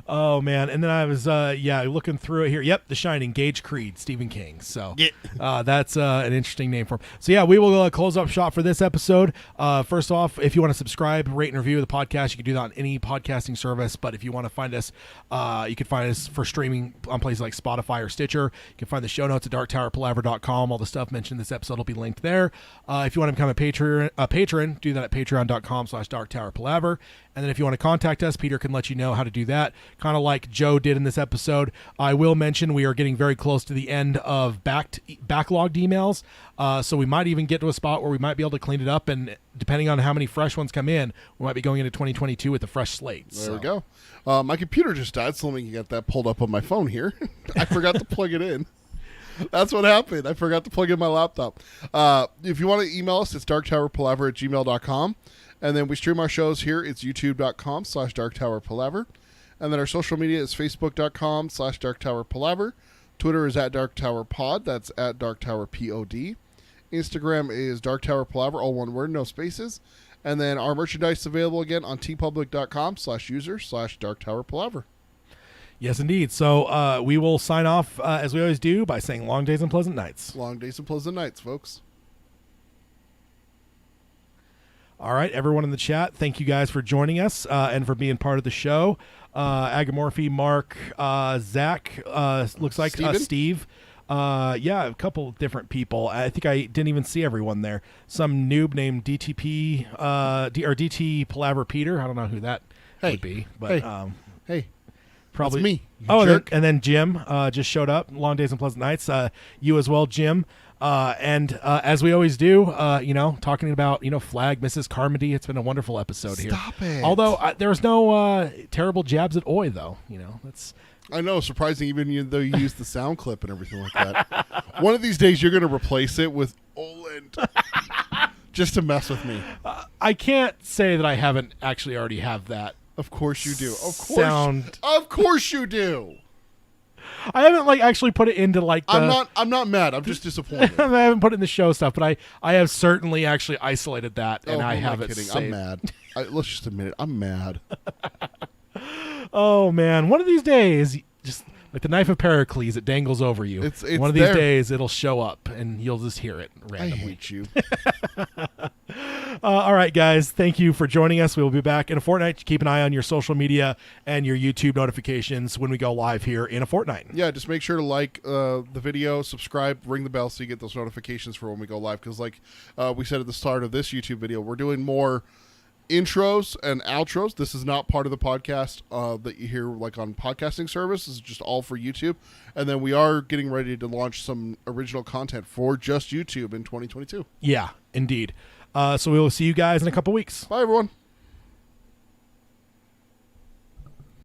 Speaker 1: Oh man, and then I was looking through it here. Yep, The Shining, Gage Creed, Stephen King. So that's an interesting name for him. So yeah, we will close up shop for this episode. First off, if you want to subscribe, rate and review the podcast, you can do that on any podcasting service. But if you want to find us, you can find us for streaming on places like Spotify or Stitcher. You can find the show notes at darktowerpalaver.com. All the stuff mentioned in this episode will be linked there. If you want to become a patron, do that at patreon.com/darktowerpalaver. And then if you want to contact us, Peter can let you know how to do that, kind of like Joe did in this episode. I will mention we are getting very close to the end of backlogged emails, so we might even get to a spot where we might be able to clean it up, and depending on how many fresh ones come in, we might be going into 2022 with a fresh slate.
Speaker 2: There we go. My computer just died, so let me get that pulled up on my phone here. I forgot to plug it in. That's what happened. I forgot to plug in my laptop. If you want to email us, it's darktowerpalaver@gmail.com. And then we stream our shows here. It's youtube.com/darktowerpalaver. And then our social media is facebook.com/darktowerpalaver. Twitter is @darktowerpod. That's @darktowerpod. Instagram is darktowerpalaver, all one word, no spaces. And then our merchandise is available again on tpublic.com/user/darktowerpalaver.
Speaker 1: Yes, indeed. So we will sign off, as we always do, by saying long days and pleasant nights.
Speaker 2: Long days and pleasant nights, folks.
Speaker 1: All right, everyone in the chat, thank you guys for joining us and for being part of the show. Agamorphe, Mark, Zach, looks like
Speaker 2: Steven?
Speaker 1: Steve. A couple of different people. I think I didn't even see everyone there. Some noob named DTP or DT Palaver Peter. I don't know who that would be, but
Speaker 2: Hey,
Speaker 1: probably
Speaker 2: that's me. You
Speaker 1: Oh,
Speaker 2: jerk.
Speaker 1: and then Jim just showed up. Long days and pleasant nights. You as well, Jim. And as we always do, talking about Flag, Mrs. Carmody. It's been a wonderful episode here.
Speaker 2: Stop it.
Speaker 1: Although there was no terrible jabs at Oi, though. That's.
Speaker 2: I know, surprising, even though you used the sound clip and everything like that. One of these days, you're going to replace it with Oland, just to mess with me.
Speaker 1: I can't say that I haven't actually already have that.
Speaker 2: Of course you do. Of course.
Speaker 1: Sound.
Speaker 2: Of course you do.
Speaker 1: I haven't actually put it into the.
Speaker 2: I'm not mad. I'm just disappointed.
Speaker 1: I haven't put it in the show stuff, but I have certainly actually isolated that, and I
Speaker 2: who am
Speaker 1: have it
Speaker 2: kidding?
Speaker 1: saved.
Speaker 2: I'm mad. Let's just admit it. I'm mad.
Speaker 1: Oh man, one of these days, just like the knife of Pericles, it dangles over you.
Speaker 2: It's
Speaker 1: one of these
Speaker 2: there.
Speaker 1: days, it'll show up, and you'll just hear it
Speaker 2: I
Speaker 1: randomly.
Speaker 2: hate you.
Speaker 1: All right, guys, thank you for joining us. We will be back in a fortnight. Keep an eye on your social media and your YouTube notifications when we go live here in a fortnight.
Speaker 2: Yeah, just make sure to like the video, subscribe, ring the bell so you get those notifications for when we go live. Because like we said at the start of this YouTube video, we're doing more intros and outros. This is not part of the podcast that you hear like on podcasting service. This is just all for YouTube. And then we are getting ready to launch some original content for just YouTube in 2022.
Speaker 1: Yeah, indeed. So we will see you guys in a couple weeks.
Speaker 2: Bye, everyone.